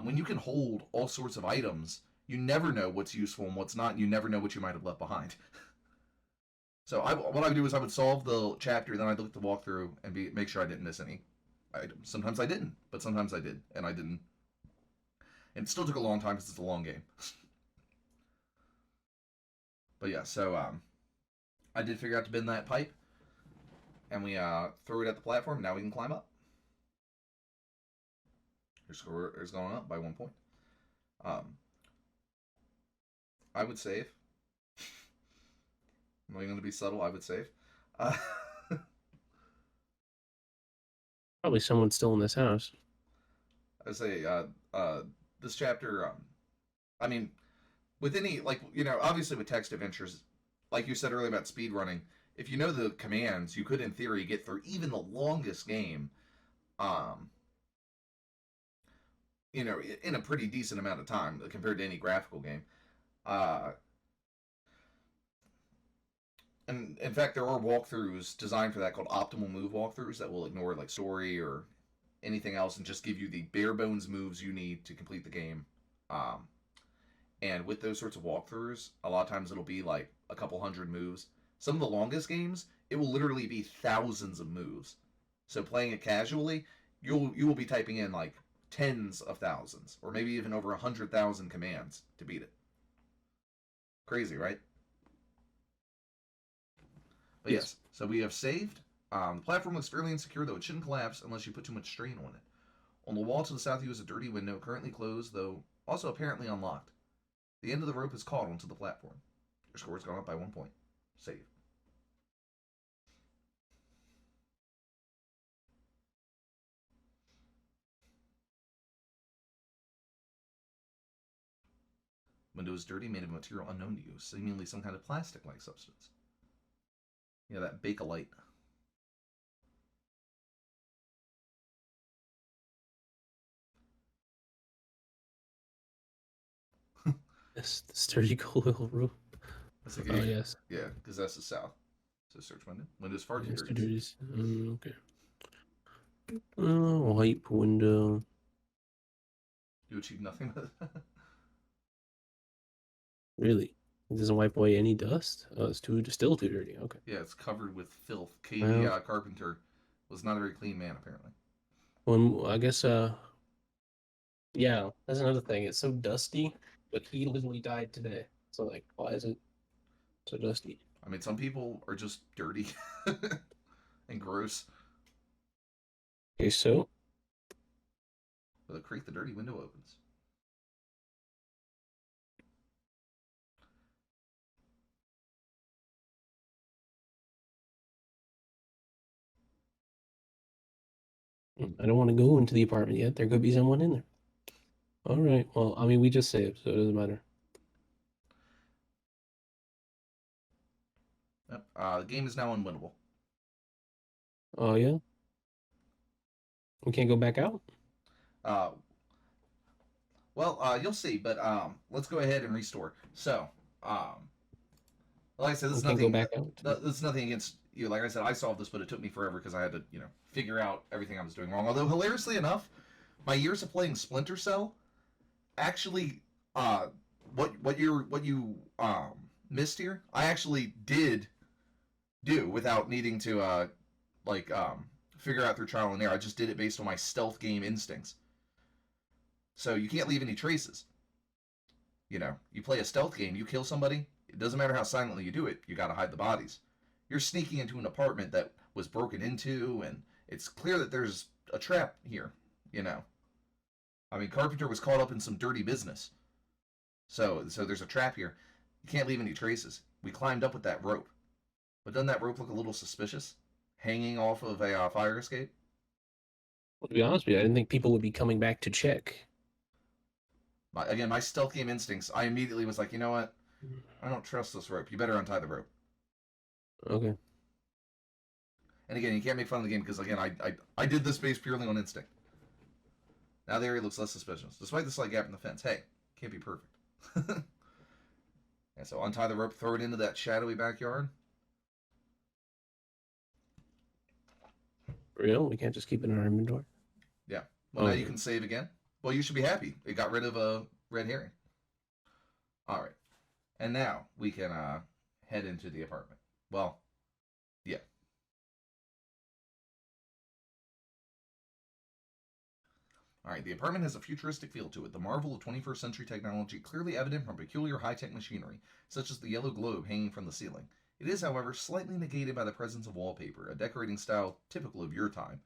When you can hold all sorts of items, you never know what's useful and what's not, and you never know what you might have left behind. So what I would do is I would solve the chapter, then I'd look at the walkthrough and make sure I didn't miss any items. Sometimes I didn't, but sometimes I did, and I didn't. And it still took a long time because it's a long game. But yeah, so I did figure out to bend that pipe, and we threw it at the platform. And now we can climb up. Your score is going up by 1 point. I would save. I'm going to be subtle. I would save. Probably someone's still in this house. I say this chapter. I mean, with any, like, obviously with text adventures, like you said earlier about speed running, if you know the commands, you could in theory get through even the longest game, in a pretty decent amount of time compared to any graphical game. And in fact, there are walkthroughs designed for that called optimal move walkthroughs that will ignore like story or anything else and just give you the bare bones moves you need to complete the game. And with those sorts of walkthroughs, a lot of times it'll be like a couple hundred moves. Some of the longest games, it will literally be thousands of moves. So playing it casually, you will be typing in like tens of thousands, or maybe even over 100,000 commands to beat it. Crazy, right? But yes, so we have saved. The platform looks fairly insecure, though it shouldn't collapse unless you put too much strain on it. On the wall to the south, you use a dirty window, currently closed, though also apparently unlocked. The end of the rope is caught onto the platform. Your score has gone up by 1 point. Save. Window is dirty, made of a material unknown to you, seemingly some kind of plastic-like substance. Yeah, that Bakelite. Yes, the sturdy coil roof. Oh, yes. Yeah, because that's the south. So search window. Window's far too Yes, dirty. okay. White window. You achieve nothing with it. Really? It doesn't wipe away any dust? Oh, it's still too dirty. Okay. Yeah, it's covered with filth. Katie Well, Carpenter was not a very clean man, apparently. I guess, yeah, that's another thing. It's so dusty, but he literally died today. So, like, why is it so dusty? I mean, some people are just dirty and gross. Okay, so With a creak, the dirty window opens. I don't want to go into the apartment yet. There could be someone in there. All right. Well, I mean, we just saved, so it doesn't matter. Yep. The game is now unwinnable. Oh, yeah? We can't go back out? Uh, you'll see, but let's go ahead and restore. So, like I said, this We is can't go nothing. back out? This is nothing against you. Like I said, I solved this, but it took me forever because I had to, figure out everything I was doing wrong. Although hilariously enough, my years of playing Splinter Cell actually, what you missed here, I actually did do without needing to like figure out through trial and error. I just did it based on my stealth game instincts. So you can't leave any traces. You play a stealth game, you kill somebody, it doesn't matter how silently you do it, you gotta hide the bodies. You're sneaking into an apartment that was broken into, and it's clear that there's a trap here, you know. I mean, Carpenter was caught up in some dirty business. So there's a trap here. You can't leave any traces. We climbed up with that rope. But doesn't that rope look a little suspicious? Hanging off of a fire escape? Well, to be honest with you, I didn't think people would be coming back to check. Again, my stealth game instincts, I immediately was like, you know what? I don't trust this rope. You better untie the rope. Okay. And again, you can't make fun of the game because, again, I did this based purely on instinct. Now the area looks less suspicious, despite the slight gap in the fence. Hey, can't be perfect. And so untie the rope, throw it into that shadowy backyard. Real? We can't just keep it in our inventory? Yeah. Well, now you can save again. Well, you should be happy. It got rid of a red herring. All right. And now we can head into the apartment. Well, yeah. All right, the apartment has a futuristic feel to it, the marvel of 21st century technology clearly evident from peculiar high-tech machinery, such as the yellow globe hanging from the ceiling. It is, however, slightly negated by the presence of wallpaper, a decorating style typical of your time.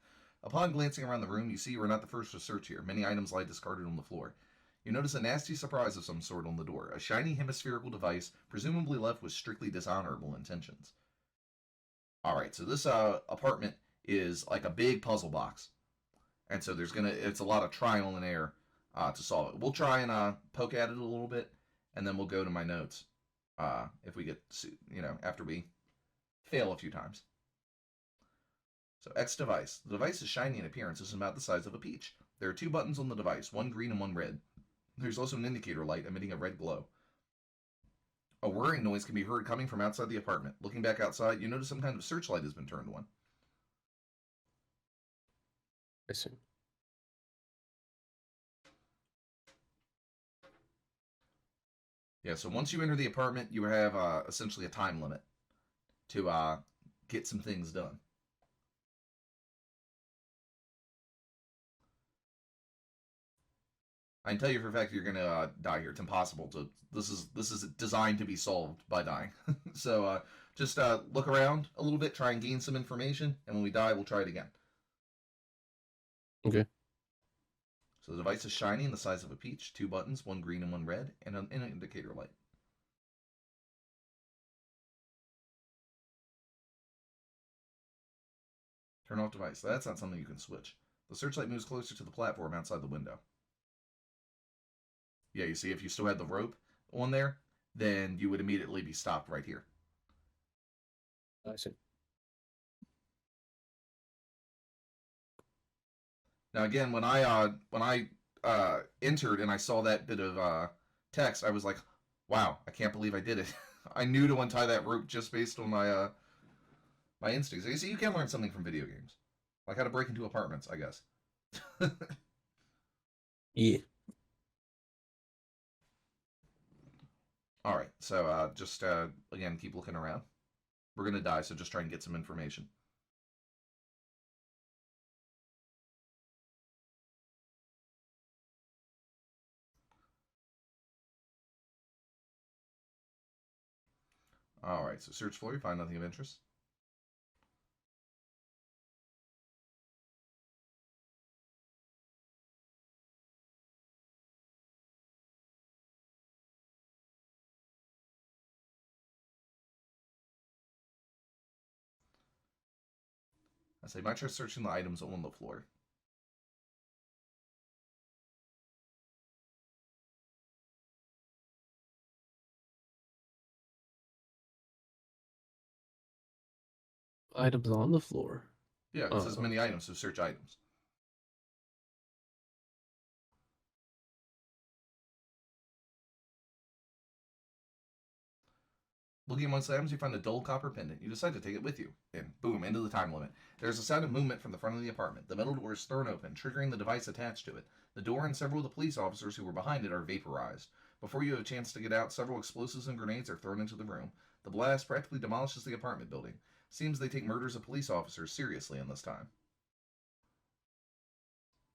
Upon glancing around the room, you see you are not the first to search here. Many items lie discarded on the floor. You notice a nasty surprise of some sort on the door, a shiny hemispherical device, presumably left with strictly dishonorable intentions. Alright, so this apartment is like a big puzzle box. And so it's a lot of trial and error to solve it. We'll try and poke at it a little bit, and then we'll go to my notes if we get, after we fail a few times. So X device. The device is shiny in appearance. It's about the size of a peach. There are two buttons on the device, one green and one red. There's also an indicator light emitting a red glow. A whirring noise can be heard coming from outside the apartment. Looking back outside, you notice some kind of searchlight has been turned on. I see. Yeah, so once you enter the apartment, you have essentially a time limit to get some things done. I can tell you for a fact you're gonna die here. It's impossible to. This is designed to be solved by dying. So just look around a little bit, try and gain some information, and when we die, we'll try it again. Okay. So the device is shiny and the size of a peach. 2 buttons, one green and one red, and an indicator light. Turn off device. That's not something you can switch. The searchlight moves closer to the platform outside the window. Yeah, you see, if you still had the rope on there, then you would immediately be stopped right here. I see. Now, again, when I entered and I saw that bit of text, I was like, "Wow, I can't believe I did it." I knew to untie that rope just based on my instincts. You see, you can learn something from video games, like how to break into apartments, I guess. Yeah. All right, so just again, keep looking around. We're gonna die, so just try and get some information. All right, so search floor, you find nothing of interest. I say, might try searching the items on the floor. Items on the floor. Yeah, it says many items, so search items. Looking amongst the items, you find a dull copper pendant. You decide to take it with you. And boom, into the time limit. There's a sound of movement from the front of the apartment. The metal door is thrown open, triggering the device attached to it. The door and several of the police officers who were behind it are vaporized. Before you have a chance to get out, several explosives and grenades are thrown into the room. The blast practically demolishes the apartment building. Seems they take murders of police officers seriously in this time.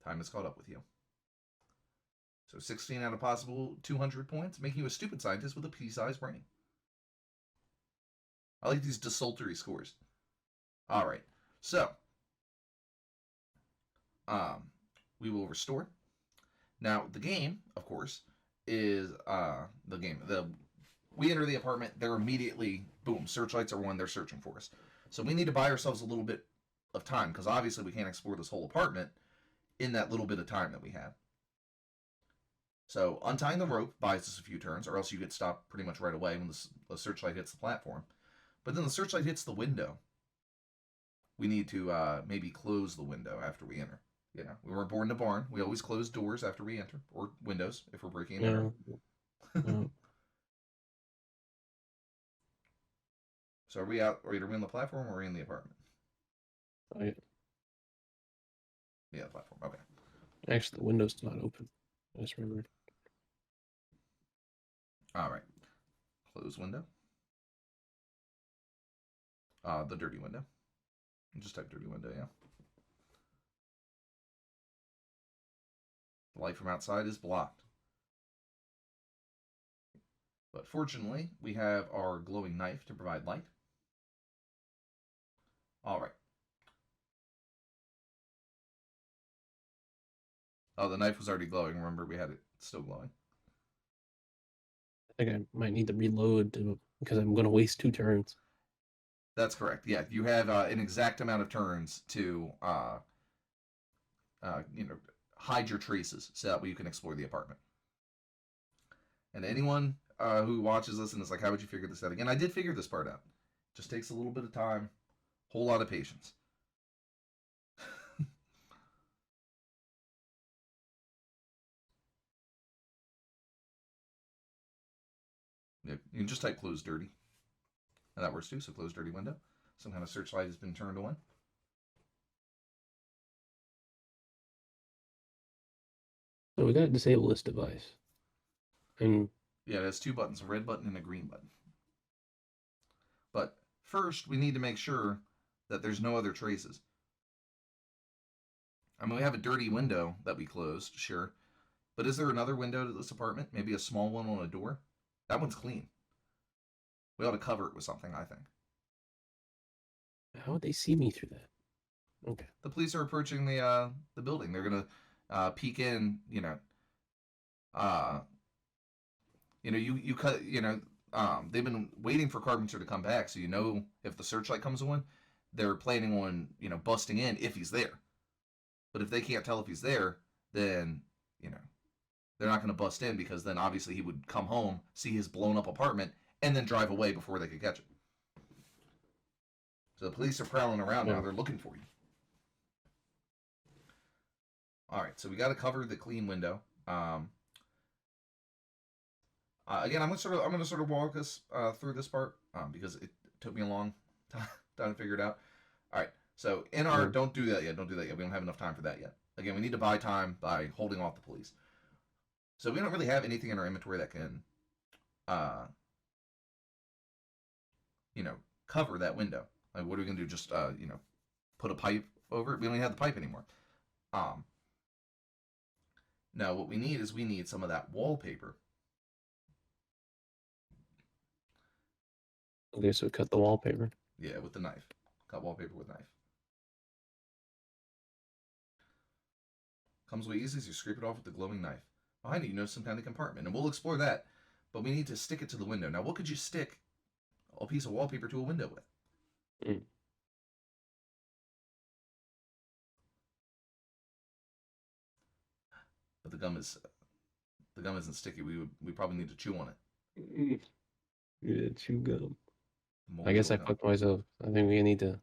Time has caught up with you. So 16 out of possible 200 points, making you a stupid scientist with a pea-sized brain. I like these desultory scores. All right, so we will restore. Now the game, of course, is the game. We enter the apartment. They're immediately boom. Searchlights are on. They're searching for us. So we need to buy ourselves a little bit of time because obviously we can't explore this whole apartment in that little bit of time that we have. So untying the rope buys us a few turns, or else you get stopped pretty much right away when the searchlight hits the platform. But then the searchlight hits the window. We need to maybe close the window after we enter. You know, we weren't born in a barn. We always close doors after we enter, or windows if we're breaking in. No. So are we out? Are we on the platform or are we in the apartment? Yeah, the platform. Okay. Actually, the window's not open. I just remembered. All right. Close window. The dirty window. Just type dirty window, yeah. The light from outside is blocked. But fortunately, we have our glowing knife to provide light. All right. Oh, the knife was already glowing. Remember, we had it still glowing. I think I might need to reload because I'm going to waste 2 turns. That's correct. Yeah, you have an exact amount of turns to, hide your traces so that way you can explore the apartment. And anyone who watches this and is like, how would you figure this out? Again, I did figure this part out. Just takes a little bit of time, whole lot of patience. You can just type close dirty. And that works too, so close dirty window. Some kind of searchlight has been turned on. So we got to disable this device. And yeah, it has 2 buttons, a red button and a green button. But first we need to make sure that there's no other traces. I mean, we have a dirty window that we closed, sure. But is there another window to this apartment? Maybe a small one on a door? That one's clean. We ought to cover it with something, I think. How would they see me through that? Okay. The police are approaching the building. They're gonna peek in. You cut. They've been waiting for Carpenter to come back, so if the searchlight comes on, they're planning on busting in if he's there. But if they can't tell if he's there, then they're not going to bust in, because then obviously he would come home, see his blown up apartment, and then drive away before they could catch him. So the police are prowling around now. They're looking for you. All right, so we got to cover the clean window. Again, I'm gonna sort of walk us through this part because it took me a long time to figure it out. All right, so in our don't do that yet. We don't have enough time for that yet. Again, we need to buy time by holding off the police. So we don't really have anything in our inventory that can, cover that window. Like, what are we gonna do? Just put a pipe over it? We don't even have the pipe anymore. Now what we need some of that wallpaper. Okay, so cut the wallpaper. Yeah, with the knife. Cut wallpaper with knife. Comes way easy as you scrape it off with the glowing knife. Behind it, you notice some kind of compartment, and we'll explore that. But we need to stick it to the window. Now, what could you stick a piece of wallpaper to a window with? But the gum isn't sticky. We probably need to chew on it. Yeah, chew gum. I guess I fucked myself. I think we need to.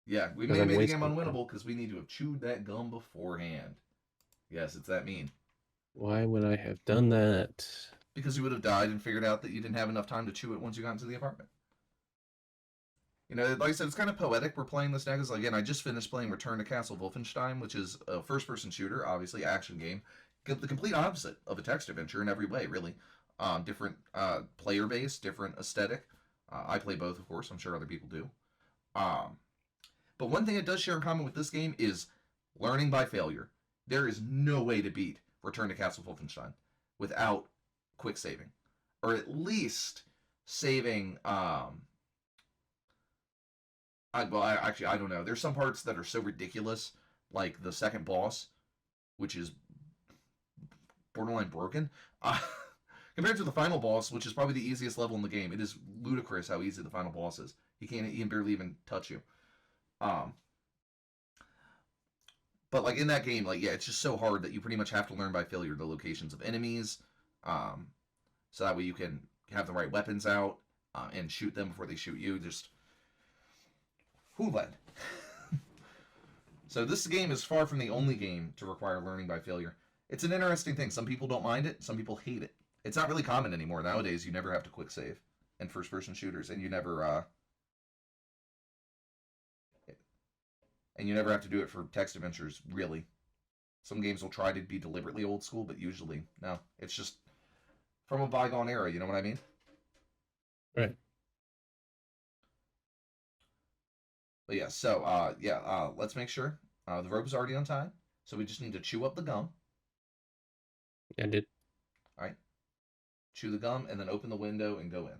Yeah, we may have made the game unwinnable because we need to have chewed that gum beforehand. Yes, it's that mean. Why would I have done that? Because you would have died and figured out that you didn't have enough time to chew it once you got into the apartment. Like I said, it's kind of poetic. We're playing this now because, again, I just finished playing Return to Castle Wolfenstein, which is a first-person shooter, obviously, action game. The complete opposite of a text adventure in every way, really. Different player base, different aesthetic. I play both, of course. I'm sure other people do. But one thing it does share in common with this game is learning by failure. There is no way to beat Return to Castle Wolfenstein without quick saving. Or at least saving... I don't know. There's some parts that are so ridiculous, like the second boss, which is borderline broken. Compared to the final boss, which is probably the easiest level in the game, it is ludicrous how easy the final boss is. He can barely even touch you. But like in that game, like it's just so hard that you pretty much have to learn by failure the locations of enemies, so that way you can have the right weapons out and shoot them before they shoot you. Just who led? So this game is far from the only game to require learning by failure. It's an interesting thing. Some people don't mind it. Some people hate it. It's not really common anymore. Nowadays, you never have to quick save in first-person shooters, and you never have to do it for text adventures, really. Some games will try to be deliberately old school, but usually, no. It's just from a bygone era, you know what I mean? Right. But yeah, so, let's make sure. The rope is already untied, so we just need to chew up the gum. I did. All right. Chew the gum, and then open the window and go in.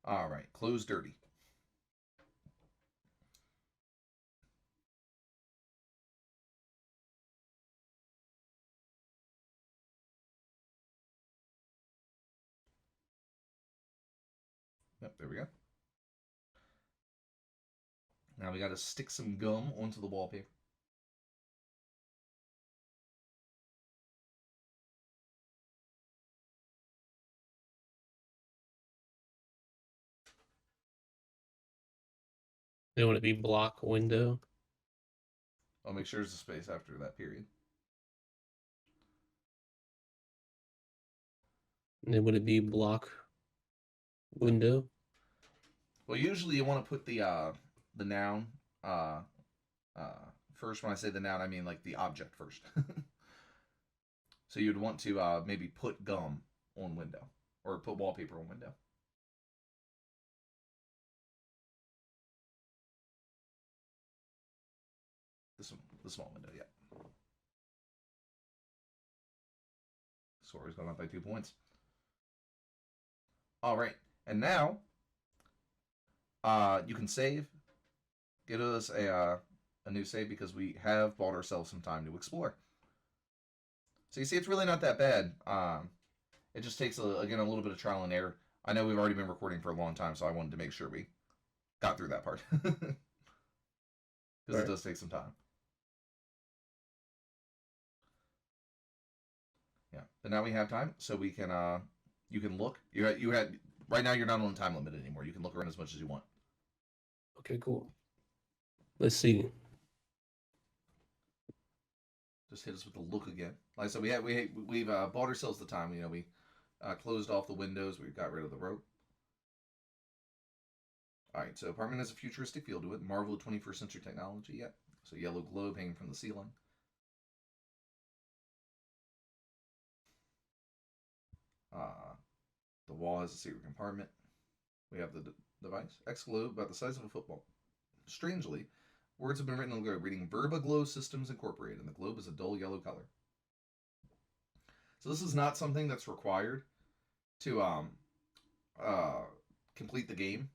All right, close dirty. Yep, there we go. Now we got to stick some gum onto the wallpaper. Then would it be block window? I'll make sure there's a space after that period. And then would it be block window? Well, usually you want to put the noun first. When I say the noun, I mean like the object first. So you'd want to maybe put gum on window or put wallpaper on window. This one, the small window, yeah. Score has gone up by 2 points. All right, and now you can save. Get us a new save because we have bought ourselves some time to explore. So you see, it's really not that bad. It just takes again a little bit of trial and error. I know we've already been recording for a long time, so I wanted to make sure we got through that part because it does take some time. Yeah, but now we have time, so we can you can look. You had right now. You're not on time limit anymore. You can look around as much as you want. Okay, cool. Let's see. Just hit us with the look again. Like I said, we've bought ourselves the time. You know, we closed off the windows. We got rid of the rope. All right, so apartment has a futuristic feel to it. Marvel of 21st century technology. Yep. So yellow globe hanging from the ceiling. The wall has a secret compartment. We have the device. X globe about the size of a football. Strangely, words have been written on the globe reading Verba Glow Systems Incorporated, and the globe is a dull yellow color. So this is not something that's required to complete the game.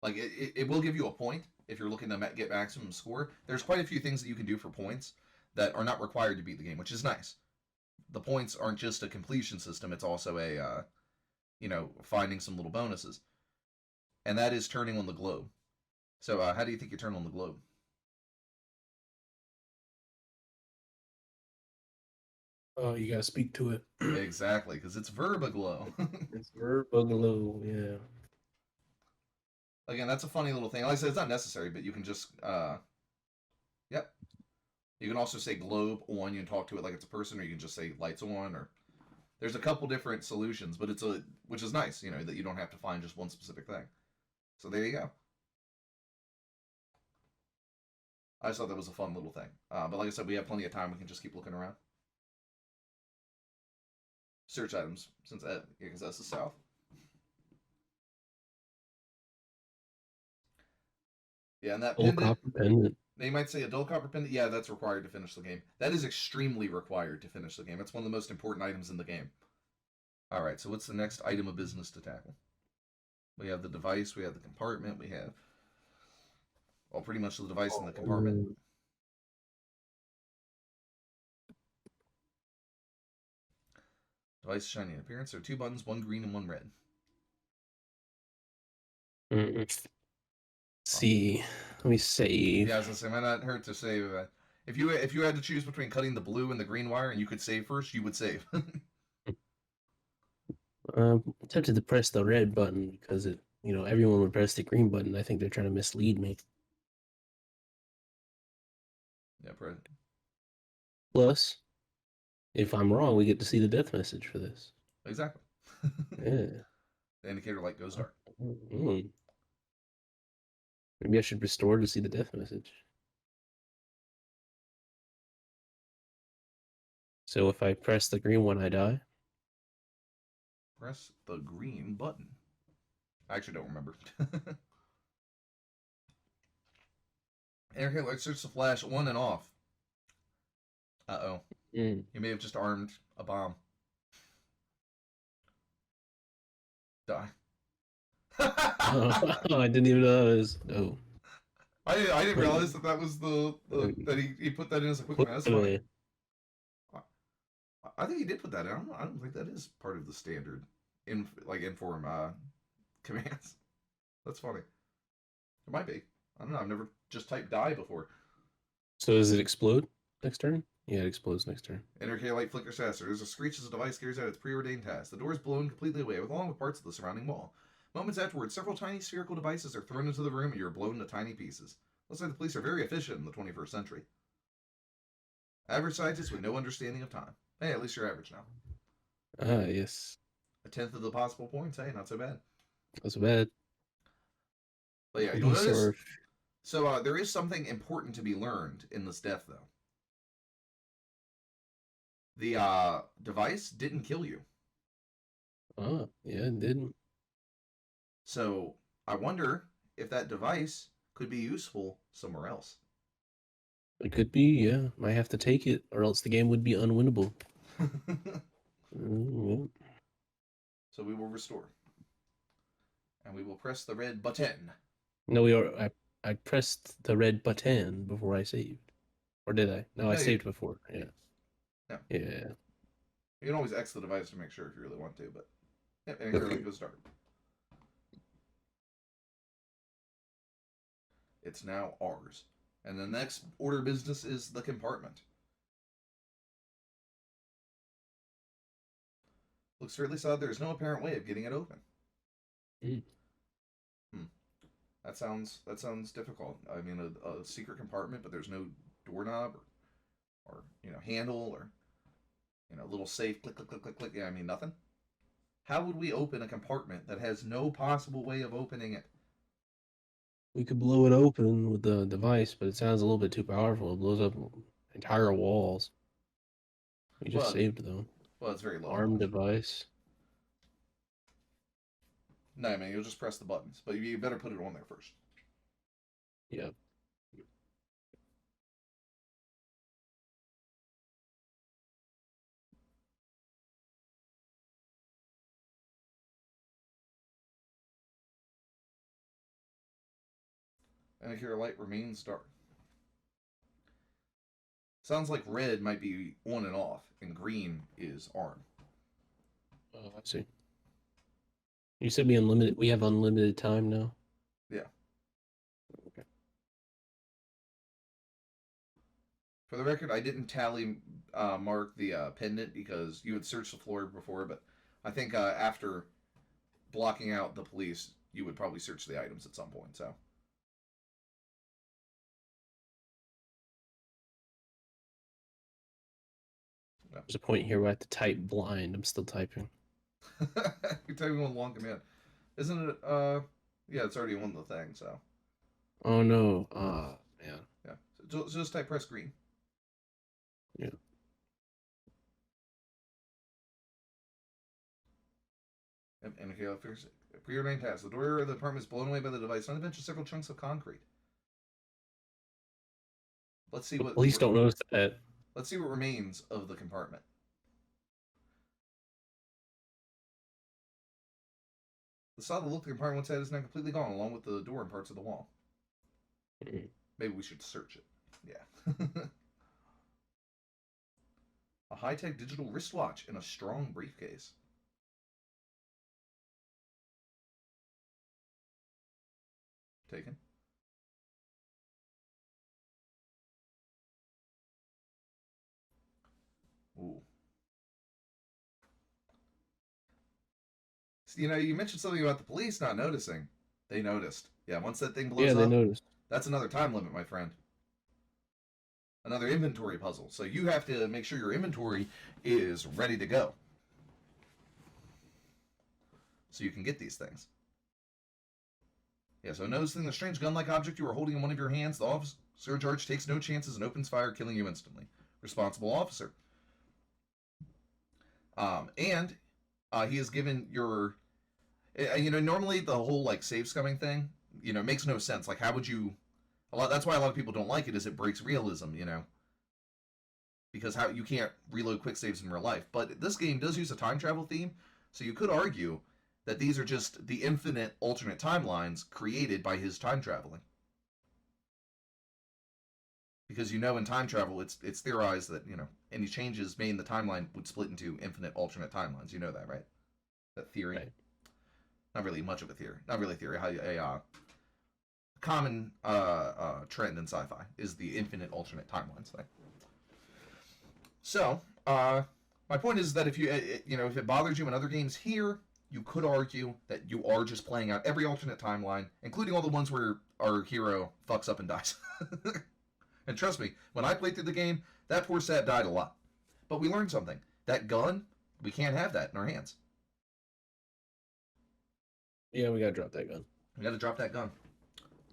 Like it will give you a point if you're looking to get maximum score. There's quite a few things that you can do for points that are not required to beat the game, which is nice. The points aren't just a completion system; it's also a finding some little bonuses, and that is turning on the globe. So how do you think you turn on the globe? Oh, you gotta speak to it. Exactly, because it's Verba Glow. It's Verba Glow, yeah. Again, that's a funny little thing. Like I said, it's not necessary, but you can just, yep. You can also say globe on. You can talk to it like it's a person, or you can just say lights on. Or there's a couple different solutions, but which is nice, that you don't have to find just one specific thing. So there you go. I just thought that was a fun little thing. But like I said, we have plenty of time. We can just keep looking around. Search items, since because that's the south. Yeah, and that pendant. Copper pendant. They might say adult copper pendant. Yeah, that's required to finish the game. That is extremely required to finish the game. It's one of the most important items in the game. All right, so what's the next item of business to tackle? We have the device. We have the compartment. We have, well, pretty much the device in the compartment. Device shiny in appearance. There are 2 buttons, 1 green and 1 red. See, let me save. Yeah, I was gonna say, might not hurt to save. If you had to choose between cutting the blue and the green wire, and you could save first, you would save. I'm tempted to press the red button because everyone would press the green button. I think they're trying to mislead me. Yeah, press. Plus, if I'm wrong, we get to see the death message for this. Exactly. Yeah. The indicator light goes dark. Maybe I should restore to see the death message. So if I press the green one, I die? Press the green button. I actually don't remember. Indicator light starts to flash on and off. Uh-oh. You may have just armed a bomb. Die. I didn't even know that was. Oh. I didn't realize that was that he put that in as a quick one. That's funny. I think he did put that in. I don't think that is part of the standard inform commands. That's funny. It might be. I don't know. I've never just typed die before. So does it explode next turn? Yeah, it explodes next turn. Indicator light flickers faster. There's a screech as the device carries out its preordained task. The door is blown completely away, along with parts of the surrounding wall. Moments afterwards, several tiny spherical devices are thrown into the room and you're blown into tiny pieces. Looks like the police are very efficient in the 21st century. Average scientist with no understanding of time. Hey, at least you're average now. Ah, yes. 1/10 of the possible points. Hey, not so bad. Not so bad. But yeah, you'll notice. So there is something important to be learned in this death, though. The device didn't kill you. Oh, yeah, it didn't. So I wonder if that device could be useful somewhere else. It could be, yeah. Might have to take it, or else the game would be unwinnable. Yeah. So we will restore. And we will press the red button. No, I pressed the red button before I saved. Or did I? No, I saved before. Yeah. No. Yeah. You can always X the device to make sure if you really want to, but yep, and here we go start. It's now ours. And the next order of business is the compartment. Looks fairly solid. There's no apparent way of getting it open. That sounds difficult. I mean, a secret compartment, but there's no doorknob or handle or little safe click click click click click. Yeah, I mean nothing. How would we open a compartment that has no possible way of opening it? We could blow it open with the device, but it sounds a little bit too powerful. It blows up entire walls. We just saved though. Well, it's very low. ARM device. No, man, you'll just press the buttons, but you better put it on there first. Yep. And if your light remains dark. Sounds like red might be on and off, and green is ARM. Oh, I see. You said we have unlimited time now? Yeah. Okay. For the record, I didn't tally mark the pendant because you had searched the floor before, but I think after blocking out the police, you would probably search the items at some point, so. There's a point here where I have to type blind. I'm still typing. You're typing one long command. Isn't it, yeah, it's already on the thing, so. Oh no, man. Yeah, so just type press green. Yeah. And okay, pre-ordained task. The door of the apartment is blown away by the device. On the bench are several chunks of concrete. Let's see what. Police don't notice that. Let's see what remains of the compartment. The solid look the compartment once had is now completely gone, along with the door and parts of the wall. Maybe we should search it. Yeah. A high-tech digital wristwatch in a strong briefcase. Taken. Ooh. So, you mentioned something about the police not noticing. They noticed. Yeah, once that thing blows up, they noticed. That's another time limit, my friend. Another inventory puzzle. So you have to make sure your inventory is ready to go. So you can get these things. Yeah, so noticing the strange gun-like object you are holding in one of your hands, the officer in charge takes no chances and opens fire, killing you instantly. Responsible officer. And he is given your... normally the whole, save scumming thing, makes no sense. Like, how would you... That's why a lot of people don't like it, is it breaks realism, because you can't reload quick saves in real life. But this game does use a time travel theme, so you could argue that these are just the infinite alternate timelines created by his time traveling. Because in time travel, it's theorized that any changes made in the timeline would split into infinite alternate timelines. You know that, right? That theory. Right. Not really much of a theory. Not really a theory. A common trend in sci-fi is the infinite alternate timelines thing. So, my point is that if if it bothers you in other games here, you could argue that you are just playing out every alternate timeline, including all the ones where our hero fucks up and dies. And trust me, when I played through the game, that poor sap died a lot. But we learned something. That gun, we can't have that in our hands. Yeah, we gotta drop that gun. We gotta drop that gun.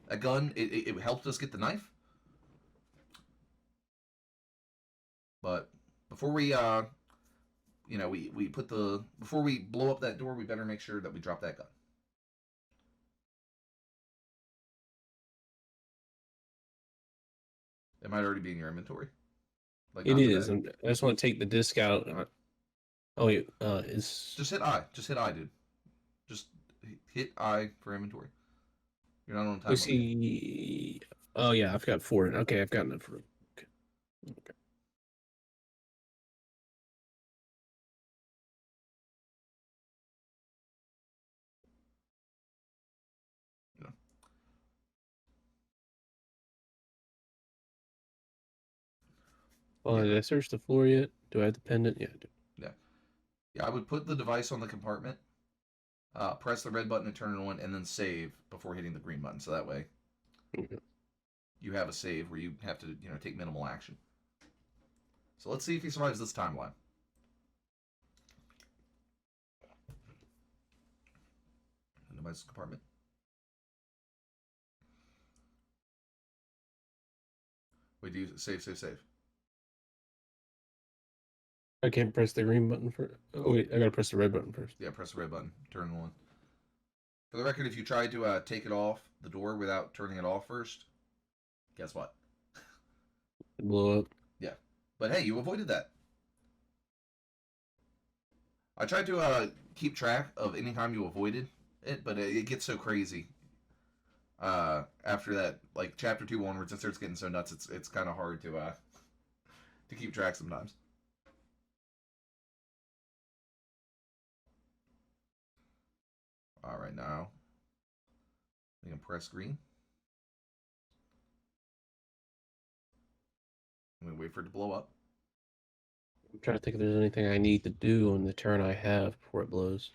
That gun, it helped us get the knife. But before we you know, we put the before we blow up that door, we better make sure that we drop that gun. It might already be in your inventory. Like It not is. today. I just want to take the disc out. Oh wait, is Just hit I. Just hit I, dude. Just hit I for inventory. You're not on time let's limit yet. see. Oh yeah, I've got 4. Okay, I've got enough room. Okay. Okay. You know. Well, Yeah, did I search the floor yet? Do I have the pendant? Yeah, I do. yeah, yeah. I would put the device on the compartment. Press the red button to turn it on, and then save before hitting the green button. So that way Okay. you have a save where you have to, you know, take minimal action. So let's see if he survives this timeline. In the device compartment. Wait, do you save, save, save? I can't press the green button first. Oh wait, I gotta press the red button first. Yeah, press the red button, turn it on. For the record, if you tried to take it off the door without turning it off first, guess what? Blow up. Yeah. But hey, you avoided that. I tried to keep track of any time you avoided it, but it gets so crazy. After that, like chapter 2 onwards, it starts getting so nuts. It's kind of hard to keep track sometimes. All right, now we can press green. I'm gonna wait for it to blow up. I'm trying to think if there's anything I need to do on the turn I have before it blows.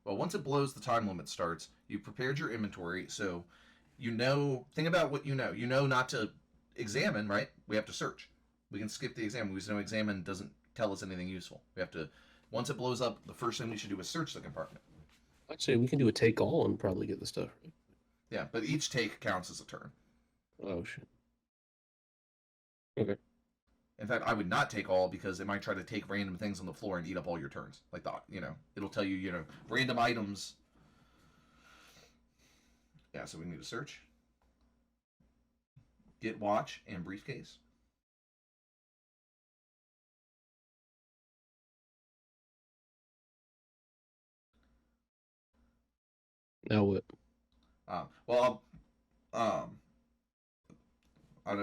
Well, once it blows, the time limit starts. You prepared your inventory, so you know. Think about what you know. You know not to examine, right? We have to search. We can skip the exam. We know examine doesn't tell us anything useful. We have to. Once it blows up, the first thing we should do is search the compartment. Actually, we can do a take all and probably get the stuff. Right? Yeah, but each take counts as a turn. Oh shit. Okay. In fact, I would not take all because it might try to take random things on the floor and eat up all your turns. Like the, you know, it'll tell you, you know, random items. Yeah, so we need to search. Get watch and briefcase. Now what? Well, I'll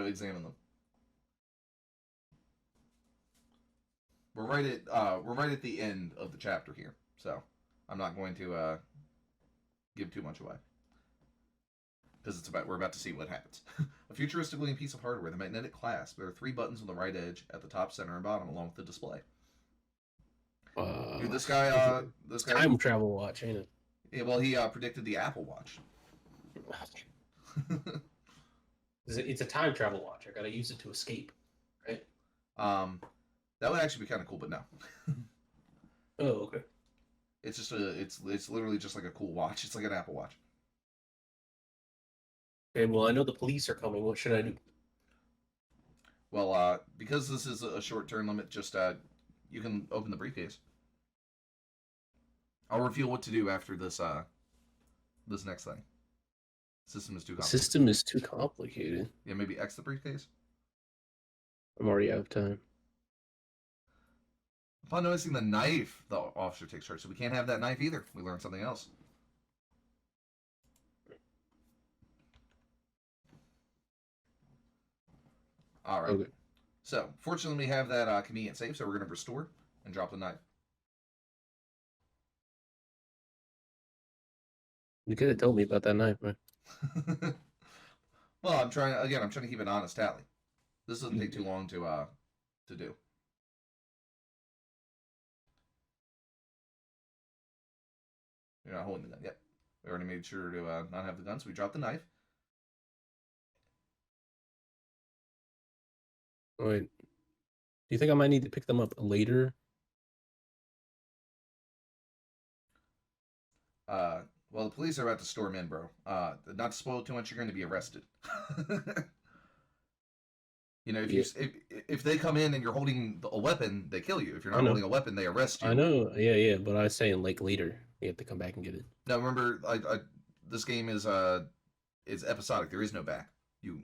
examine them. We're right at the end of the chapter here, so I'm not going to give too much away because we're about to see what happens. A futuristic looking piece of hardware, the magnetic clasp. There are 3 buttons on the right edge at the top, center, and bottom, along with the display. Dude, this guy, Time travel watch, ain't it? yeah, well, he predicted the Apple Watch. It's a time travel watch. I gotta use it to escape, right? That would actually be kind of cool, but no. Oh, okay. It's just it's literally just like a cool watch. It's like an Apple Watch. Okay, well, I know the police are coming. What should I do? Well, because this is a short turn limit, just you can open the briefcase. I'll reveal what to do after this this next thing. System is too The complicated. system is too complicated. Yeah, maybe X the briefcase. I'm already out of time. Upon noticing the knife, the officer takes charge. So we can't have that knife either. We learned something else. All right. Okay. So, fortunately, we have that convenient save, so we're going to restore and drop the knife. You could have told me about that knife, man. Well, I'm trying to keep an honest tally. This doesn't take too long to do. You're not holding the gun. Yep. We already made sure to not have the gun, so we dropped the knife. Wait. Do you think I might need to pick them up later? Well, the police are about to storm in, bro. Not to spoil too much, you're going to be arrested. You know, Yeah, if they come in and you're holding a weapon, they kill you. If you're I not know. holding a weapon, they arrest I you. know. Yeah. But I was saying like later, you have to come back and get it. Now remember, this game is episodic. There is no back. You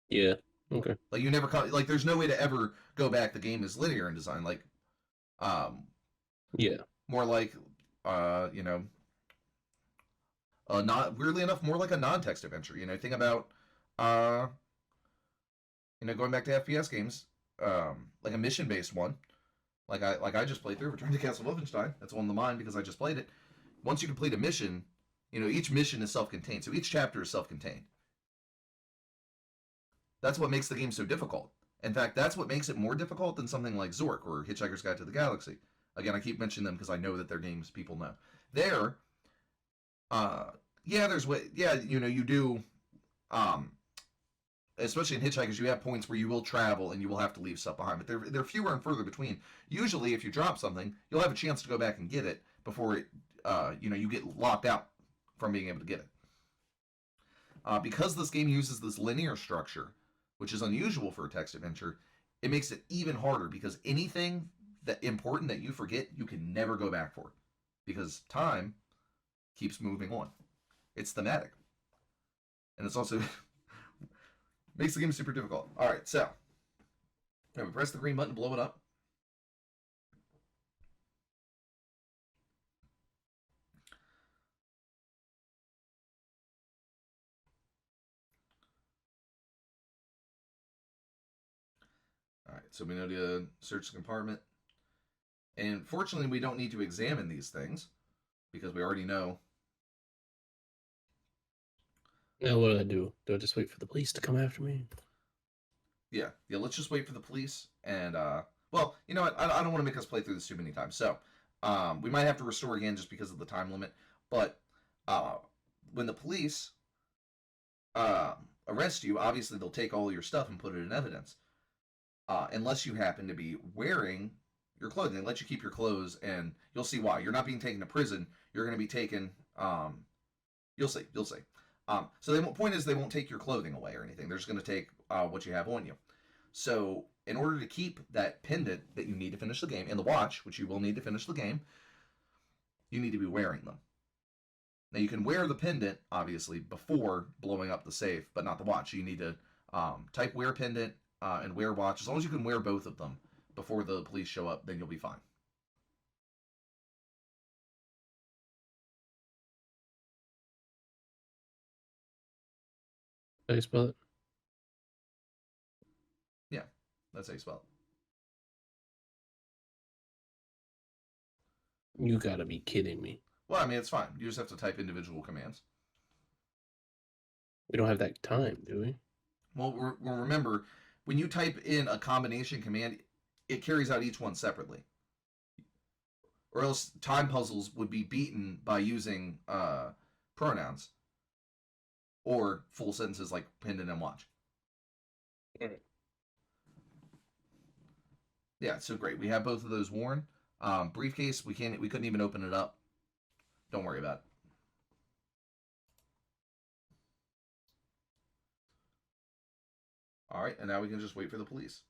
Yeah. Okay. like you never come like there's no way to ever go back. The game is linear in design. Like um Yeah. more like you know not weirdly enough more like a non-text adventure. You know, think about uh going back to FPS games, like a mission-based one. Like I just played through Return to Castle Wolfenstein. That's one of mine because I just played it. Once you complete a mission, each mission is self-contained. So each chapter is self-contained. That's what makes the game so difficult. In fact, that's what makes it more difficult than something like Zork or Hitchhiker's Guide to the Galaxy. Again, I keep mentioning them because I know that they're games people know. There, yeah, there's way, yeah, you do, um, especially in Hitchhikers, you have points where you will travel and you will have to leave stuff behind, but they're fewer and further between. Usually, if you drop something, you'll have a chance to go back and get it before you get locked out from being able to get it. Because this game uses this linear structure, which is unusual for a text adventure, it makes it even harder because anything that important that you forget, you can never go back for, because time keeps moving on. It's thematic, and it's also makes the game super difficult. All right, so press the green button to blow it up. All right, so we know to search the compartment. And fortunately, we don't need to examine these things because we already know. Now what do I do? Do I just wait for the police to come after me? Yeah. Let's just wait for the police. And well, you know what? I don't want to make us play through this too many times. So we might have to restore again just because of the time limit. But uh, when the police uh, arrest you, obviously they'll take all your stuff and put it in evidence. Unless you happen to be wearing your clothing. They let you keep your clothes, and you'll see why. You're not being taken to prison. You're going to be taken. You'll see. You'll see. So the point is, they won't take your clothing away or anything. They're just going to take what you have on you. So in order to keep that pendant that you need to finish the game, and the watch, which you will need to finish the game, you need to be wearing them. Now you can wear the pendant, obviously, before blowing up the safe, but not the watch. You need to type wear pendant and wear watch. As long as you can wear both of them before the police show up, then you'll be fine. How do you spell it? Yeah, that's how you spell it. You gotta be kidding me. Well, I mean, it's fine. You just have to type individual commands. We don't have that time, do we? Well, remember, when you type in a combination command, it carries out each one separately. Or else time puzzles would be beaten by using pronouns or full sentences like pendant and watch. Alright. Yeah, so great. We have both of those worn. Briefcase, we couldn't even open it up. Don't worry about it. All right, and now we can just wait for the police.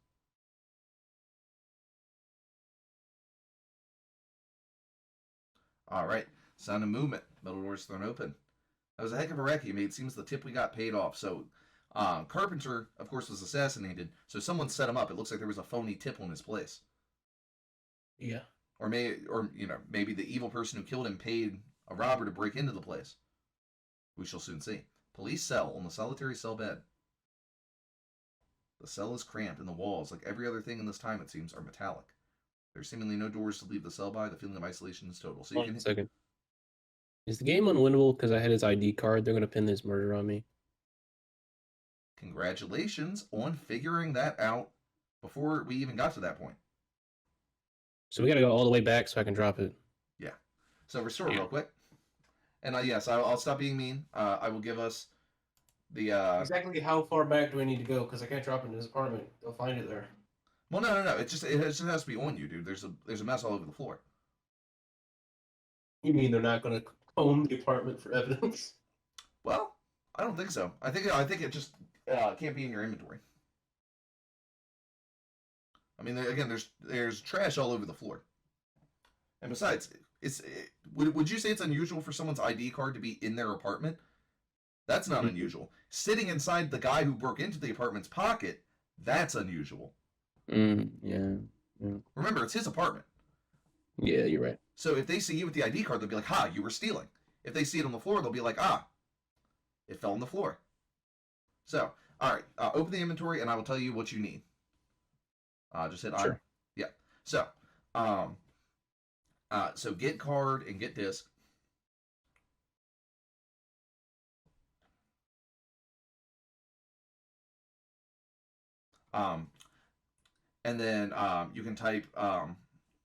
All right, sound of movement. Metal doors thrown open. That was a heck of a wreck you made. Seems the tip we got paid off. So, Carpenter, of course, was assassinated. So someone set him up. It looks like there was a phony tip on his place. Yeah. Or maybe the evil person who killed him paid a robber to break into the place. We shall soon see. Police cell on the solitary cell bed. The cell is cramped, and the walls, like every other thing in this time, it seems, are metallic. There's seemingly no doors to leave the cell by. The feeling of isolation is total. So you Hold on can. a second. Is the game unwinnable because I had his ID card? They're gonna pin this murder on me. Congratulations on figuring that out before we even got to that point. So we gotta go all the way back so I can drop it. Yeah. So restore real quick. And yes, I'll stop being mean. I will give us the. Exactly how far back do I need to go? Because I can't drop it in his apartment. They'll find it there. Well, no. It just has to be on you, dude. There's a mess all over the floor. You mean they're not gonna comb the apartment for evidence? Well, I don't think so. I think it just can't be in your inventory. I mean, again, there's trash all over the floor. And besides, would you say it's unusual for someone's ID card to be in their apartment? That's not unusual. Sitting inside the guy who broke into the apartment's pocket, that's unusual. Yeah. Remember, it's his apartment. Yeah, you're right. So if they see you with the ID card, they'll be like, "Ha, you were stealing." If they see it on the floor, they'll be like, "Ah, it fell on the floor." So, all right, open the inventory, and I will tell you what you need. Just hit Sure. I. Yeah. So, so get card and get disc. And then you can type.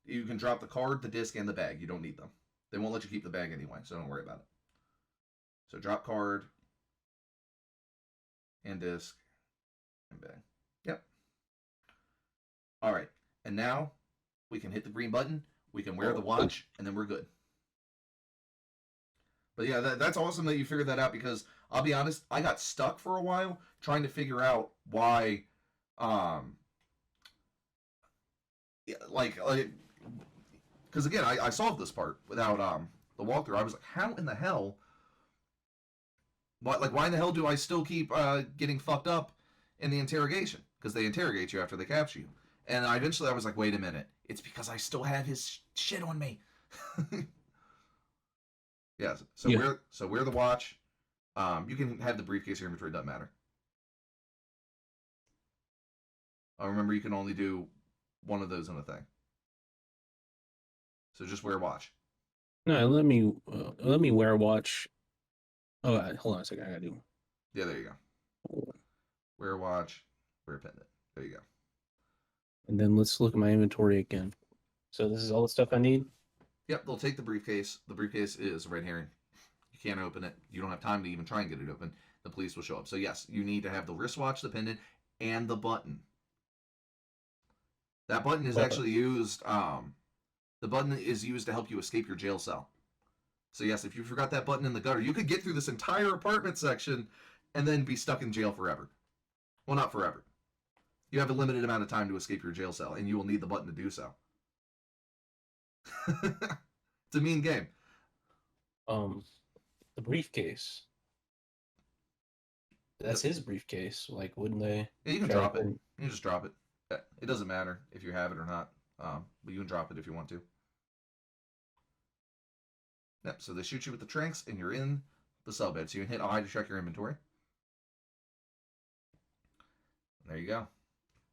You can drop the card, the disc, and the bag. You don't need them. They won't let you keep the bag anyway, so don't worry about it. So drop card and disc and bag. Yep. All right, and now we can hit the green button. We can wear the watch, and then we're good. But yeah, that's awesome that you figured that out, because I'll be honest, I got stuck for a while trying to figure out why, because again, I solved this part without the walkthrough. I was like, how in the hell? Why in the hell do I still keep getting fucked up in the interrogation? Because they interrogate you after they capture you. And eventually I was like, wait a minute. It's because I still have his shit on me. Yeah, so wear the watch. You can have the briefcase or inventory, doesn't matter. Remember, you can only do one of those in a thing. So just wear a watch. No, let me wear a watch. Oh, hold on a second. I gotta do. Yeah, there you go. Wear a watch, wear a pendant. There you go. And then let's look at my inventory again. So this is all the stuff I need? Yep, they'll take the briefcase. The briefcase is right here. You can't open it. You don't have time to even try and get it open. The police will show up. So yes, you need to have the wristwatch, the pendant, and the button. That button is actually used. The button is used to help you escape your jail cell. So yes, if you forgot that button in the gutter, you could get through this entire apartment section and then be stuck in jail forever. Well, not forever. You have a limited amount of time to escape your jail cell, and you will need the button to do so. It's a mean game. The briefcase. That's his briefcase. Like, wouldn't they? Yeah, you can drop it. You can just drop it. It doesn't matter if you have it or not. But you can drop it if you want to. Yep, so they shoot you with the tranks, and you're in the cell bed. So you can hit I to check your inventory. There you go.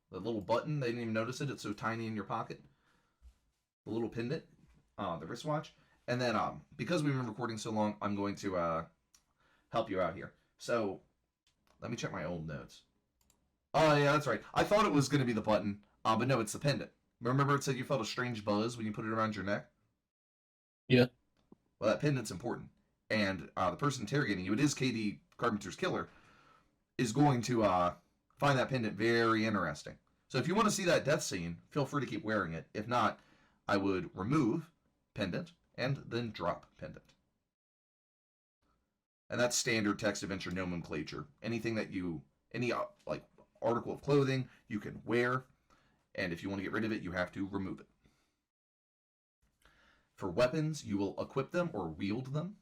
The little button, they didn't even notice it. It's so tiny in your pocket. The little pendant, the wristwatch. And then, because we've been recording so long, I'm going to help you out here. So, let me check my old notes. Oh, yeah, that's right. I thought it was going to be the button, but no, it's the pendant. Remember it said you felt a strange buzz when you put it around your neck? Yeah. Well, that pendant's important. And the person interrogating you, it is KD Carpenter's killer, is going to find that pendant very interesting. So if you want to see that death scene, feel free to keep wearing it. If not, I would remove pendant and then drop pendant. And that's standard text adventure nomenclature. Anything that any like article of clothing you can wear, and if you want to get rid of it, you have to remove it. For weapons, you will equip them or wield them.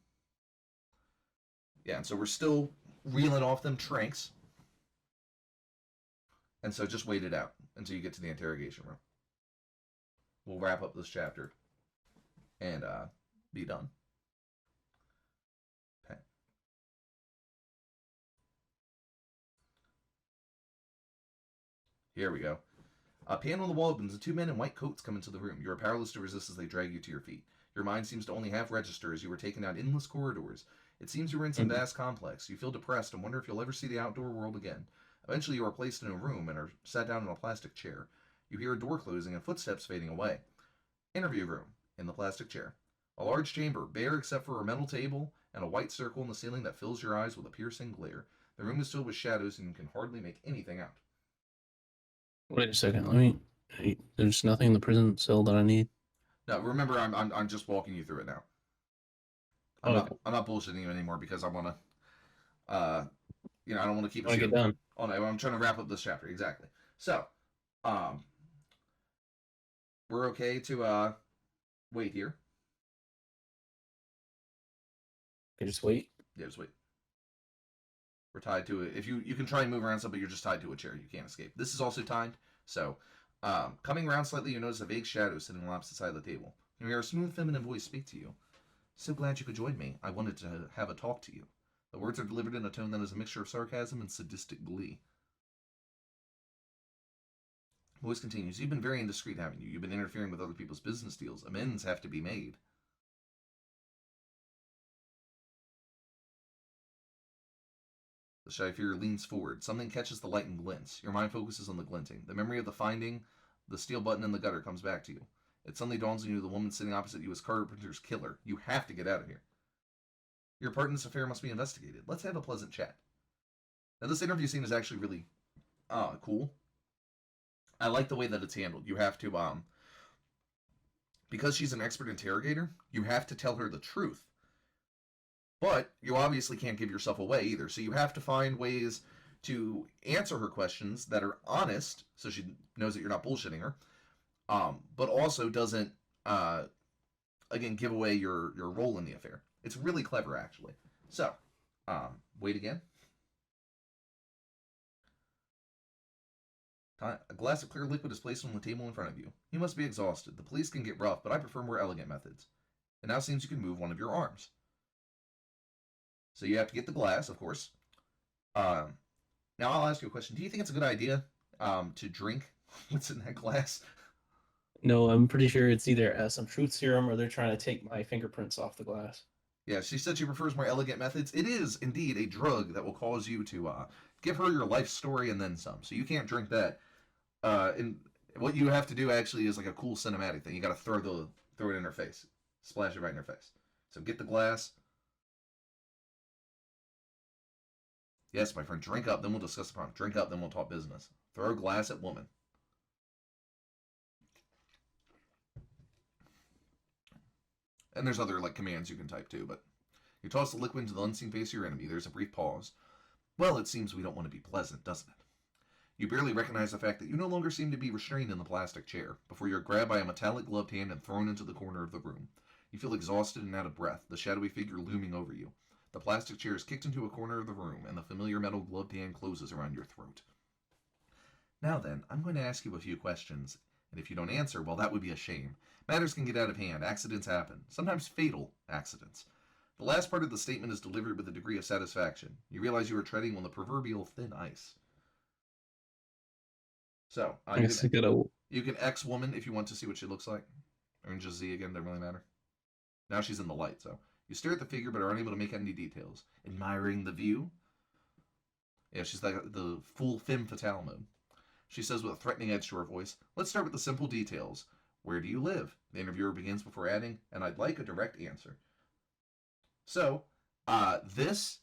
Yeah, and so we're still reeling off them tranks. And so just wait it out until you get to the interrogation room. We'll wrap up this chapter and be done. Okay. Here we go. A panel on the wall opens and two men in white coats come into the room. You are powerless to resist as they drag you to your feet. Your mind seems to only half register as you were taken down endless corridors. It seems you were in some vast complex. You feel depressed and wonder if you'll ever see the outdoor world again. Eventually you are placed in a room and are sat down in a plastic chair. You hear a door closing and footsteps fading away. Interview room, in the plastic chair. A large chamber, bare except for a metal table and a white circle in the ceiling that fills your eyes with a piercing glare. The room is filled with shadows and you can hardly make anything out. Wait a second. There's nothing in the prison cell that I need. No, remember, I'm just walking you through it now. I'm not bullshitting you anymore because I want to, I don't want to keep us get done. Oh no, I'm trying to wrap up this chapter exactly. So, we're okay to wait here. I just wait. Yeah, just wait. We're tied to it. If you can try and move around some, but you're just tied to a chair. You can't escape. This is also timed. So, coming around slightly, you notice a vague shadow sitting on the opposite side of the table. You hear a smooth, feminine voice speak to you. So glad you could join me. I wanted to have a talk to you. The words are delivered in a tone that is a mixture of sarcasm and sadistic glee. The voice continues. You've been very indiscreet, haven't you? You've been interfering with other people's business deals. Amends have to be made. The shy figure leans forward. Something catches the light and glints. Your mind focuses on the glinting. The memory of the finding the steel button in the gutter comes back to you. It suddenly dawns on you the woman sitting opposite you is Carpenter's killer. You have to get out of here. Your part in this affair must be investigated. Let's have a pleasant chat. Now, this interview scene is actually really cool. I like the way that it's handled. You have to, because she's an expert interrogator, you have to tell her the truth. But you obviously can't give yourself away either. So you have to find ways to answer her questions that are honest, so she knows that you're not bullshitting her, but also doesn't, again, give away your role in the affair. It's really clever, actually. So, wait again. A glass of clear liquid is placed on the table in front of you. You must be exhausted. The police can get rough, but I prefer more elegant methods. It now seems you can move one of your arms. So you have to get the glass, of course. Now I'll ask you a question. Do you think it's a good idea to drink what's in that glass? No, I'm pretty sure it's either some truth serum or they're trying to take my fingerprints off the glass. Yeah, she said she prefers more elegant methods. It is indeed a drug that will cause you to give her your life story and then some. So you can't drink that. And what you have to do actually is like a cool cinematic thing. You got to throw it in her face, splash it right in her face. So get the glass. Yes, my friend, drink up, then we'll discuss the problem. Drink up, then we'll talk business. Throw a glass at woman. And there's other like commands you can type too, but you toss the liquid into the unseen face of your enemy. There's a brief pause. Well, it seems we don't want to be pleasant, doesn't it? You barely recognize the fact that you no longer seem to be restrained in the plastic chair before you're grabbed by a metallic gloved hand and thrown into the corner of the room. You feel exhausted and out of breath, the shadowy figure looming over you. The plastic chair is kicked into a corner of the room, and the familiar metal gloved hand closes around your throat. Now then, I'm going to ask you a few questions, and if you don't answer, well, that would be a shame. Matters can get out of hand. Accidents happen. Sometimes fatal accidents. The last part of the statement is delivered with a degree of satisfaction. You realize you are treading on the proverbial thin ice. So, you can X woman if you want to see what she looks like. Or just Z again, doesn't really matter. Now she's in the light, so. You stare at the figure but are unable to make out any details. Admiring the view? Yeah, she's like the full femme fatale mode. She says with a threatening edge to her voice, let's start with the simple details. Where do you live? The interviewer begins before adding, and I'd like a direct answer. So, this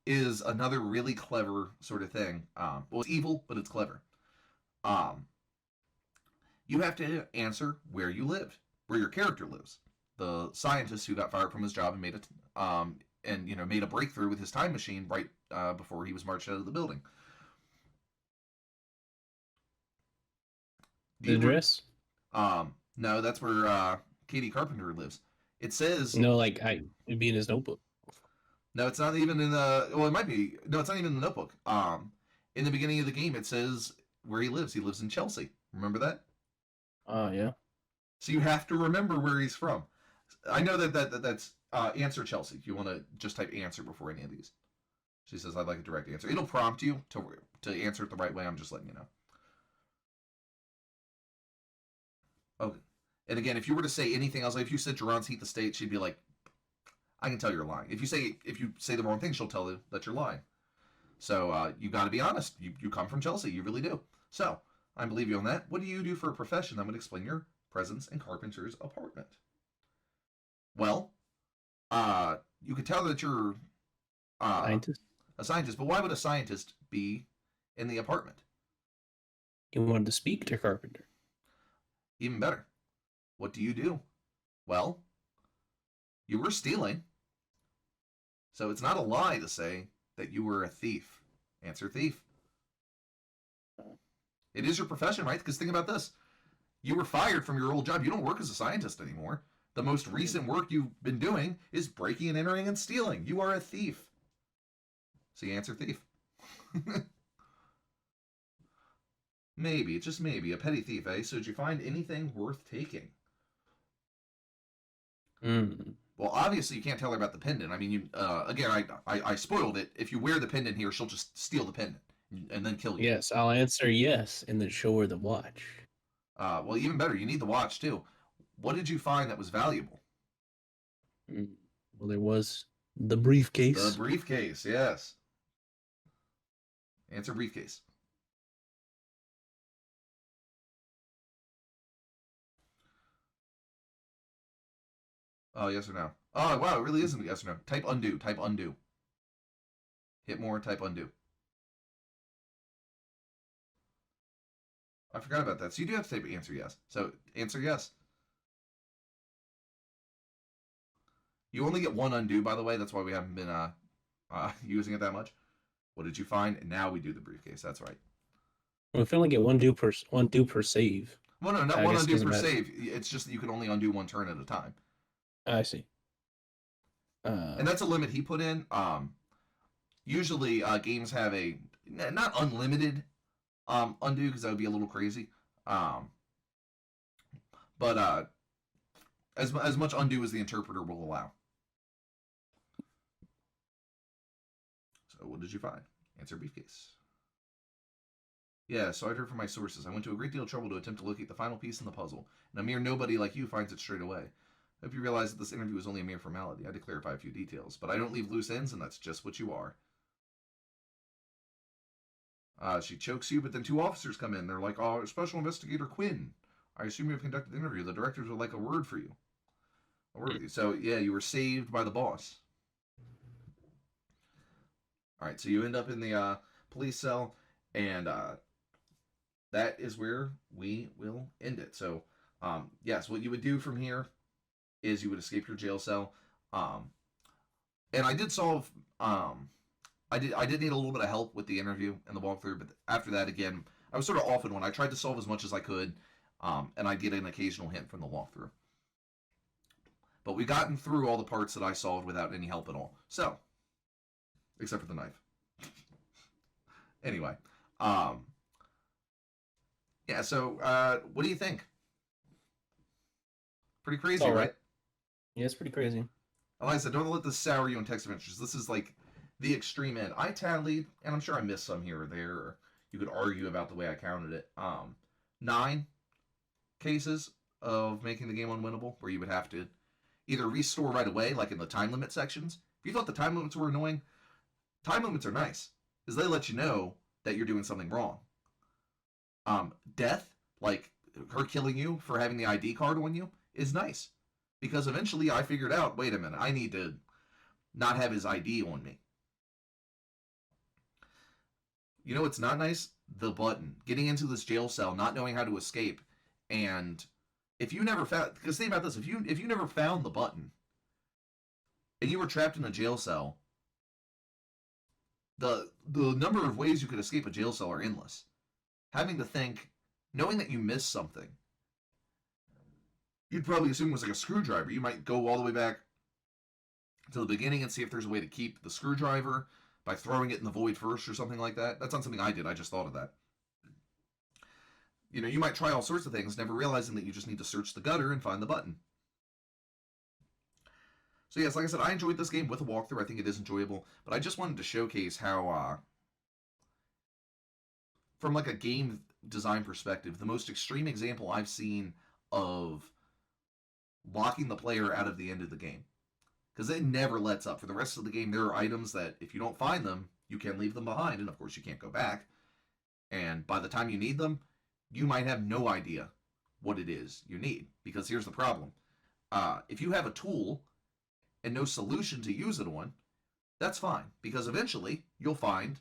is another really clever sort of thing. Well, it's evil, but it's clever. You have to answer where you live, where your character lives. The scientist who got fired from his job and made a breakthrough with his time machine right before he was marched out of the building. The address? No, that's where Katie Carpenter lives. It says no, like it'd be in his notebook. No, it's not even in the. Well, it might be. No, it's not even in the notebook. In the beginning of the game, it says where he lives. He lives in Chelsea. Remember that? Yeah. So you have to remember where he's from. I know that's answer Chelsea. If you want to just type answer before any of these. She says, I'd like a direct answer. It'll prompt you to answer it the right way. I'm just letting you know. Okay. And again, if you were to say anything else, like if you said Geron's Heat the State, she'd be like, I can tell you're lying. If you say the wrong thing, she'll tell you that you're lying. So you got to be honest. You come from Chelsea. You really do. So I believe you on that. What do you do for a profession that would explain your presence in Carpenter's apartment? Well, you could tell that you're a scientist, but why would a scientist be in the apartment? You wanted to speak to Carpenter. Even better. What do you do? Well, you were stealing. So it's not a lie to say that you were a thief. Answer thief. It is your profession, right? Because think about this. You were fired from your old job. You don't work as a scientist anymore. The most recent work you've been doing is breaking and entering and stealing. You are a thief. So you answer thief. Maybe, just maybe, a petty thief, eh? So did you find anything worth taking? Well, obviously you can't tell her about the pendant. I mean, you again, I spoiled it. If you wear the pendant here, she'll just steal the pendant and then kill you. Yes, I'll answer yes, and then show her the watch. Well, even better, you need the watch too. What did you find that was valuable? Well, there was the briefcase. The briefcase, yes. Answer briefcase. Oh, yes or no? Oh, wow, it really isn't yes or no. Type undo, type undo. Hit more, type undo. I forgot about that. So you do have to type answer yes. So answer yes. You only get one undo, by the way. That's why we haven't been using it that much. What did you find? And now we do the briefcase. That's right. Well, if you only get one do per save. Well, no, not one undo per save. It's just that you can only undo one turn at a time. I see. And that's a limit he put in. Usually games have a not unlimited undo, because that would be a little crazy. But as much undo as the interpreter will allow. So what did you find? Answer briefcase. Yeah, so I'd heard from my sources. I went to a great deal of trouble to attempt to locate the final piece in the puzzle, and a mere nobody like you finds it straight away. I hope you realize that this interview is only a mere formality. I had to clarify a few details, but I don't leave loose ends, and that's just what you are. She chokes you, but then two officers come in. They're like, "Oh, Special Investigator Quinn. I assume you have conducted the interview. The directors would like a word for you." A word with you. So, yeah, you were saved by the boss. All right, so you end up in the police cell, and that is where we will end it. So, yes, what you would do from here is you would escape your jail cell. And I did solve... I did need a little bit of help with the interview and the walkthrough, but after that, again, I was sort of off in one. I tried to solve as much as I could, and I get an occasional hint from the walkthrough. But we've gotten through all the parts that I solved without any help at all. So, except for the knife. Anyway, yeah, so what do you think? Pretty crazy, right? Yeah, it's pretty crazy. Like I said, don't let this sour you in text adventures. This is like the extreme end. I tallied, and I'm sure I missed some here or there, or you could argue about the way I counted it. 9 cases of making the game unwinnable, where you would have to either restore right away, like in the time limit sections. If you thought the time limits were annoying, time limits are nice, because they let you know that you're doing something wrong. Death, like her killing you for having the ID card on you, is nice. Because eventually I figured out, wait a minute, I need to not have his ID on me. You know what's not nice? The button. Getting into this jail cell, not knowing how to escape, and if you never found... Because think about this, if you never found the button, and you were trapped in a jail cell, the number of ways you could escape a jail cell are endless. Having to think, knowing that you missed something, you'd probably assume it was like a screwdriver. You might go all the way back to the beginning and see if there's a way to keep the screwdriver by throwing it in the void first or something like that. That's not something I did. I just thought of that. You know, you might try all sorts of things, never realizing that you just need to search the gutter and find the button. So yes, like I said, I enjoyed this game with a walkthrough. I think it is enjoyable, but I just wanted to showcase how, from like a game design perspective, the most extreme example I've seen of locking the player out of the end of the game. Because it never lets up. For the rest of the game, there are items that, if you don't find them, you can leave them behind, and of course you can't go back. And by the time you need them, you might have no idea what it is you need. Because here's the problem. If you have a tool and no solution to use it on, that's fine. Because eventually, you'll find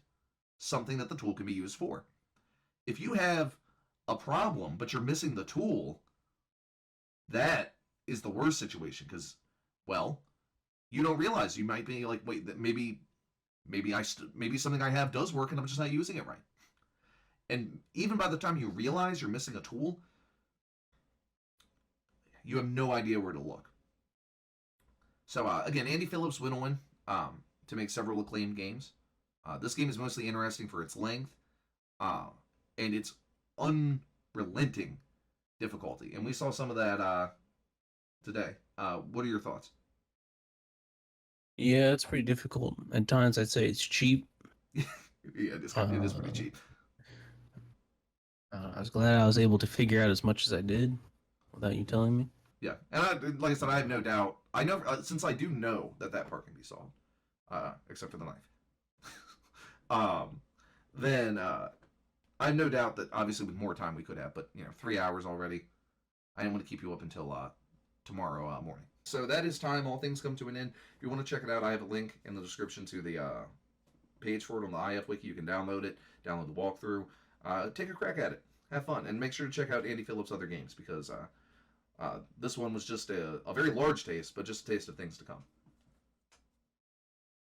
something that the tool can be used for. If you have a problem, but you're missing the tool, that is the worst situation. Because, well, you don't realize. You might be like, wait, maybe something I have does work and I'm just not using it right. And even by the time you realize you're missing a tool, you have no idea where to look. So again, Andy Phillips went on to make several acclaimed games. This game is mostly interesting for its length and its unrelenting difficulty, and we saw some of that today. What are your thoughts? Yeah, it's pretty difficult. At times, I'd say it's cheap. Yeah, it is pretty cheap. I was glad I was able to figure out as much as I did without you telling me. Yeah, and like I said, I have no doubt. I know since I do know that part can be solved, except for the knife. Then I have no doubt that obviously with more time we could have, but 3 hours already. I didn't want to keep you up until tomorrow morning. So that is time. All things come to an end. If you want to check it out, I have a link in the description to the page for it on the IF Wiki. You can download it, download the walkthrough, take a crack at it, have fun, and make sure to check out Andy Phillips' other games because this one was just a very large taste, but just a taste of things to come.